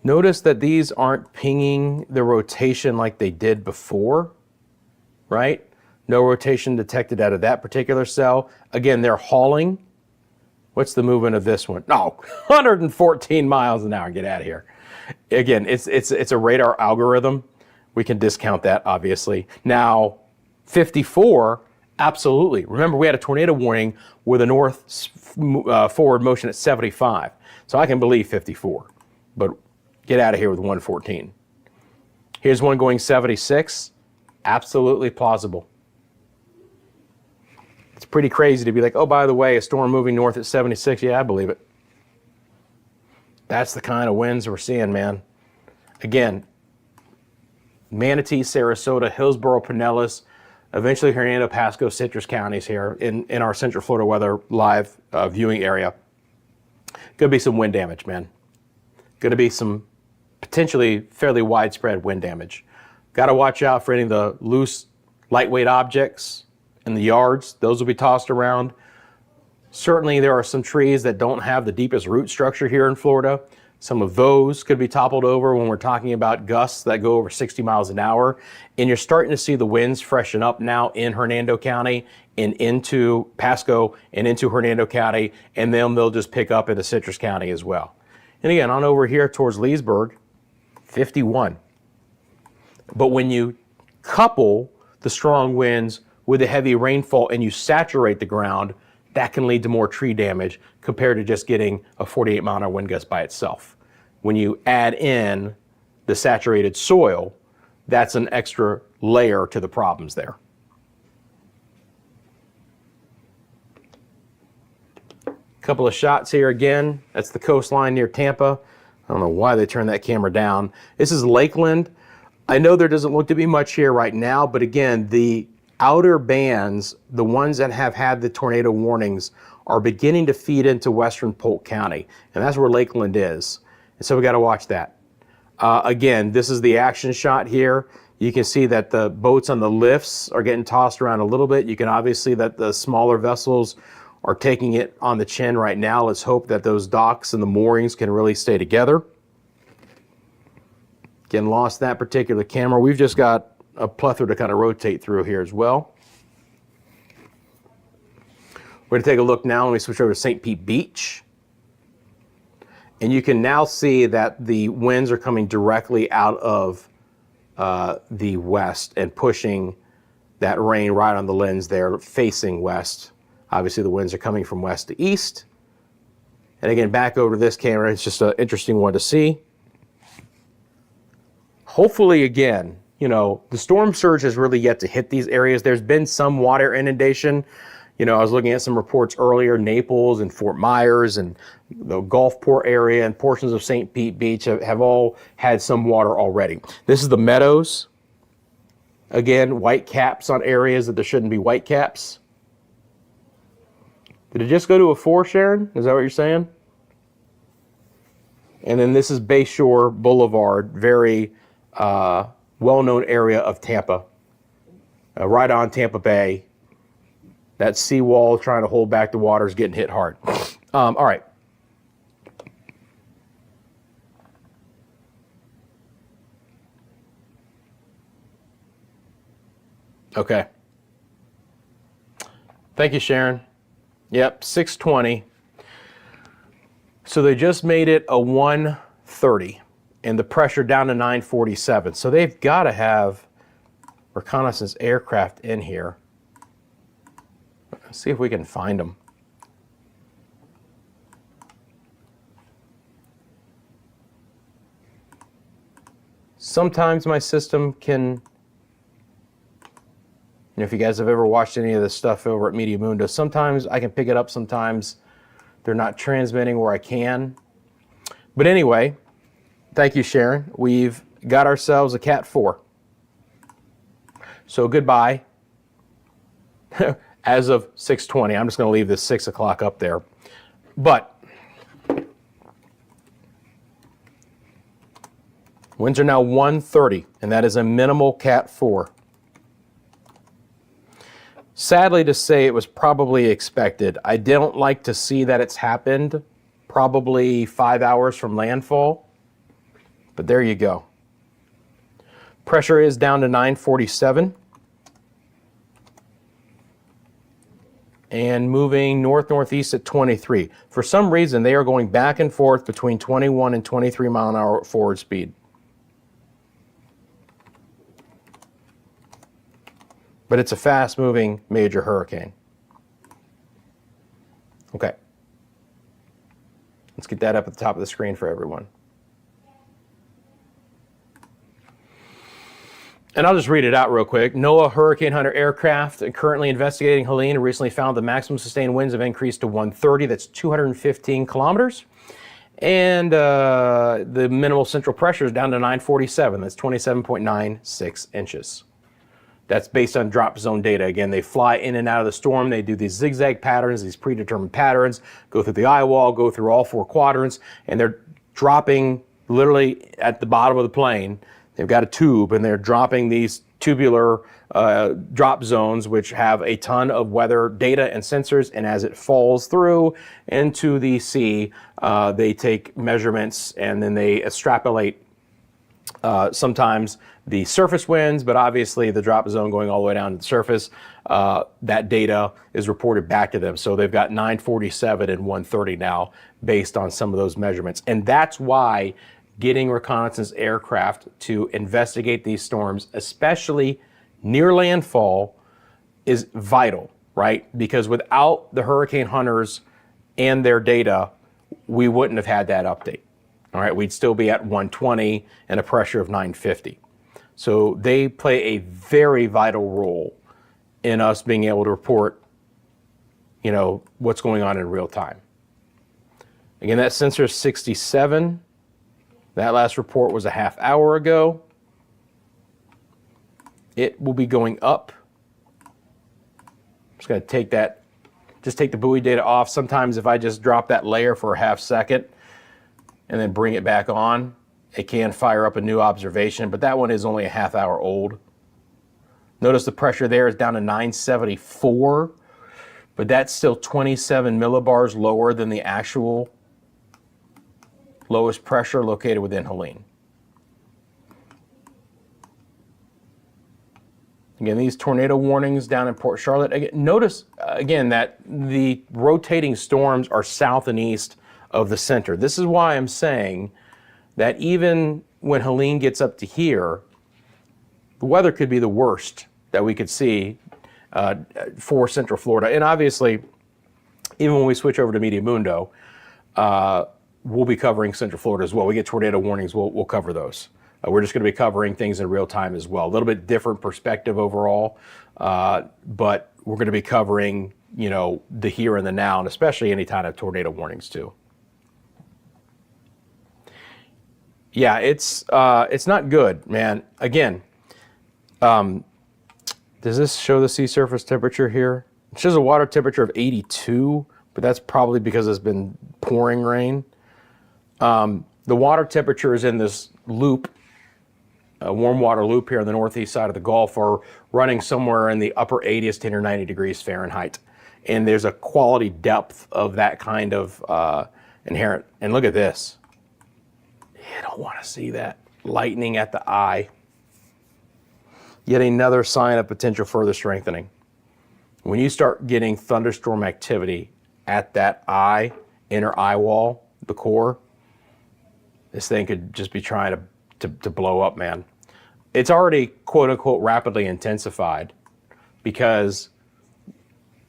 Notice that these aren't pinging the rotation like they did before, right? No rotation detected out of that particular cell. Again, they're hauling. What's the movement of this one? No, 114 miles an hour. Get out of here. Again, it's a radar algorithm. We can discount that, obviously. Now, 54, absolutely. Remember, we had a tornado warning with a north forward motion at 75. So I can believe 54. But get out of here with 114. Here's one going 76. Absolutely plausible. It's pretty crazy to be like, oh, by the way, a storm moving north at 76. Yeah, I believe it. That's the kind of winds we're seeing, man. Again, Manatee, Sarasota, Hillsborough, Pinellas, eventually Hernando, Pasco, Citrus counties here in our Central Florida Weather Live viewing area. Going to be some wind damage, man. Going to be some potentially fairly widespread wind damage. Got to watch out for any of the loose, lightweight objects in the yards. Those will be tossed around. Certainly there are some trees that don't have the deepest root structure here in Florida. Some of those could be toppled over when we're talking about gusts that go over 60 miles an hour. And you're starting to see the winds freshen up now in Hernando County and into Pasco and into Hernando County, and then they'll just pick up into Citrus County as well. And again, on over here towards Leesburg, 51. But when you couple the strong winds with the heavy rainfall and you saturate the ground, that can lead to more tree damage compared to just getting a 48-mile-an-hour wind gust by itself. When you add in the saturated soil, that's an extra layer to the problems there. Couple of shots here again. That's the coastline near Tampa. I don't know why they turned that camera down. This is Lakeland. I know there doesn't look to be much here right now, but again, the outer bands, the ones that have had the tornado warnings, are beginning to feed into western Polk County, and that's where Lakeland is. And so we got to watch that. Again, this is the action shot here. You can see that the boats on the lifts are getting tossed around a little bit. You can obviously see that the smaller vessels are taking it on the chin right now. Let's hope that those docks and the moorings can really stay together. Again, lost that particular camera. We've just got a plethora to kind of rotate through here as well. We're going to take a look now. Let me switch over to St. Pete Beach. And you can now see that the winds are coming directly out of the west and pushing that rain right on the lens there, facing west. Obviously, the winds are coming from west to east. And again, back over to this camera, it's just an interesting one to see. Hopefully, again, you know, the storm surge has really yet to hit these areas. There's been some water inundation. You know, I was looking at some reports earlier, Naples and Fort Myers and the Gulfport area and portions of St. Pete Beach have all had some water already. This is the Meadows. Again, white caps on areas that there shouldn't be white caps. Did it just go to a 4, Sharon? Is that what you're saying? And then this is Bayshore Boulevard, very well-known area of Tampa, right on Tampa Bay. That seawall trying to hold back the water is getting hit hard. All right. Okay. Thank you, Sharon. Yep, 620. So they just made it a 130 and the pressure down to 947. So they've got to have reconnaissance aircraft in here. Let's see if we can find them. Sometimes my system can, you know, if you guys have ever watched any of this stuff over at Media Mundo, sometimes I can pick it up, sometimes they're not transmitting where I can. But anyway, thank you, Sharon. We've got ourselves a Cat 4. So goodbye. As of 6:20, I'm just going to leave this 6 o'clock up there. But winds are now 130, and that is a minimal Cat 4. Sadly to say, it was probably expected. I don't like to see that it's happened probably 5 hours from landfall, but there you go. Pressure is down to 947. And moving north-northeast at 23. For some reason, they are going back and forth between 21 and 23 mile an hour forward speed. But it's a fast-moving major hurricane. Okay. Let's get that up at the top of the screen for everyone. And I'll just read it out real quick. NOAA Hurricane Hunter aircraft currently investigating Helene recently found the maximum sustained winds have increased to 130. That's 215 kilometers. And the minimal central pressure is down to 947. That's 27.96 inches. That's based on drop zone data. Again, they fly in and out of the storm. They do these zigzag patterns, these predetermined patterns, go through the eye wall, go through all 4 quadrants, and they're dropping literally at the bottom of the plane. They've got a tube, and they're dropping these tubular drop zones, which have a ton of weather data and sensors. And as it falls through into the sea, they take measurements, and then they extrapolate sometimes the surface winds, but obviously the drop zone going all the way down to the surface, that data is reported back to them. So they've got 947 and 130 now based on some of those measurements. And that's why getting reconnaissance aircraft to investigate these storms, especially near landfall, is vital, right? Because without the hurricane hunters and their data, we wouldn't have had that update. All right, we'd still be at 120 and a pressure of 950. So they play a very vital role in us being able to report, you know, what's going on in real time. Again, that sensor is 67. That last report was a half hour ago. It will be going up just going to take that, just take the buoy data off. Sometimes if I just drop that layer for a half second and then bring it back on, it can fire up a new observation, but that one is only a half hour old. Notice the pressure there is down to 974, but that's still 27 millibars lower than the actual lowest pressure located within Helene. Again, these tornado warnings down in Port Charlotte. Again, notice again that the rotating storms are south and east of the center. This is why I'm saying that even when Helene gets up to here, the weather could be the worst that we could see for Central Florida. And obviously, even when we switch over to Media Mundo, we'll be covering Central Florida as well. We get tornado warnings, we'll cover those. We're just going to be covering things in real time as well. A little bit different perspective overall, but we're going to be covering, you know, the here and the now, and especially any kind of tornado warnings too. Yeah, it's not good, man. Again, does this show the sea surface temperature here? It shows a water temperature of 82, but that's probably because it's been pouring rain. The water temperature is in this loop, a warm water loop here on the northeast side of the Gulf, are running somewhere in the upper 80s to 90 degrees Fahrenheit. And there's a quality depth of that kind of inherent. And look at this. You don't want to see that. Lightning at the eye. Yet another sign of potential further strengthening. When you start getting thunderstorm activity at that eye, inner eye wall, the core, this thing could just be trying to blow up, man. It's already, quote unquote, rapidly intensified because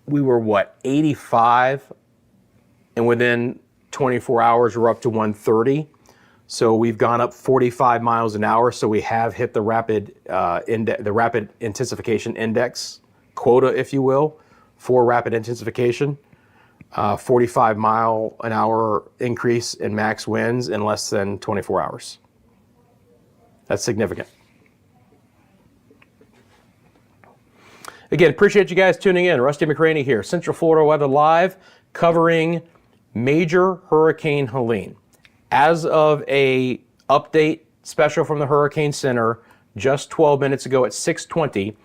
we were, what, 85? And within 24 hours, we're up to 130. So we've gone up 45 miles an hour. So we have hit the rapid intensification index quota, if you will, for rapid intensification. 45 mile an hour increase in max winds in less than 24 hours. That's significant. Again, appreciate you guys tuning in. Rusty McCranie here, Central Florida Weather Live, covering Major Hurricane Helene. As of a update special from the Hurricane Center just 12 minutes ago at 6:20,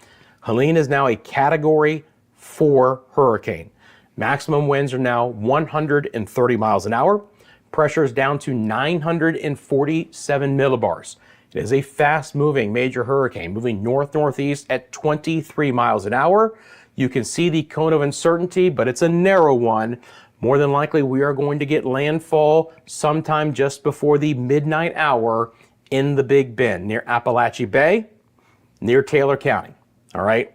Helene is now a Category 4 hurricane. Maximum winds are now 130 miles an hour. Pressure is down to 947 millibars. It is a fast-moving major hurricane, moving north-northeast at 23 miles an hour. You can see the cone of uncertainty, but it's a narrow one. More than likely, we are going to get landfall sometime just before the midnight hour in the Big Bend, near Appalachia Bay, near Taylor County. All right.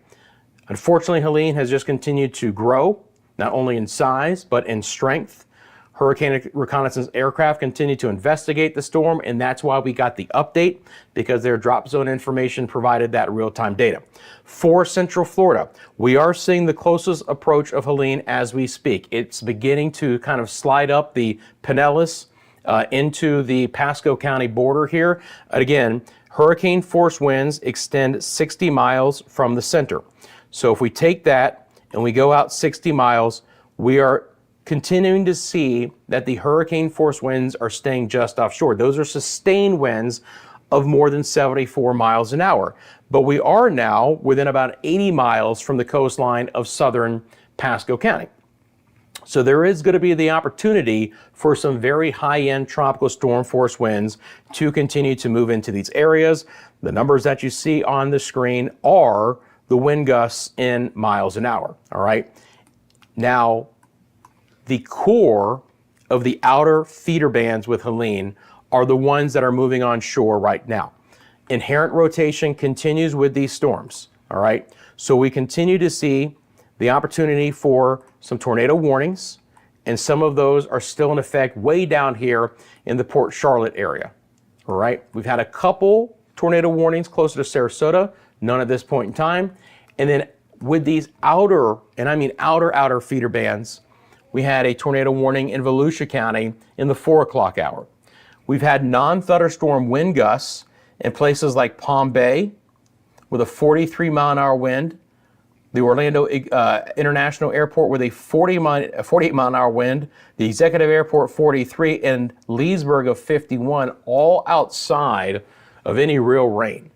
Unfortunately, Helene has just continued to grow, not only in size, but in strength. Hurricane reconnaissance aircraft continue to investigate the storm, and that's why we got the update, because their drop zone information provided that real-time data. For Central Florida, we are seeing the closest approach of Helene as we speak. It's beginning to kind of slide up the Pinellas into the Pasco County border here. Again, hurricane force winds extend 60 miles from the center. So if we take that and we go out 60 miles, we are continuing to see that the hurricane force winds are staying just offshore. Those are sustained winds of more than 74 miles an hour. But we are now within about 80 miles from the coastline of southern Pasco County. So there is going to be the opportunity for some very high-end tropical storm force winds to continue to move into these areas. The numbers that you see on the screen are the wind gusts in miles an hour. All right. Now, the core of the outer feeder bands with Helene are the ones that are moving on shore right now. Inherent rotation continues with these storms, all right? So we continue to see the opportunity for some tornado warnings, and some of those are still in effect way down here in the Port Charlotte area, all right? We've had a couple tornado warnings closer to Sarasota, none at this point in time. And then with these outer, and I mean outer feeder bands, we had a tornado warning in Volusia County in the 4 o'clock hour. We've had non-thunderstorm wind gusts in places like Palm Bay with a 43 mile an hour wind The Orlando International Airport with a 48-mile-an-hour wind. The Executive Airport 43, and Leesburg of 51, all outside of any real rain.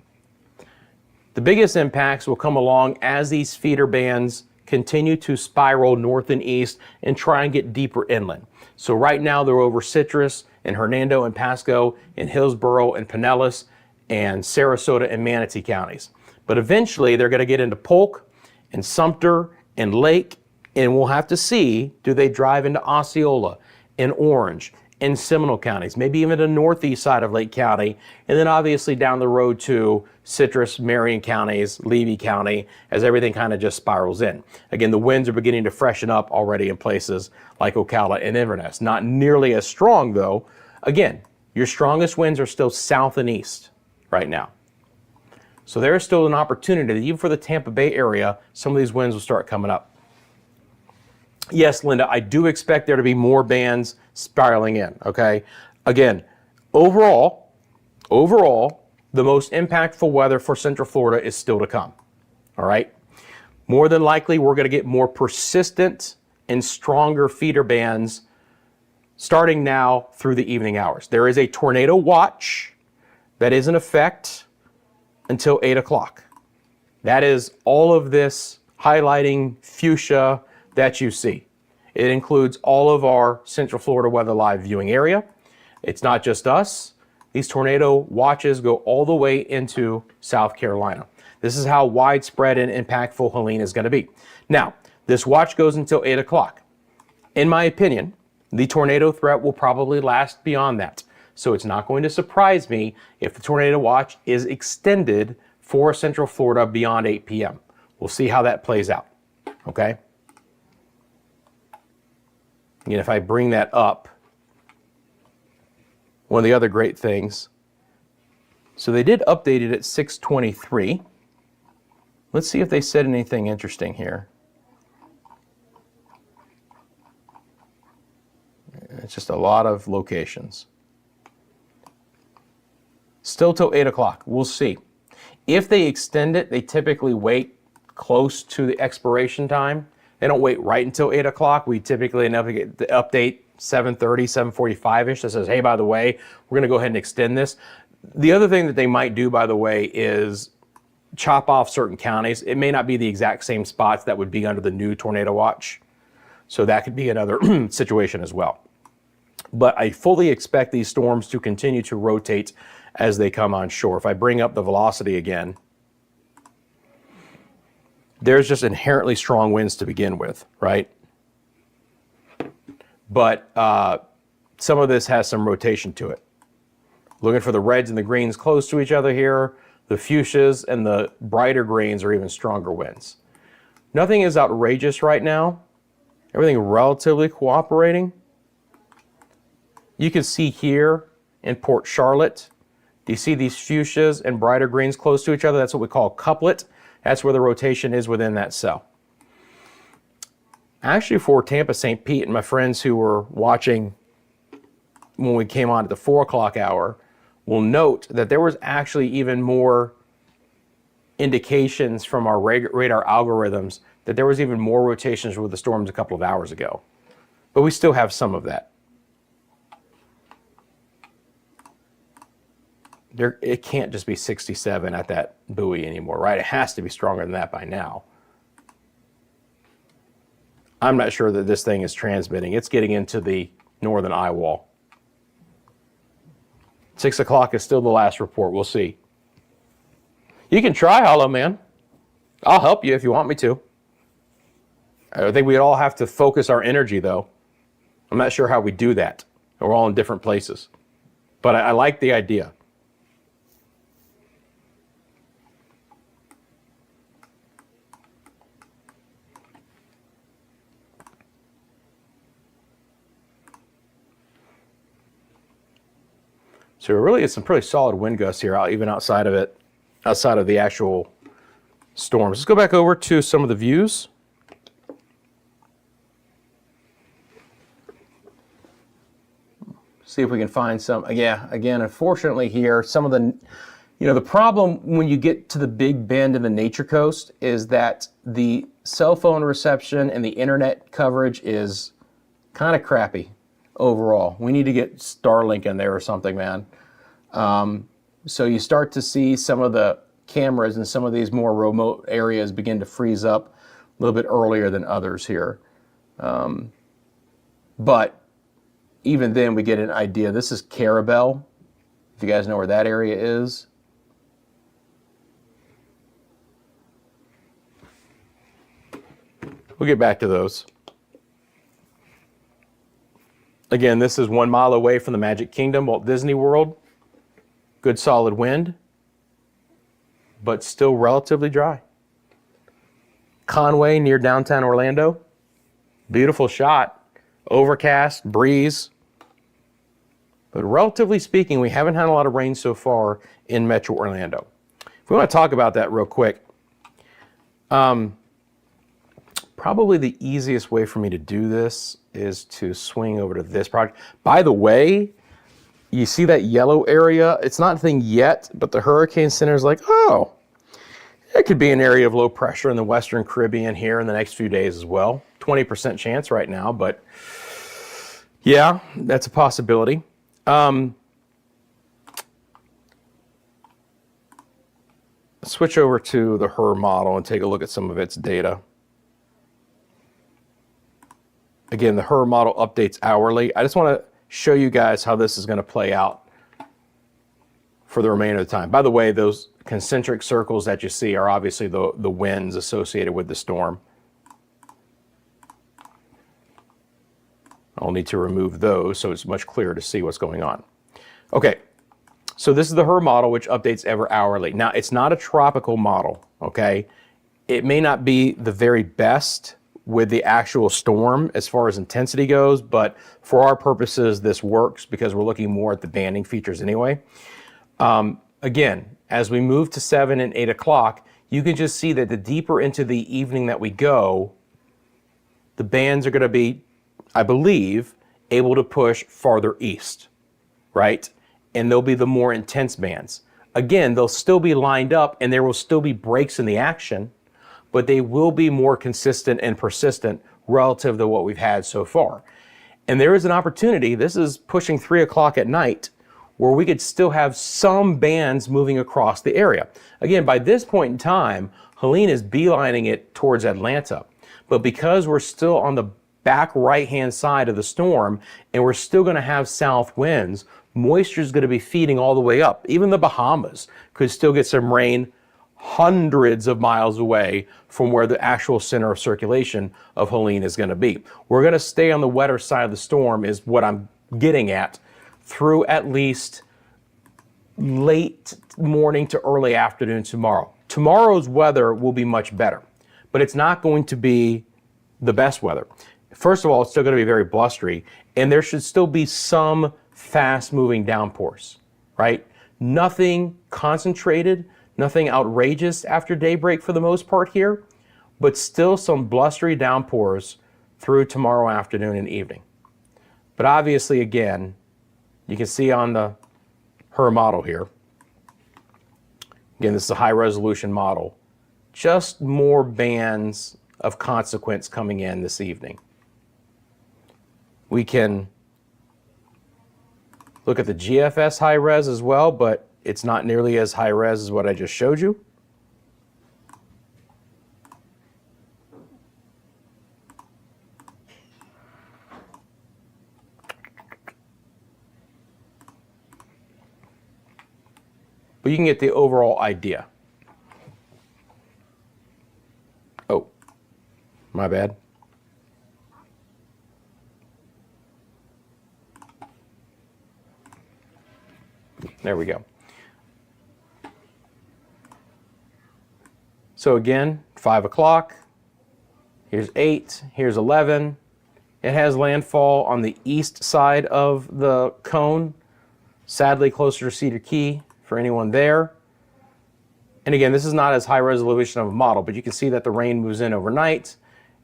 The biggest impacts will come along as these feeder bands continue to spiral north and east and try and get deeper inland. So right now they're over Citrus and Hernando and Pasco and Hillsborough and Pinellas and Sarasota and Manatee counties. But eventually they're going to get into Polk and Sumter and Lake, and we'll have to see, do they drive into Osceola and Orange and Seminole counties, maybe even the northeast side of Lake County, and then obviously down the road to Citrus, Marion counties, Levy County, as everything kind of just spirals in. Again, the winds are beginning to freshen up already in places like Ocala and Inverness. Not nearly as strong though. Again, your strongest winds are still south and east right now. So there's still an opportunity that even for the Tampa Bay area, some of these winds will start coming up. Yes, Linda, I do expect there to be more bands spiraling in, okay? Again, overall, the most impactful weather for Central Florida is still to come, all right? More than likely, we're gonna get more persistent and stronger feeder bands starting now through the evening hours. There is a tornado watch that is in effect until 8 o'clock. That is all of this highlighting fuchsia that you see. It includes all of our Central Florida Weather Live viewing area. It's not just us. These tornado watches go all the way into South Carolina. This is how widespread and impactful Helene is going to be. Now, this watch goes until 8 o'clock. In my opinion, the tornado threat will probably last beyond that. So it's not going to surprise me if the tornado watch is extended for Central Florida beyond 8 p.m. We'll see how that plays out, okay? Again, if I bring that up, one of the other great things, so they did update it at 6:23. Let's see if they said anything interesting here. It's just a lot of locations. Still till 8 o'clock, we'll see. If they extend it, they typically wait close to the expiration time. They don't wait right until 8 o'clock. We typically end up get the update 7:30, 7:45-ish that says, hey, by the way, we're gonna go ahead and extend this. The other thing that they might do, by the way, is chop off certain counties. It may not be the exact same spots that would be under the new tornado watch. So that could be another situation as well. But I fully expect these storms to continue to rotate as they come on shore. If I bring up the velocity again, there's just inherently strong winds to begin with, right? But some of this has some rotation to it. Looking for the reds and the greens close to each other here. The fuchsias and the brighter greens are even stronger winds. Nothing is outrageous right now. Everything relatively cooperating. You can see here in Port Charlotte, do you see these fuchsias and brighter greens close to each other? That's what we call a couplet. That's where the rotation is within that cell. Actually, for Tampa St. Pete and my friends who were watching when we came on at the 4 o'clock hour will note that there was actually even more indications from our radar algorithms that there was even more rotations with the storms a couple of hours ago. But we still have some of that. It can't just be 67 at that buoy anymore, right? It has to be stronger than that by now. I'm not sure that this thing is transmitting. It's getting into the northern eye wall. 6 o'clock is still the last report. We'll see. You can try, Hollow Man. I'll help you if you want me to. I think we all have to focus our energy, though. I'm not sure how we do that. We're all in different places. But I like the idea. So it really is some pretty solid wind gusts here, even outside of it, outside of the actual storms. Let's go back over to some of the views. See if we can find some. Yeah, again, unfortunately here, some of the You know, the problem when you get to the Big Bend and the Nature Coast is that the cell phone reception and the internet coverage is kind of crappy overall. We need to get Starlink in there or something, man. So you start to see some of the cameras in some of these more remote areas begin to freeze up a little bit earlier than others here. But even then we get an idea. This is Carabel, if you guys know where that area is. We'll get back to those. Again, this is 1 mile away from the Magic Kingdom, Walt Disney World. Good solid wind, but still relatively dry. Conway near downtown Orlando. Beautiful shot. Overcast, breeze. But relatively speaking, we haven't had a lot of rain so far in Metro Orlando. If we want to talk about that real quick, probably the easiest way for me to do this is to swing over to this project. By the way, you see that yellow area? It's not a thing yet, but the Hurricane Center is like, oh, it could be an area of low pressure in the Western Caribbean here in the next few days as well. 20% chance right now, but yeah, that's a possibility. Switch over to the HRRR model and take a look at some of its data. Again, the HRRR model updates hourly. I just want to show you guys how this is going to play out for the remainder of the time. By the way, those concentric circles that you see are obviously the winds associated with the storm. I'll need to remove those so it's much clearer to see what's going on. Okay, so this is the HRRR model, which updates ever hourly. Now, it's not a tropical model, okay? It may not be the very best with the actual storm as far as intensity goes, but for our purposes, this works because we're looking more at the banding features anyway. Again, as we move to 7 and 8 o'clock, you can just see that the deeper into the evening that we go, the bands are going to be, I believe, able to push farther east, right? And they'll be the more intense bands. Again, they'll still be lined up and there will still be breaks in the action, but they will be more consistent and persistent relative to what we've had so far. And there is an opportunity, this is pushing 3 o'clock at night, where we could still have some bands moving across the area. Again, by this point in time, Helene is beelining it towards Atlanta. But because we're still on the back right-hand side of the storm, and we're still gonna have south winds, moisture is gonna be feeding all the way up. Even the Bahamas could still get some rain hundreds of miles away from where the actual center of circulation of Helene is going to be. We're going to stay on the wetter side of the storm is what I'm getting at through at least late morning to early afternoon tomorrow. Tomorrow's weather will be much better, but it's not going to be the best weather. First of all, it's still going to be very blustery, and there should still be some fast-moving downpours, right? Nothing concentrated, nothing outrageous after daybreak for the most part here, but still some blustery downpours through tomorrow afternoon and evening. But obviously, again, you can see on the HRRR model here, again, this is a high resolution model, just more bands of consequence coming in this evening. We can look at the GFS high res as well, but it's not nearly as high res as what I just showed you. But you can get the overall idea. Oh, my bad. There we go. So again, 5 o'clock, here's 8, here's 11. It has landfall on the east side of the cone, sadly closer to Cedar Key for anyone there. And again, this is not as high resolution of a model, but you can see that the rain moves in overnight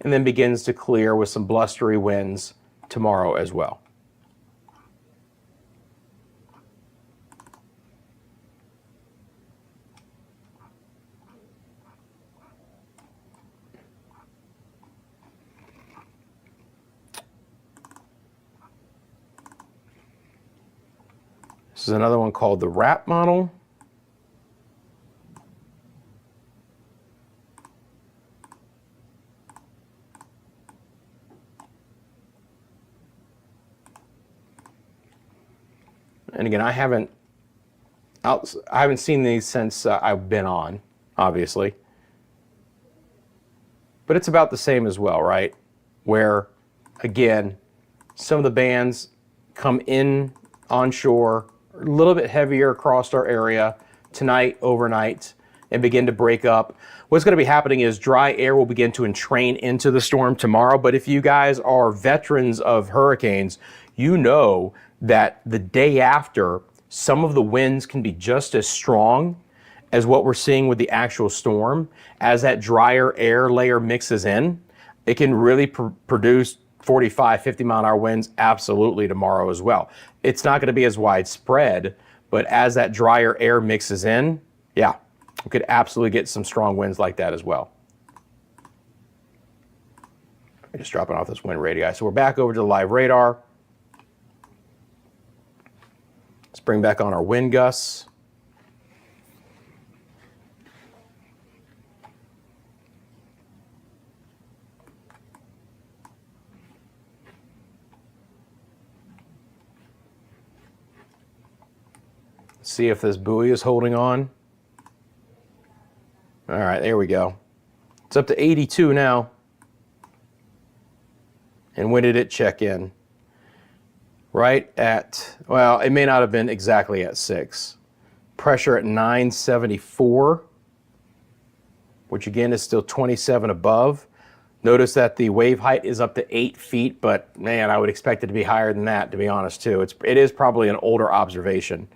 and then begins to clear with some blustery winds tomorrow as well. This is another one called the WRAP model. And again, I haven't seen these since I've been on, obviously. But it's about the same as well, right? Where, again, some of the bands come in onshore, a little bit heavier across our area tonight, overnight, and begin to break up. What's going to be happening is dry air will begin to entrain into the storm tomorrow. But if you guys are veterans of hurricanes, you know that the day after, some of the winds can be just as strong as what we're seeing with the actual storm. As that drier air layer mixes in, it can really produce 45, 50 mile an hour winds absolutely tomorrow as well. It's not going to be as widespread, but as that drier air mixes in, yeah, we could absolutely get some strong winds like that as well. I'm just dropping off this wind radii. So we're back over to the live radar. Let's bring back on our wind gusts. See if this buoy is holding on. All right, there we go. It's up to 82 now. And when did it check in? Right at, well, it may not have been exactly at 6. Pressure at 974, which again is still 27 above. Notice that the wave height is up to 8 feet, but man, I would expect it to be higher than that, to be honest, too. It is probably an older observation.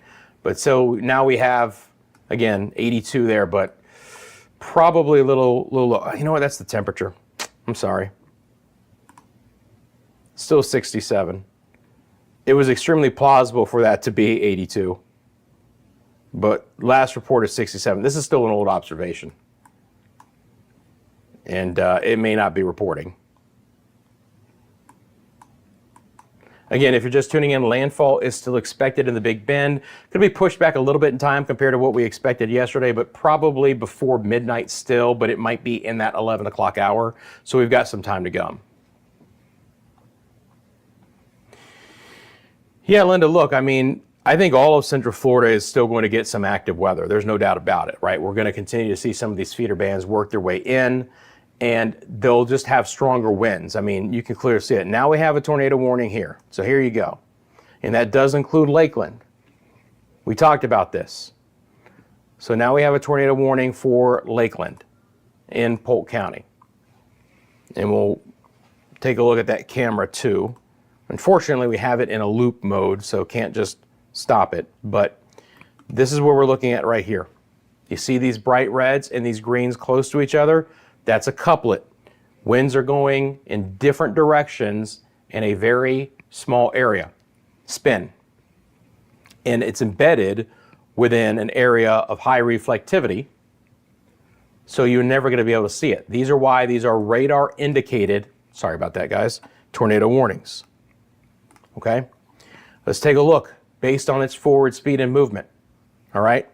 But so now we have, again, 82 there, but probably a little low. You know what? That's the temperature. I'm sorry. Still 67. It was extremely plausible for that to be 82. But last report is 67. This is still an old observation. And it may not be reporting. Again, if you're just tuning in, landfall is still expected in the Big Bend. Could be pushed back a little bit in time compared to what we expected yesterday, but probably before midnight still, but it might be in that 11 o'clock hour. So we've got some time to go. Yeah, Linda, look, I mean, I think all of Central Florida is still going to get some active weather. There's no doubt about it, right? We're going to continue to see some of these feeder bands work their way in, and they'll just have stronger winds. I mean, you can clearly see it. Now we have a tornado warning here. So here you go. And that does include Lakeland. We talked about this. So now we have a tornado warning for Lakeland in Polk County. And we'll take a look at that camera too. Unfortunately, we have it in a loop mode, so can't just stop it. But this is what we're looking at right here. You see these bright reds and these greens close to each other? That's a couplet. Winds are going in different directions in a very small area. Spin. And it's embedded within an area of high reflectivity, so you're never going to be able to see it. These are why these are radar indicated, sorry about that guys, tornado warnings. Okay? Let's take a look based on its forward speed and movement. All right?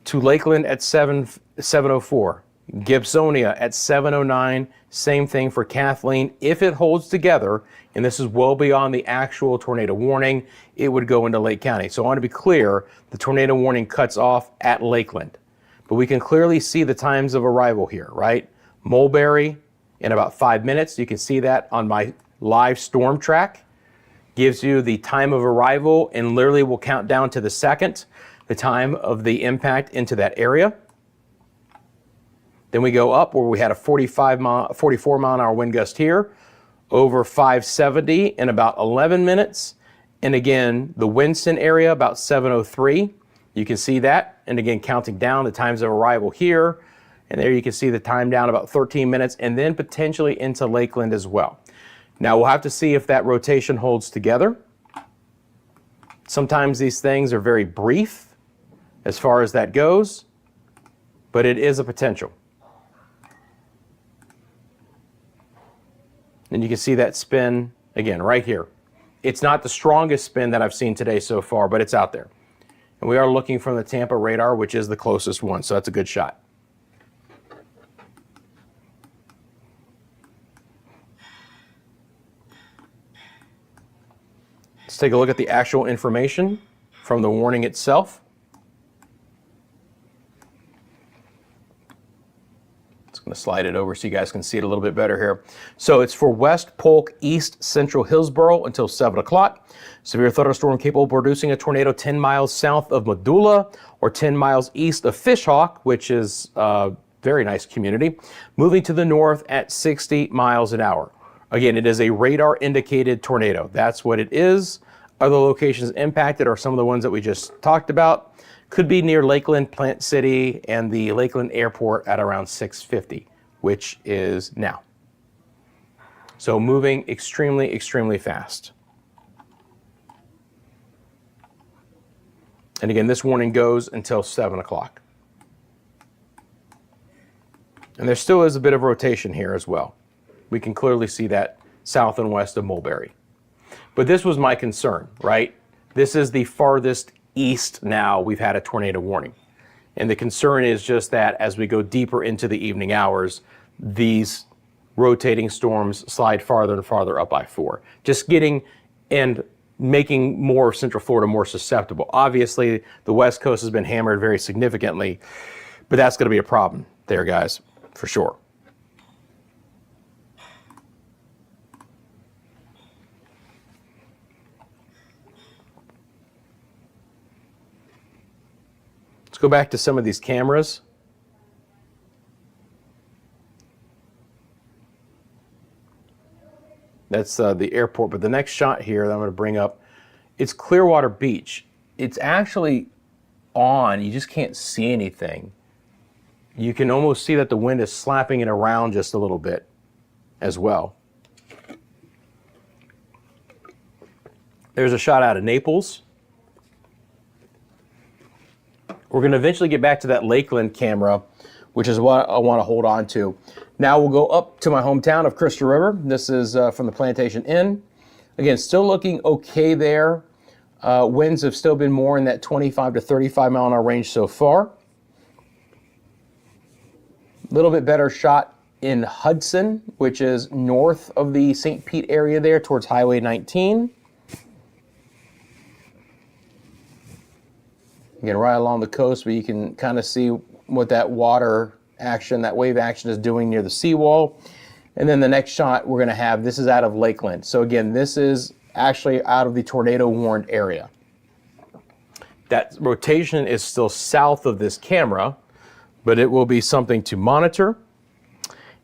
To Lakeland at 7:04, Gibsonia at 7:09, same thing for Kathleen. If it holds together, and this is well beyond the actual tornado warning, it would go into Lake County. So I want to be clear, the tornado warning cuts off at Lakeland. But we can clearly see the times of arrival here, right? Mulberry in about 5 minutes. You can see that on my live storm track. Gives you the time of arrival and literally will count down to the second, the time of the impact into that area. Then we go up where we had a 44 mile an hour wind gust here, over 570 in about 11 minutes. And again, the Winston area about 7:03. You can see that. And again, counting down the times of arrival here. And there you can see the time down about 13 minutes and then potentially into Lakeland as well. Now we'll have to see if that rotation holds together. Sometimes these things are very brief as far as that goes, but it is a potential. And you can see that spin again right here. It's not the strongest spin that I've seen today so far, but it's out there. And we are looking from the Tampa radar, which is the closest one, so that's a good shot. Let's take a look at the actual information from the warning itself. Going to slide it over so you guys can see it a little bit better here. So it's for West Polk, East Central Hillsboro until 7 o'clock. Severe thunderstorm capable of producing a tornado 10 miles south of Medulla or 10 miles east of Fishhawk, which is a very nice community, moving to the north at 60 miles an hour. Again, it is a radar indicated tornado. That's what it is. Other locations impacted are some of the ones that we just talked about. Could be near Lakeland, Plant City, and the Lakeland Airport at around 6:50, which is now. So moving extremely, extremely fast. And again, this warning goes until 7 o'clock. And there still is a bit of rotation here as well. We can clearly see that south and west of Mulberry. But this was my concern, right? This is the farthest east now we've had a tornado warning. And the concern is just that as we go deeper into the evening hours, these rotating storms slide farther and farther up I-4. Just getting and making more of Central Florida more susceptible. Obviously, the West Coast has been hammered very significantly, but that's going to be a problem there, guys, for sure. Let's go back to some of these cameras. That's the airport, but the next shot here that I'm going to bring up, it's Clearwater Beach. It's actually on, you just can't see anything. You can almost see that the wind is slapping it around just a little bit as well. There's a shot out of Naples. We're going to eventually get back to that Lakeland camera, which is what I want to hold on to. Now we'll go up to my hometown of Crystal River. This is from the Plantation Inn. Again, still looking okay there. Winds have still been more in that 25 to 35 mile an hour range so far. A little bit better shot in Hudson, which is north of the St. Pete area there towards Highway 19. Again, right along the coast, but you can kind of see what that water action, that wave action is doing near the seawall. And then the next shot we're going to have, this is out of Lakeland. So again, this is actually out of the tornado warned area. That rotation is still south of this camera, but it will be something to monitor.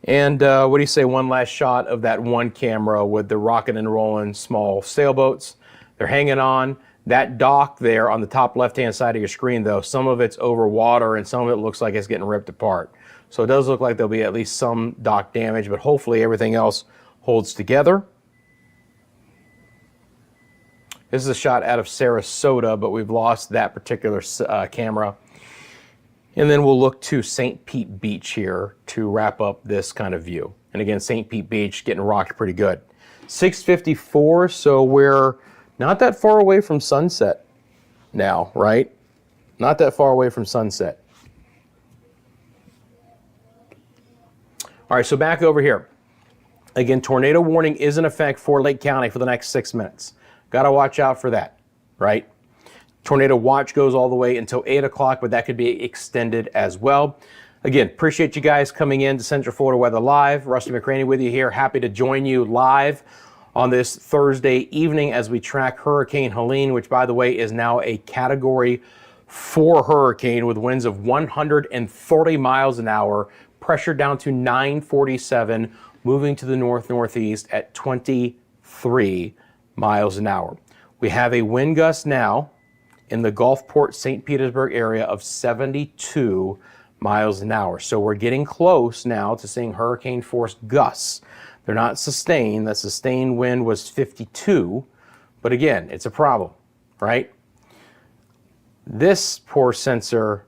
And what do you say, one last shot of that one camera with the rocking and rolling small sailboats. They're hanging on. That dock there on the top left-hand side of your screen, though, some of it's over water and some of it looks like it's getting ripped apart. So it does look like there'll be at least some dock damage, but hopefully everything else holds together. This is a shot out of Sarasota, but we've lost that particular camera. And then we'll look to St. Pete Beach here to wrap up this kind of view. And again, St. Pete Beach getting rocked pretty good. 6:54, so we're not that far away from sunset now, right? Not that far away from sunset. All right, so back over here. Again, tornado warning is in effect for Lake County for the next 6 minutes. Got to watch out for that, right? Tornado watch goes all the way until 8 o'clock, but that could be extended as well. Again, appreciate you guys coming in to Central Florida Weather Live. Rusty McCranie with you here. Happy to join you live on this Thursday evening as we track Hurricane Helene, which, by the way, is now a Category 4 hurricane with winds of 130 miles an hour, pressure down to 947, moving to the north-northeast at 23 miles an hour. We have a wind gust now in the Gulfport, St. Petersburg area of 72 miles an hour. So we're getting close now to seeing hurricane force gusts. They're not sustained. The sustained wind was 52, but again, it's a problem, right? This poor sensor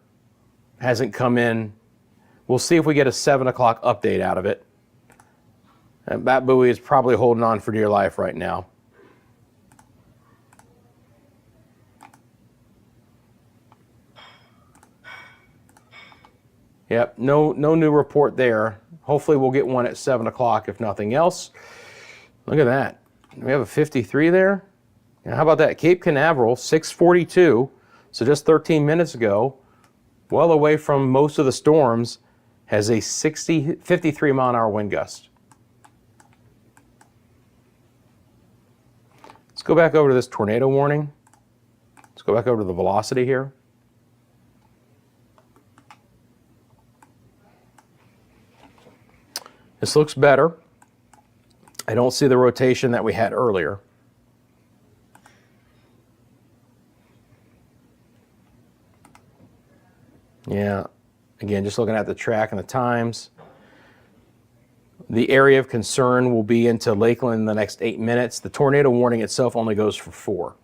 hasn't come in. We'll see if we get a 7 o'clock update out of it. And that buoy is probably holding on for dear life right now. Yep, no new report there. Hopefully we'll get one at 7 o'clock if nothing else. Look at that. We have a 53 there. Now, how about that? Cape Canaveral, 642. So just 13 minutes ago, well away from most of the storms, has a 53 mile an hour wind gust. Let's go back over to this tornado warning. Let's go back over to the velocity here. This looks better. I don't see the rotation that we had earlier. Yeah, again, just looking at the track and the times. The area of concern will be into Lakeland in the next 8 minutes. The tornado warning itself only goes for 4.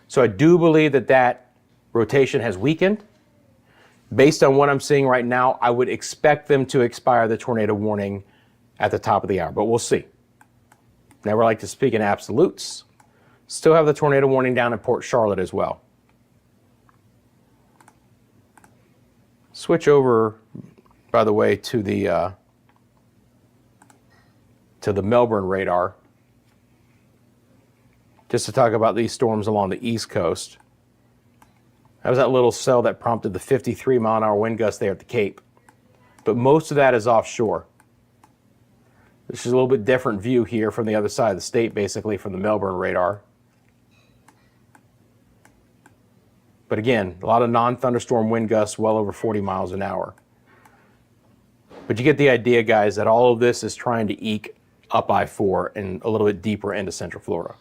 So I do believe that that rotation has weakened. Based on what I'm seeing right now, I would expect them to expire the tornado warning at the top of the hour, but we'll see. Never like to speak in absolutes. Still have the tornado warning down in Port Charlotte as well. Switch over, by the way, to the Melbourne radar, just to talk about these storms along the East Coast. That was that little cell that prompted the 53 mile an hour wind gust there at the Cape. But most of that is offshore. This is a little bit different view here from the other side of the state, basically from the Melbourne radar. But again, a lot of non-thunderstorm wind gusts well over 40 miles an hour. But you get the idea, guys, that all of this is trying to eke up I-4 and a little bit deeper into Central Florida.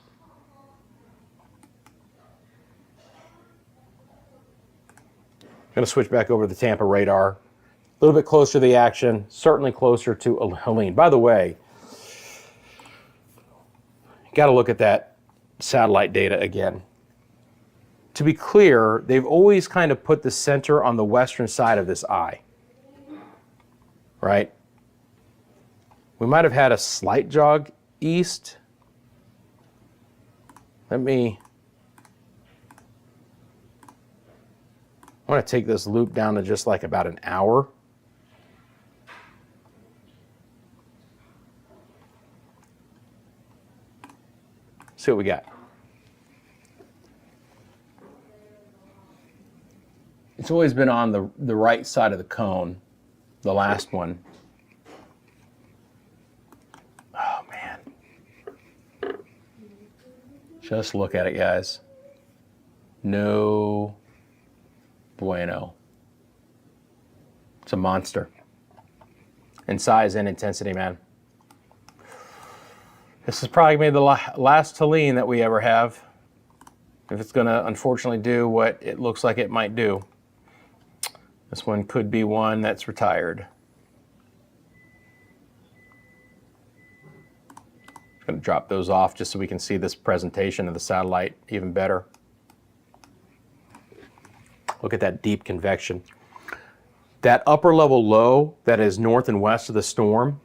I'm going to switch back over to the Tampa radar. A little bit closer to the action, certainly closer to Helene. By the way, got to look at that satellite data again. To be clear, they've always kind of put the center on the western side of this eye, right? We might have had a slight jog east. I want to take this loop down to just like about an hour. See what we got. It's always been on the right side of the cone, the last one. Oh, man. Just look at it, guys. No bueno. It's a monster. In size and intensity, man. This is probably maybe the last Helene that we ever have, if it's going to unfortunately do what it looks like it might do. This one could be one that's retired. I'm going to drop those off just so we can see this presentation of the satellite even better. Look at that deep convection. That upper level low that is north and west of the storm,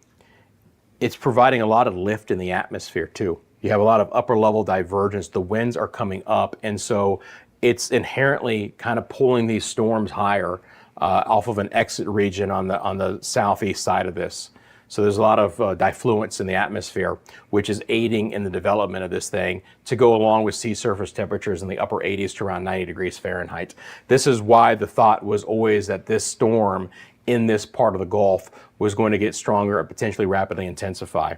it's providing a lot of lift in the atmosphere too. You have a lot of upper level divergence. The winds are coming up, and so it's inherently kind of pulling these storms higher off of an exit region on the southeast side of this. So there's a lot of diffluence in the atmosphere, which is aiding in the development of this thing to go along with sea surface temperatures in the upper 80s to around 90 degrees Fahrenheit. This is why the thought was always that this storm in this part of the Gulf was going to get stronger and potentially rapidly intensify.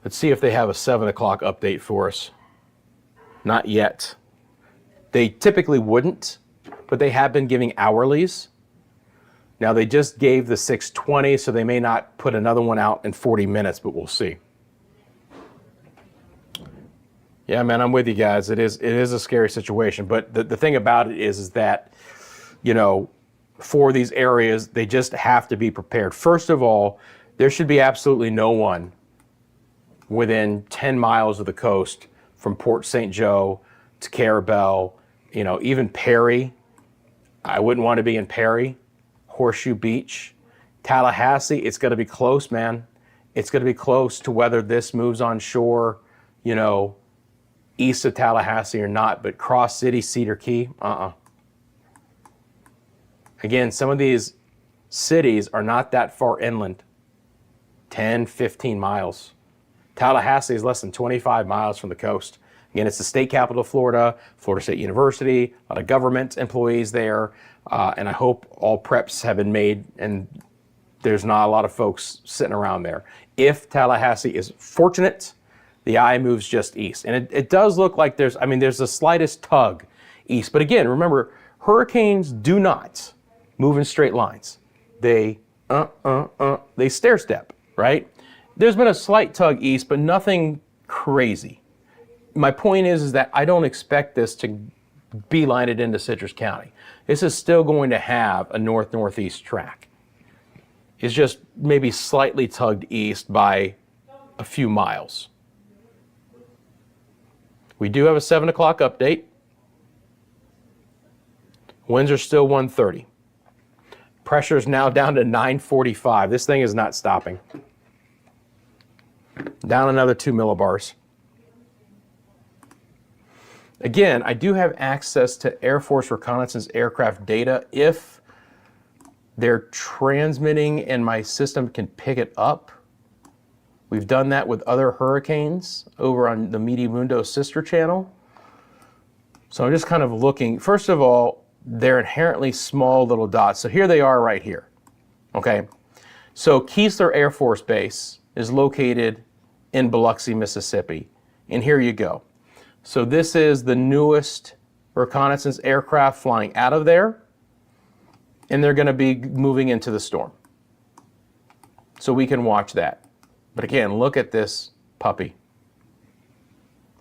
Let's see if they have a 7 o'clock update for us. Not yet. They typically wouldn't, but they have been giving hourlies. Now they just gave the 6:20, so they may not put another one out in 40 minutes, but we'll see. Yeah, man, I'm with you guys. It is a scary situation, but the thing about it is that, you know, for these areas, they just have to be prepared. First of all, there should be absolutely no one within 10 miles of the coast from Port St. Joe to Carabel, you know, even Perry. I wouldn't want to be in Perry. Horseshoe Beach, Tallahassee, it's going to be close, man. It's going to be close to whether this moves on shore, you know, east of Tallahassee or not, but Cross City, Cedar Key, Again, some of these cities are not that far inland, 10, 15 miles. Tallahassee is less than 25 miles from the coast. Again, it's the state capital of Florida, Florida State University, a lot of government employees there, and I hope all preps have been made and there's not a lot of folks sitting around there. If Tallahassee is fortunate, the eye moves just east. And it does look like there's the slightest tug east. But again, remember, hurricanes do not move in straight lines. They stair step, right? There's been a slight tug east, but nothing crazy. My point is that I don't expect this to beeline it into Citrus County. This is still going to have a north-northeast track. It's just maybe slightly tugged east by a few miles. We do have a 7 o'clock update. Winds are still 130. Pressure is now down to 945. This thing is not stopping. Down another 2 millibars. Again, I do have access to Air Force reconnaissance aircraft data if they're transmitting and my system can pick it up. We've done that with other hurricanes over on the Meteorologist sister channel. So I'm just kind of looking. First of all, they're inherently small little dots. So here they are right here. Okay. So Keesler Air Force Base is located in Biloxi, Mississippi. And here you go. So this is the newest reconnaissance aircraft flying out of there. And they're going to be moving into the storm. So we can watch that. But again, look at this puppy.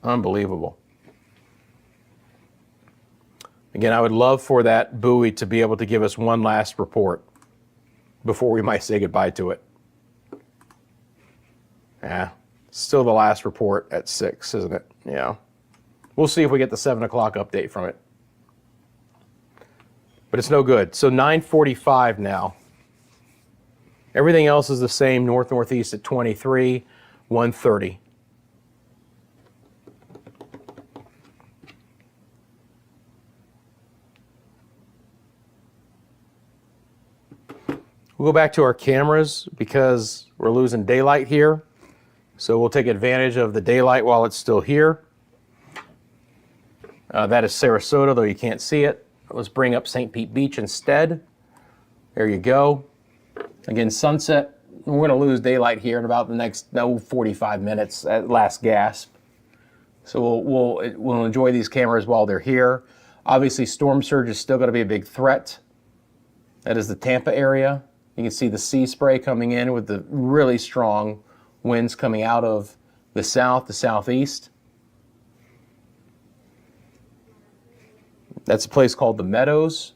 Unbelievable. Again, I would love for that buoy to be able to give us one last report before we might say goodbye to it. Yeah, still the last report at 6, isn't it? Yeah. We'll see if we get the 7 o'clock update from it. But it's no good. So 9:45 now. Everything else is the same, north-northeast at 23, 130. We'll go back to our cameras because we're losing daylight here. So we'll take advantage of the daylight while it's still here. That is Sarasota, though you can't see it. Let's bring up St. Pete Beach instead. There you go. Again, sunset. We're going to lose daylight here in about the next 45 minutes at last gasp. So we'll enjoy these cameras while they're here. Obviously, storm surge is still going to be a big threat. That is the Tampa area. You can see the sea spray coming in with the really strong winds coming out of the south, the southeast. That's a place called the Meadows.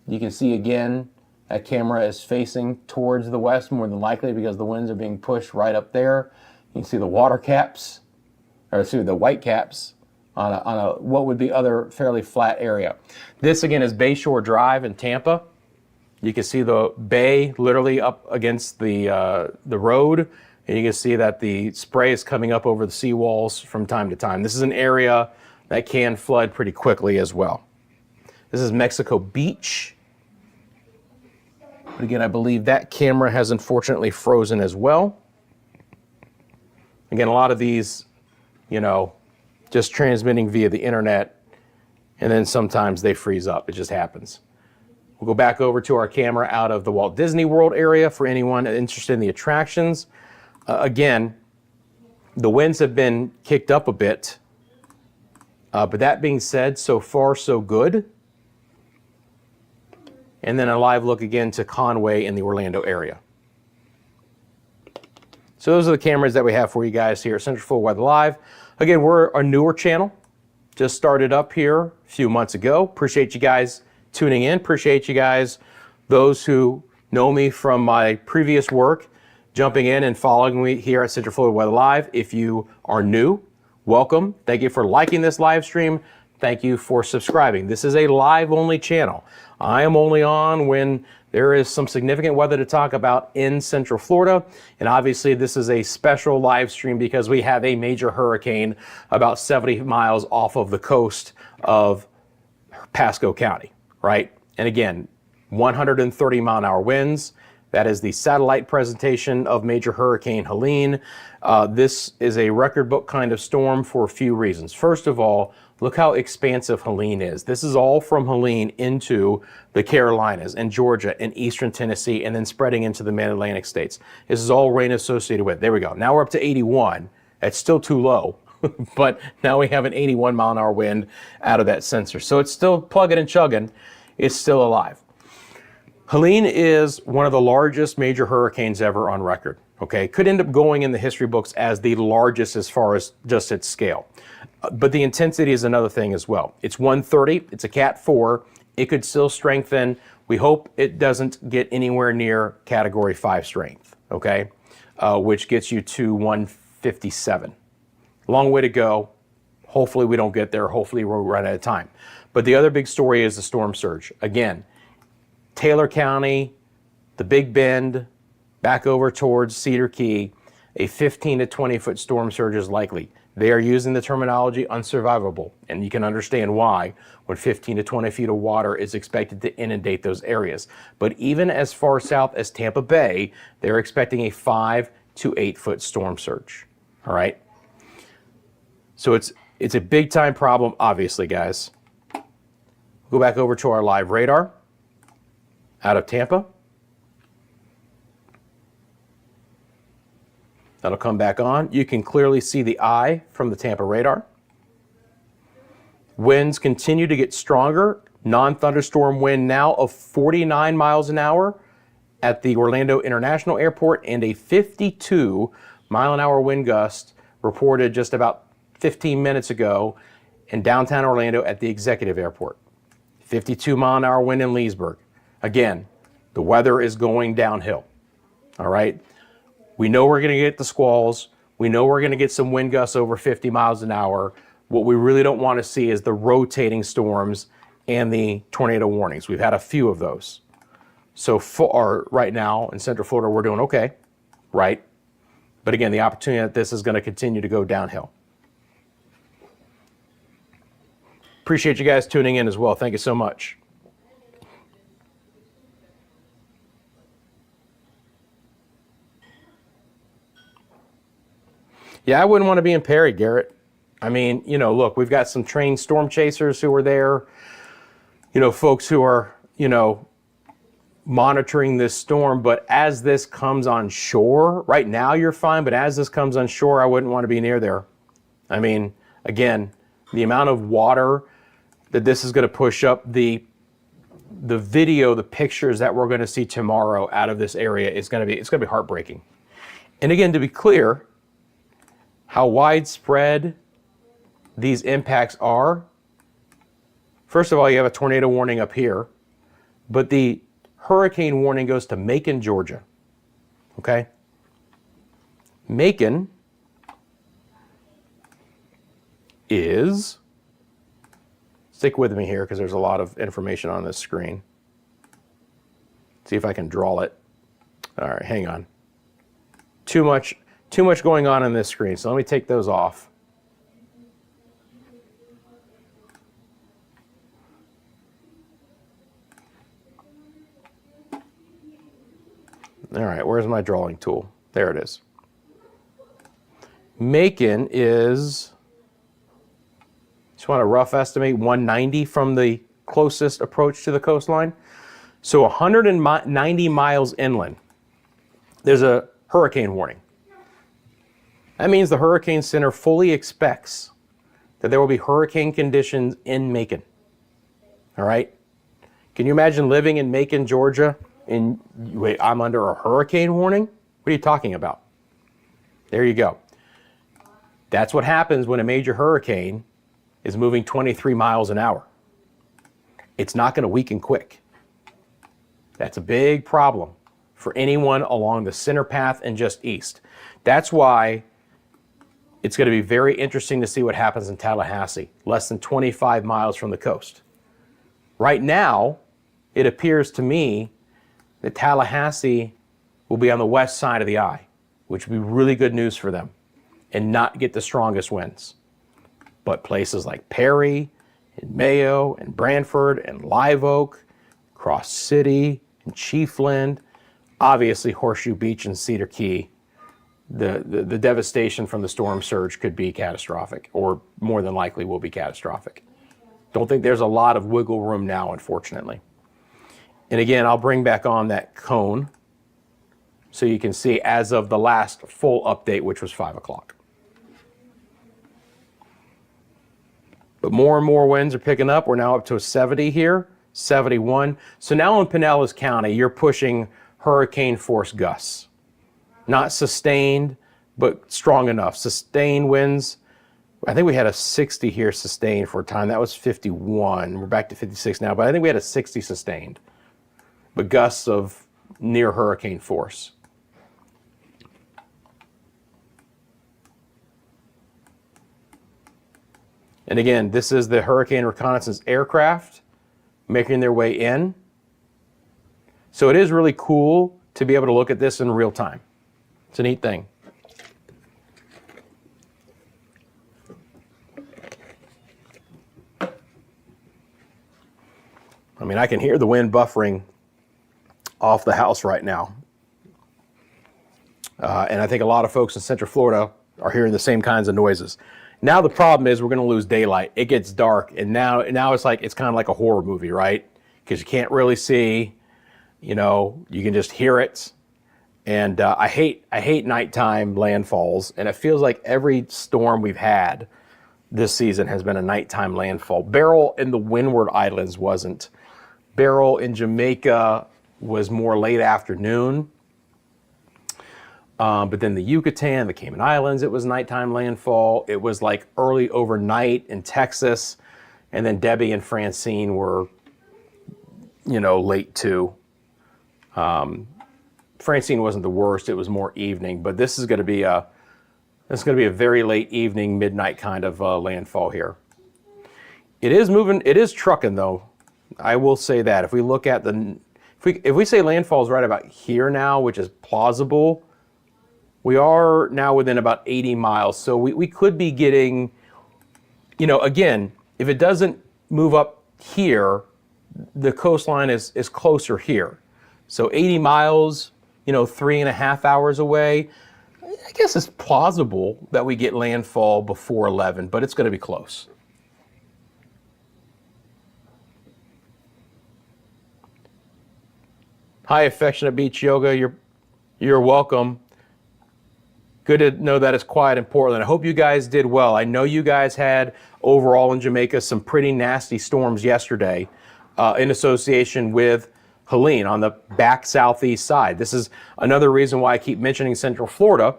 You can see again, that camera is facing towards the west more than likely because the winds are being pushed right up there. You can see the water caps, or see the white caps on a what would be other fairly flat area. This again is Bayshore Drive in Tampa. You can see the bay literally up against the road, and you can see that the spray is coming up over the seawalls from time to time. This is an area that can flood pretty quickly as well. This is Mexico Beach. But again, I believe that camera has unfortunately frozen as well. Again, a lot of these, just transmitting via the internet, and then sometimes they freeze up. It just happens. We'll go back over to our camera out of the Walt Disney World area for anyone interested in the attractions. Again, the winds have been kicked up a bit. But that being said, so far so good. And then a live look again to Conway in the Orlando area. So those are the cameras that we have for you guys here at Central Florida Weather Live. Again, we're a newer channel. Just started up here a few months ago. Appreciate you guys tuning in. Appreciate you guys, those who know me from my previous work, jumping in and following me here at Central Florida Weather Live. If you are new, welcome. Thank you for liking this live stream. Thank you for subscribing. This is a live only channel. I am only on when there is some significant weather to talk about in Central Florida. And obviously this is a special live stream because we have a major hurricane about 70 miles off of the coast of Pasco County, right? And again, 130 mile an hour winds. That is the satellite presentation of Major Hurricane Helene. This is a record book kind of storm for a few reasons. First of all, look how expansive Helene is. This is all from Helene into the Carolinas and Georgia and eastern Tennessee, and then spreading into the mid-Atlantic states. This is all rain associated with. There we go. Now we're up to 81. That's still too low, but now we have an 81 mile an hour wind out of that sensor. So it's still plugging and chugging. It's still alive. Helene is one of the largest major hurricanes ever on record. Okay, could end up going in the history books as the largest as far as just its scale. But the intensity is another thing as well. It's 130, it's a Cat 4. It could still strengthen. We hope it doesn't get anywhere near Category 5 strength, okay, which gets you to 157. Long way to go. Hopefully we don't get there. Hopefully we'll run out of time. But the other big story is the storm surge. Again, Taylor County, the Big Bend, back over towards Cedar Key, a 15 to 20 foot storm surge is likely. They are using the terminology unsurvivable, and you can understand why when 15 to 20 feet of water is expected to inundate those areas. But even as far south as Tampa Bay, they're expecting a 5 to 8 foot storm surge. All right. So it's a big time problem, obviously, guys. Go back over to our live radar out of Tampa. That'll come back on. You can clearly see the eye from the Tampa radar. Winds continue to get stronger. Non-thunderstorm wind now of 49 miles an hour at the Orlando International Airport, and a 52 mile an hour wind gust reported just about 15 minutes ago in downtown Orlando at the Executive Airport. 52 mile an hour wind in Leesburg. Again, the weather is going downhill. All right. We know we're going to get the squalls. We know we're going to get some wind gusts over 50 miles an hour. What we really don't want to see is the rotating storms and the tornado warnings. We've had a few of those. So far, right now in Central Florida, we're doing okay, right? But again, the opportunity that this is going to continue to go downhill. Appreciate you guys tuning in as well. Thank you so much. Yeah, I wouldn't want to be in Perry, Garrett. I mean, you know, look, we've got some trained storm chasers who are there, you know, folks who are, you know, monitoring this storm. But as this comes on shore, right now you're fine, but as this comes on shore, I wouldn't want to be near there. I mean, again, the amount of water that this is going to push up, the video, the pictures that we're going to see tomorrow out of this area is going to be heartbreaking. And again, to be clear, how widespread these impacts are. First of all, you have a tornado warning up here, but the hurricane warning goes to Macon, Georgia. Okay? Macon is, stick with me here because there's a lot of information on this screen. See if I can draw it. All right, hang on. Too much going on this screen, so let me take those off. All right, where's my drawing tool? There it is. Macon is, just want to rough estimate, 190 from the closest approach to the coastline. So 190 miles inland, there's a hurricane warning. That means the Hurricane Center fully expects that there will be hurricane conditions in Macon. All right? Can you imagine living in Macon, Georgia, and wait, I'm under a hurricane warning? What are you talking about? There you go. That's what happens when a major hurricane is moving 23 miles an hour. It's not going to weaken quick. That's a big problem for anyone along the center path and just east. That's why it's going to be very interesting to see what happens in Tallahassee, less than 25 miles from the coast. Right now, it appears to me that Tallahassee will be on the west side of the eye, which would be really good news for them and not get the strongest winds. But places like Perry and Mayo and Brantford and Live Oak, Cross City and Chiefland, obviously Horseshoe Beach and Cedar Key. The devastation from the storm surge could be catastrophic, or more than likely will be catastrophic. Don't think there's a lot of wiggle room now, unfortunately. And again, I'll bring back on that cone so you can see as of the last full update, which was 5 o'clock. But more and more winds are picking up. We're now up to a 70 here, 71. So now in Pinellas County, you're pushing hurricane force gusts. Not sustained, but strong enough. Sustained winds. I think we had a 60 here sustained for a time. That was 51. We're back to 56 now, but I think we had a 60 sustained. But gusts of near hurricane force. And again, this is the hurricane reconnaissance aircraft making their way in. So it is really cool to be able to look at this in real time. It's a neat thing. I mean, I can hear the wind buffering off the house right now. And I think a lot of folks in Central Florida are hearing the same kinds of noises. Now the problem is we're going to lose daylight. It gets dark, and now it's kind of like a horror movie, right? Because you can't really see, you can just hear it. And I hate nighttime landfalls, and it feels like every storm we've had this season has been a nighttime landfall. Beryl in the Windward Islands wasn't. Beryl in Jamaica was more late afternoon. But then the Yucatan, the Cayman Islands, it was nighttime landfall. It was like early overnight in Texas. And then Debbie and Francine were, late too. Francine wasn't the worst. It was more evening. But this is going to be a very late evening, midnight kind of landfall here. It is moving. It is trucking though. I will say that. If we look at if we say landfall is right about here now, which is plausible. We are now within about 80 miles, so we could be getting, again, if it doesn't move up here, the coastline is closer here. So 80 miles, 3.5 hours away, I guess it's plausible that we get landfall before 11, but it's going to be close. Hi, Affectionate Beach Yoga. You're welcome. Good to know that it's quiet in Portland. I hope you guys did well. I know you guys had overall in Jamaica some pretty nasty storms yesterday in association with Helene on the back southeast side. This is another reason why I keep mentioning Central Florida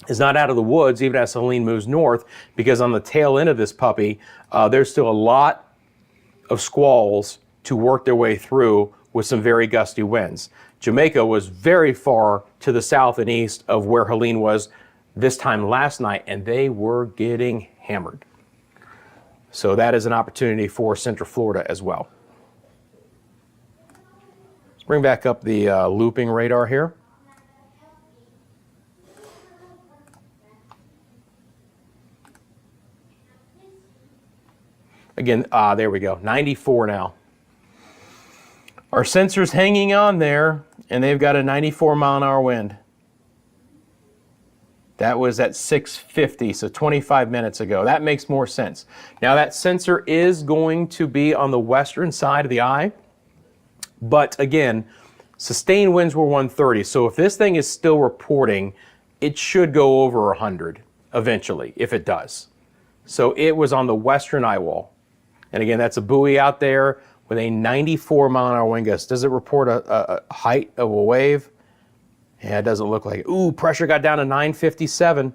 is not out of the woods even as Helene moves north, because on the tail end of this puppy, there's still a lot of squalls to work their way through with some very gusty winds. Jamaica was very far to the south and east of where Helene was this time last night, and they were getting hammered. So that is an opportunity for Central Florida as well. Let's bring back up the looping radar here. Again, there we go, 94 now. Our sensor's hanging on there, and they've got a 94 mile an hour wind. That was at 6:50, so 25 minutes ago. That makes more sense. Now that sensor is going to be on the western side of the eye, but again, sustained winds were 130. So if this thing is still reporting, it should go over 100 eventually, if it does. So it was on the western eye wall. And again, that's a buoy out there with a 94 mile an hour wind gust. Does it report a height of a wave? Yeah, it doesn't look like it. Ooh, pressure got down to 957.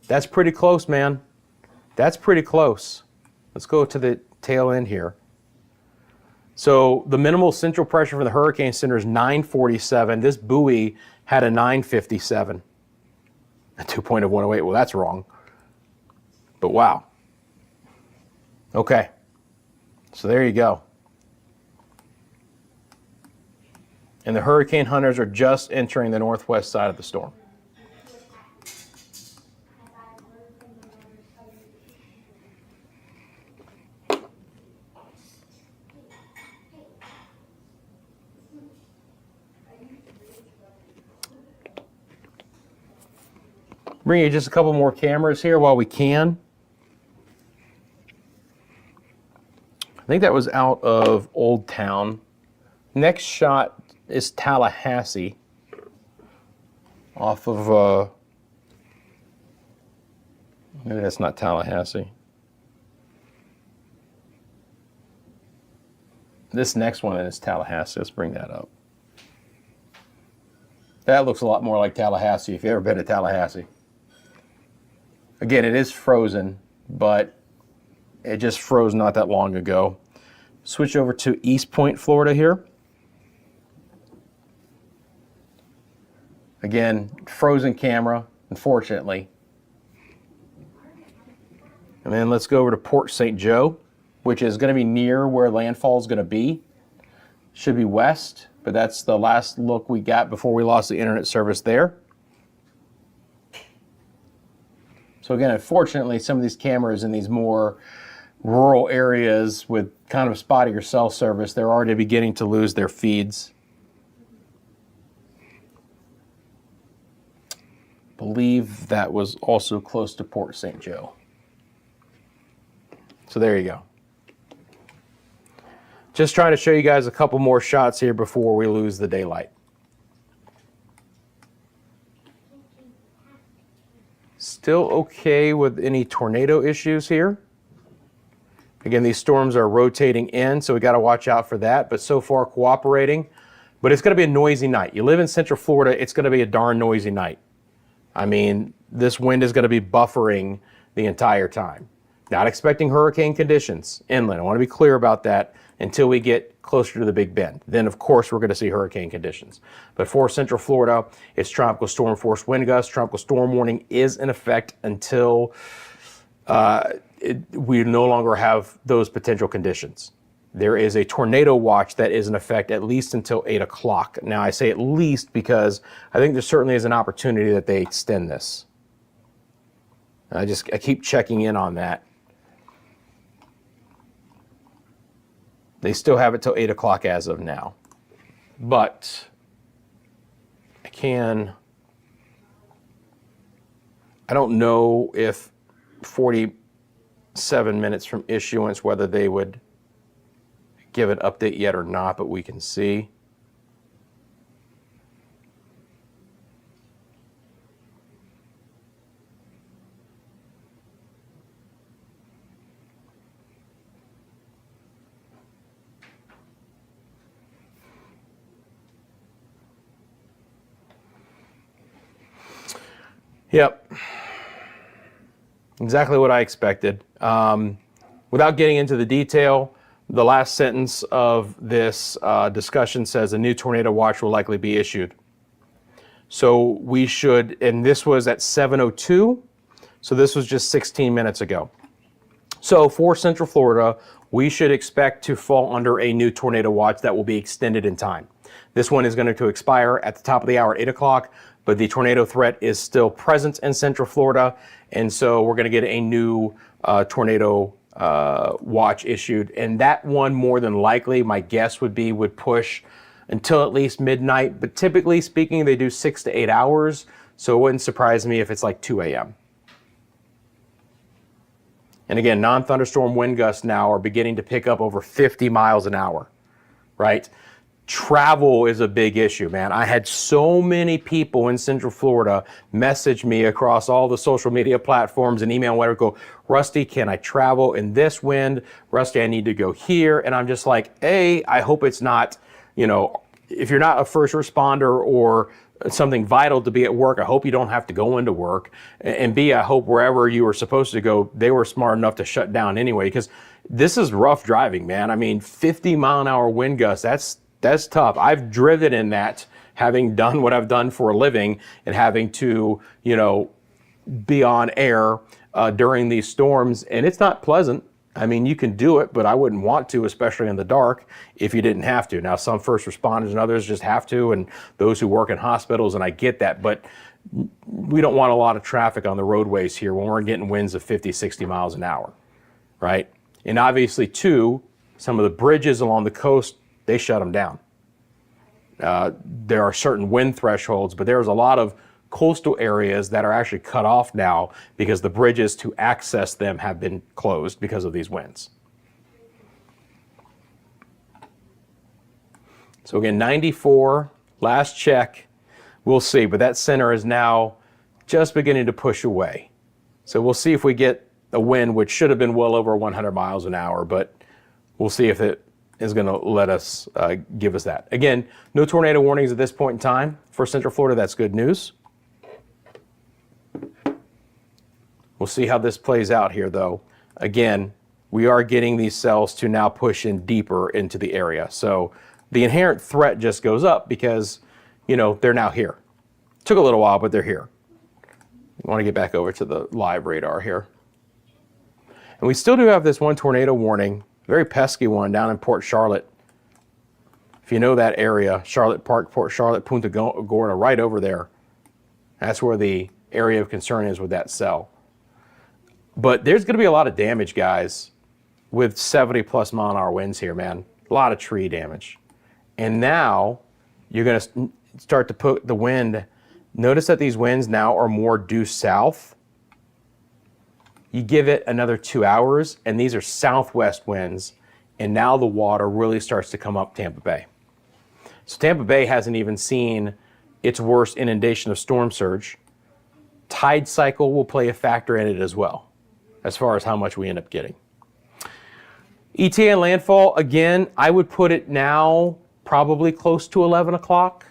That's pretty close, man. That's pretty close. Let's go to the tail end here. So the minimal central pressure for the Hurricane Center is 947. This buoy had a 957. A dew point of 108. Well, that's wrong. But wow. Okay. So there you go. And the hurricane hunters are just entering the northwest side of the storm. Bring you just a couple more cameras here while we can. I think that was out of Old Town. Next shot is Tallahassee off of, maybe that's not Tallahassee. This next one is Tallahassee. Let's bring that up. That looks a lot more like Tallahassee if you've ever been to Tallahassee. Again, it is frozen, but it just froze not that long ago. Switch over to East Point, Florida here. Again, frozen camera, unfortunately. And then let's go over to Port St. Joe, which is going to be near where landfall is going to be. Should be west, but that's the last look we got before we lost the internet service there. So again, unfortunately, some of these cameras in these more rural areas with kind of spottier cell service, they're already beginning to lose their feeds. Believe that was also close to Port St. Joe. So there you go. Just trying to show you guys a couple more shots here before we lose the daylight. Still okay with any tornado issues here. Again, these storms are rotating in, so we got to watch out for that, but so far cooperating. But it's going to be a noisy night. You live in Central Florida, it's going to be a darn noisy night. I mean, this wind is going to be buffering the entire time. Not expecting hurricane conditions inland. I want to be clear about that until we get closer to the Big Bend. Then, of course, we're going to see hurricane conditions. But for Central Florida, it's tropical storm force wind gusts. Tropical storm warning is in effect until we no longer have those potential conditions. There is a tornado watch that is in effect at least until 8 o'clock. Now, I say at least because I think there certainly is an opportunity that they extend this. I keep checking in on that. They still have it till 8 o'clock as of now. But I don't know if 47 minutes from issuance, whether they would give an update yet or not, but we can see. Yep, exactly what I expected. Without getting into the detail, the last sentence of this discussion says a new tornado watch will likely be issued. So we should, and this was at 7:02, so this was just 16 minutes ago. So for Central Florida, we should expect to fall under a new tornado watch that will be extended in time. This one is going to expire at the top of the hour, 8 o'clock, but the tornado threat is still present in Central Florida, and so we're going to get a new tornado watch issued, and that one more than likely, my guess would be, would push until at least midnight, but typically speaking, they do 6 to 8 hours, so it wouldn't surprise me if it's like 2 a.m. And again, non-thunderstorm wind gusts now are beginning to pick up over 50 miles an hour, right? Travel is a big issue, man. I had so many people in Central Florida message me across all the social media platforms and email and whatever, go, Rusty, can I travel in this wind? Rusty, I need to go here. And I'm just like, A, I hope it's not, you know, if you're not a first responder or something vital to be at work, I hope you don't have to go into work. And B, I hope wherever you were supposed to go, they were smart enough to shut down anyway, because this is rough driving, man. I mean, 50 mile an hour wind gusts, that's tough. I've driven in that, having done what I've done for a living and having to, you know, be on air during these storms, and it's not pleasant. I mean, you can do it, but I wouldn't want to, especially in the dark, if you didn't have to. Now, some first responders and others just have to, and those who work in hospitals, and I get that, but we don't want a lot of traffic on the roadways here when we're getting winds of 50, 60 miles an hour, right? And obviously, too, some of the bridges along the coast, they shut them down. There are certain wind thresholds, but there's a lot of coastal areas that are actually cut off now because the bridges to access them have been closed because of these winds. So again, 94, last check, we'll see, but that center is now just beginning to push away. So we'll see if we get a wind, which should have been well over 100 miles an hour, but we'll see if it is going to let us give us that. Again, no tornado warnings at this point in time for Central Florida. That's good news. We'll see how this plays out here, though. Again, we are getting these cells to now push in deeper into the area. So the inherent threat just goes up because, you know, they're now here. Took a little while, but they're here. I want to get back over to the live radar here. And we still do have this one tornado warning, very pesky one down in Port Charlotte. If you know that area, Charlotte Park, Port Charlotte, Punta Gorda, right over there. That's where the area of concern is with that cell. But there's going to be a lot of damage, guys, with 70 plus mile an hour winds here, man. A lot of tree damage. And now you're going to start to put the wind. Notice that these winds now are more due south. You give it another 2 hours, and these are southwest winds, and now the water really starts to come up Tampa Bay. So Tampa Bay hasn't even seen its worst inundation of storm surge. Tide cycle will play a factor in it as well, as far as how much we end up getting. ETA and landfall, again, I would put it now probably close to 11 o'clock.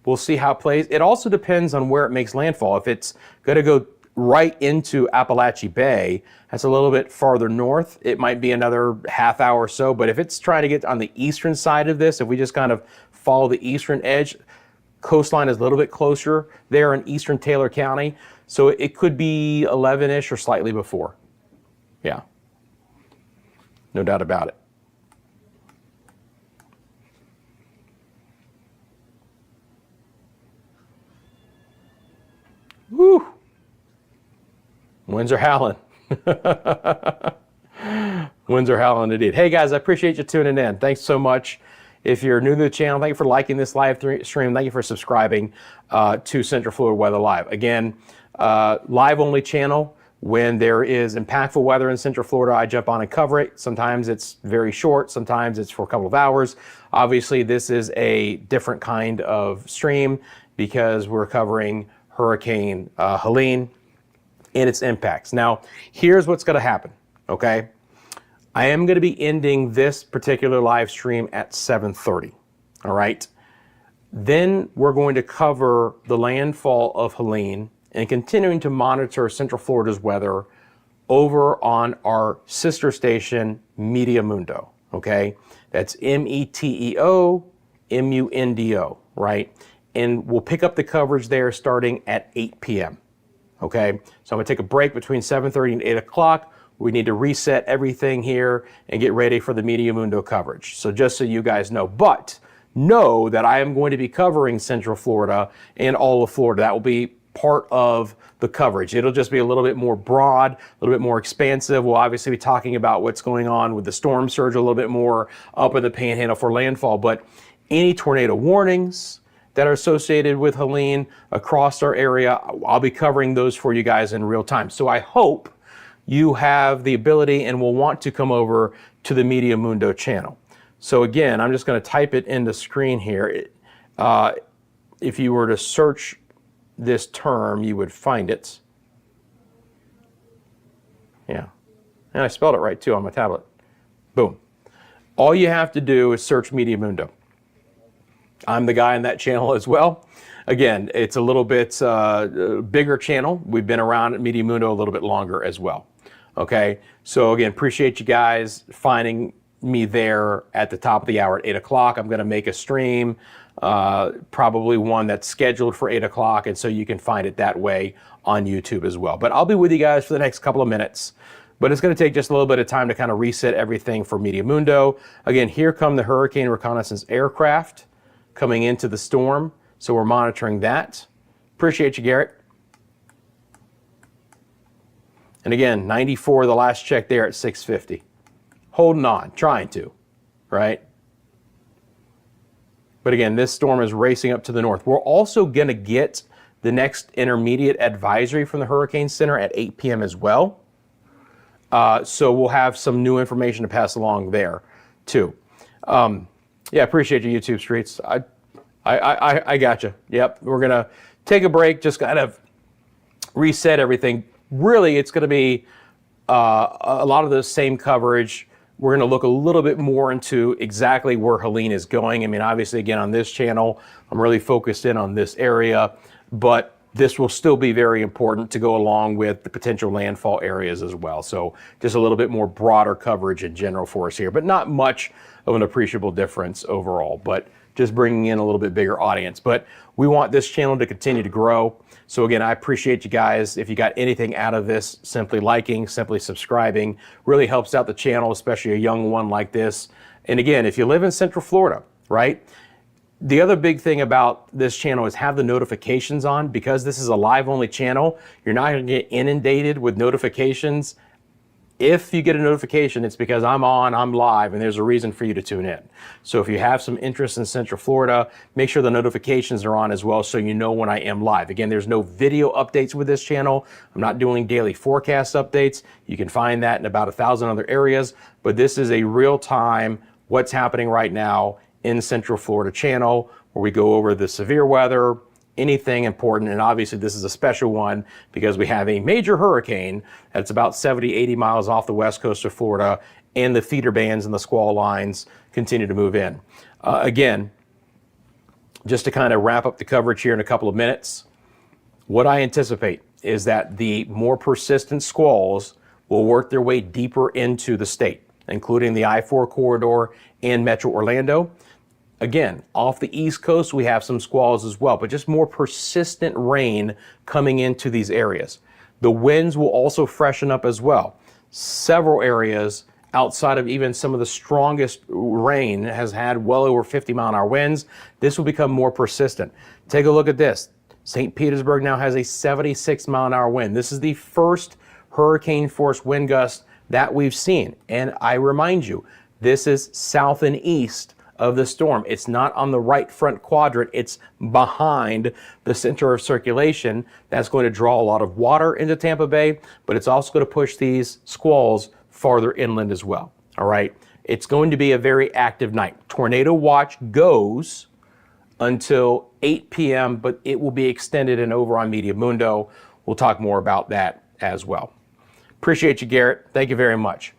We'll see how it plays. It also depends on where it makes landfall. If it's going to go right into Appalachia Bay, that's a little bit farther north, it might be another half hour or so. But if it's trying to get on the eastern side of this, if we just kind of follow the eastern edge, coastline is a little bit closer there in eastern Taylor County. So it could be 11-ish or slightly before. Yeah, no doubt about it. Woo! Winds are howling. Winds are howling indeed. Hey guys, I appreciate you tuning in. Thanks so much. If you're new to the channel, thank you for liking this live stream. Thank you for subscribing to Central Florida Weather Live. Again, live only channel. When there is impactful weather in Central Florida, I jump on and cover it. Sometimes it's very short, sometimes it's for a couple of hours. Obviously, this is a different kind of stream because we're covering Hurricane Helene and its impacts. Now, here's what's going to happen, okay? I am going to be ending this particular live stream at 7:30, all right? Then we're going to cover the landfall of Helene and continuing to monitor Central Florida's weather over on our sister station, Media Mundo, okay? That's METEOMUNDO, right? And we'll pick up the coverage there starting at 8 p.m., okay? So I'm gonna take a break between 7:30 and 8 o'clock. We need to reset everything here and get ready for the Media Mundo coverage. So just so you guys know, but know that I am going to be covering Central Florida and all of Florida. That will be part of the coverage. It'll just be a little bit more broad, a little bit more expansive. We'll obviously be talking about what's going on with the storm surge a little bit more up in the Panhandle for landfall, but any tornado warnings that are associated with Helene across our area, I'll be covering those for you guys in real time. So I hope you have the ability and will want to come over to the Media Mundo channel. So again, I'm just going to type it in the screen here. If you were to search this term, you would find it. Yeah, and I spelled it right too on my tablet. Boom. All you have to do is search Media Mundo. I'm the guy in that channel as well. Again, it's a little bit bigger channel. We've been around at Media Mundo a little bit longer as well. Okay, so again, appreciate you guys finding me there at the top of the hour at 8 o'clock. I'm going to make a stream, probably one that's scheduled for 8 o'clock, and so you can find it that way on YouTube as well. But I'll be with you guys for the next couple of minutes. But it's going to take just a little bit of time to kind of reset everything for Media Mundo. Again, here come the Hurricane Reconnaissance aircraft coming into the storm, so we're monitoring that. Appreciate you, Garrett. And again, 94, the last check there at 650. Holding on, trying to, right? But again, this storm is racing up to the north. We're also going to get the next intermediate advisory from the Hurricane Center at 8 p.m. as well. So we'll have some new information to pass along there too. Yeah, appreciate you, YouTube Streets. I got you. Yep, we're gonna take a break, just kind of reset everything. Really, it's going to be a lot of the same coverage. We're going to look a little bit more into exactly where Helene is going. I mean, obviously, again, on this channel, I'm really focused in on this area, but this will still be very important to go along with the potential landfall areas as well. So just a little bit more broader coverage in general for us here, but not much of an appreciable difference overall, but just bringing in a little bit bigger audience. But we want this channel to continue to grow. So again, I appreciate you guys. If you got anything out of this, simply liking, simply subscribing, really helps out the channel, especially a young one like this. And again, if you live in Central Florida, right? The other big thing about this channel is have the notifications on. Because this is a live only channel, you're not gonna get inundated with notifications. If you get a notification, it's because I'm live, and there's a reason for you to tune in. So if you have some interest in Central Florida, make sure the notifications are on as well so you know when I am live. Again, there's no video updates with this channel. I'm not doing daily forecast updates. You can find that in about 1,000 other areas, but this is a real-time, what's happening right now in Central Florida channel, where we go over the severe weather, anything important. And obviously this is a special one because we have a major hurricane that's about 70, 80 miles off the west coast of Florida, and the feeder bands and the squall lines continue to move in. Again, just to kind of wrap up the coverage here in a couple of minutes, what I anticipate is that the more persistent squalls will work their way deeper into the state, including the I-4 corridor and Metro Orlando. Again, off the East Coast, we have some squalls as well, but just more persistent rain coming into these areas. The winds will also freshen up as well. Several areas outside of even some of the strongest rain has had well over 50-mile-an-hour winds. This will become more persistent. Take a look at this. St. Petersburg now has a 76-mile-an-hour wind. This is the first hurricane-force wind gust that we've seen. And I remind you, this is south and east of the storm. It's not on the right front quadrant. It's behind the center of circulation. That's going to draw a lot of water into Tampa Bay, but it's also going to push these squalls farther inland as well. All right. It's going to be a very active night. Tornado watch goes until 8 p.m., but it will be extended and over on Media Mundo. We'll talk more about that as well. Appreciate you, Garrett. Thank you very much.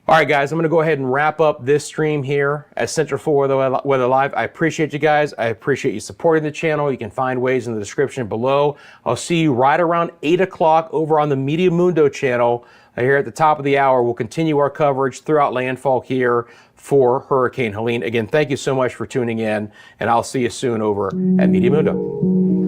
All right, guys, I'm going to go ahead and wrap up this stream here at Central Florida Weather Live. I appreciate you guys. I appreciate you supporting the channel. You can find ways in the description below. I'll see you right around 8 o'clock over on the Media Mundo channel here at the top of the hour. We'll continue our coverage throughout landfall here for Hurricane Helene. Again, thank you so much for tuning in, and I'll see you soon over at Media Mundo.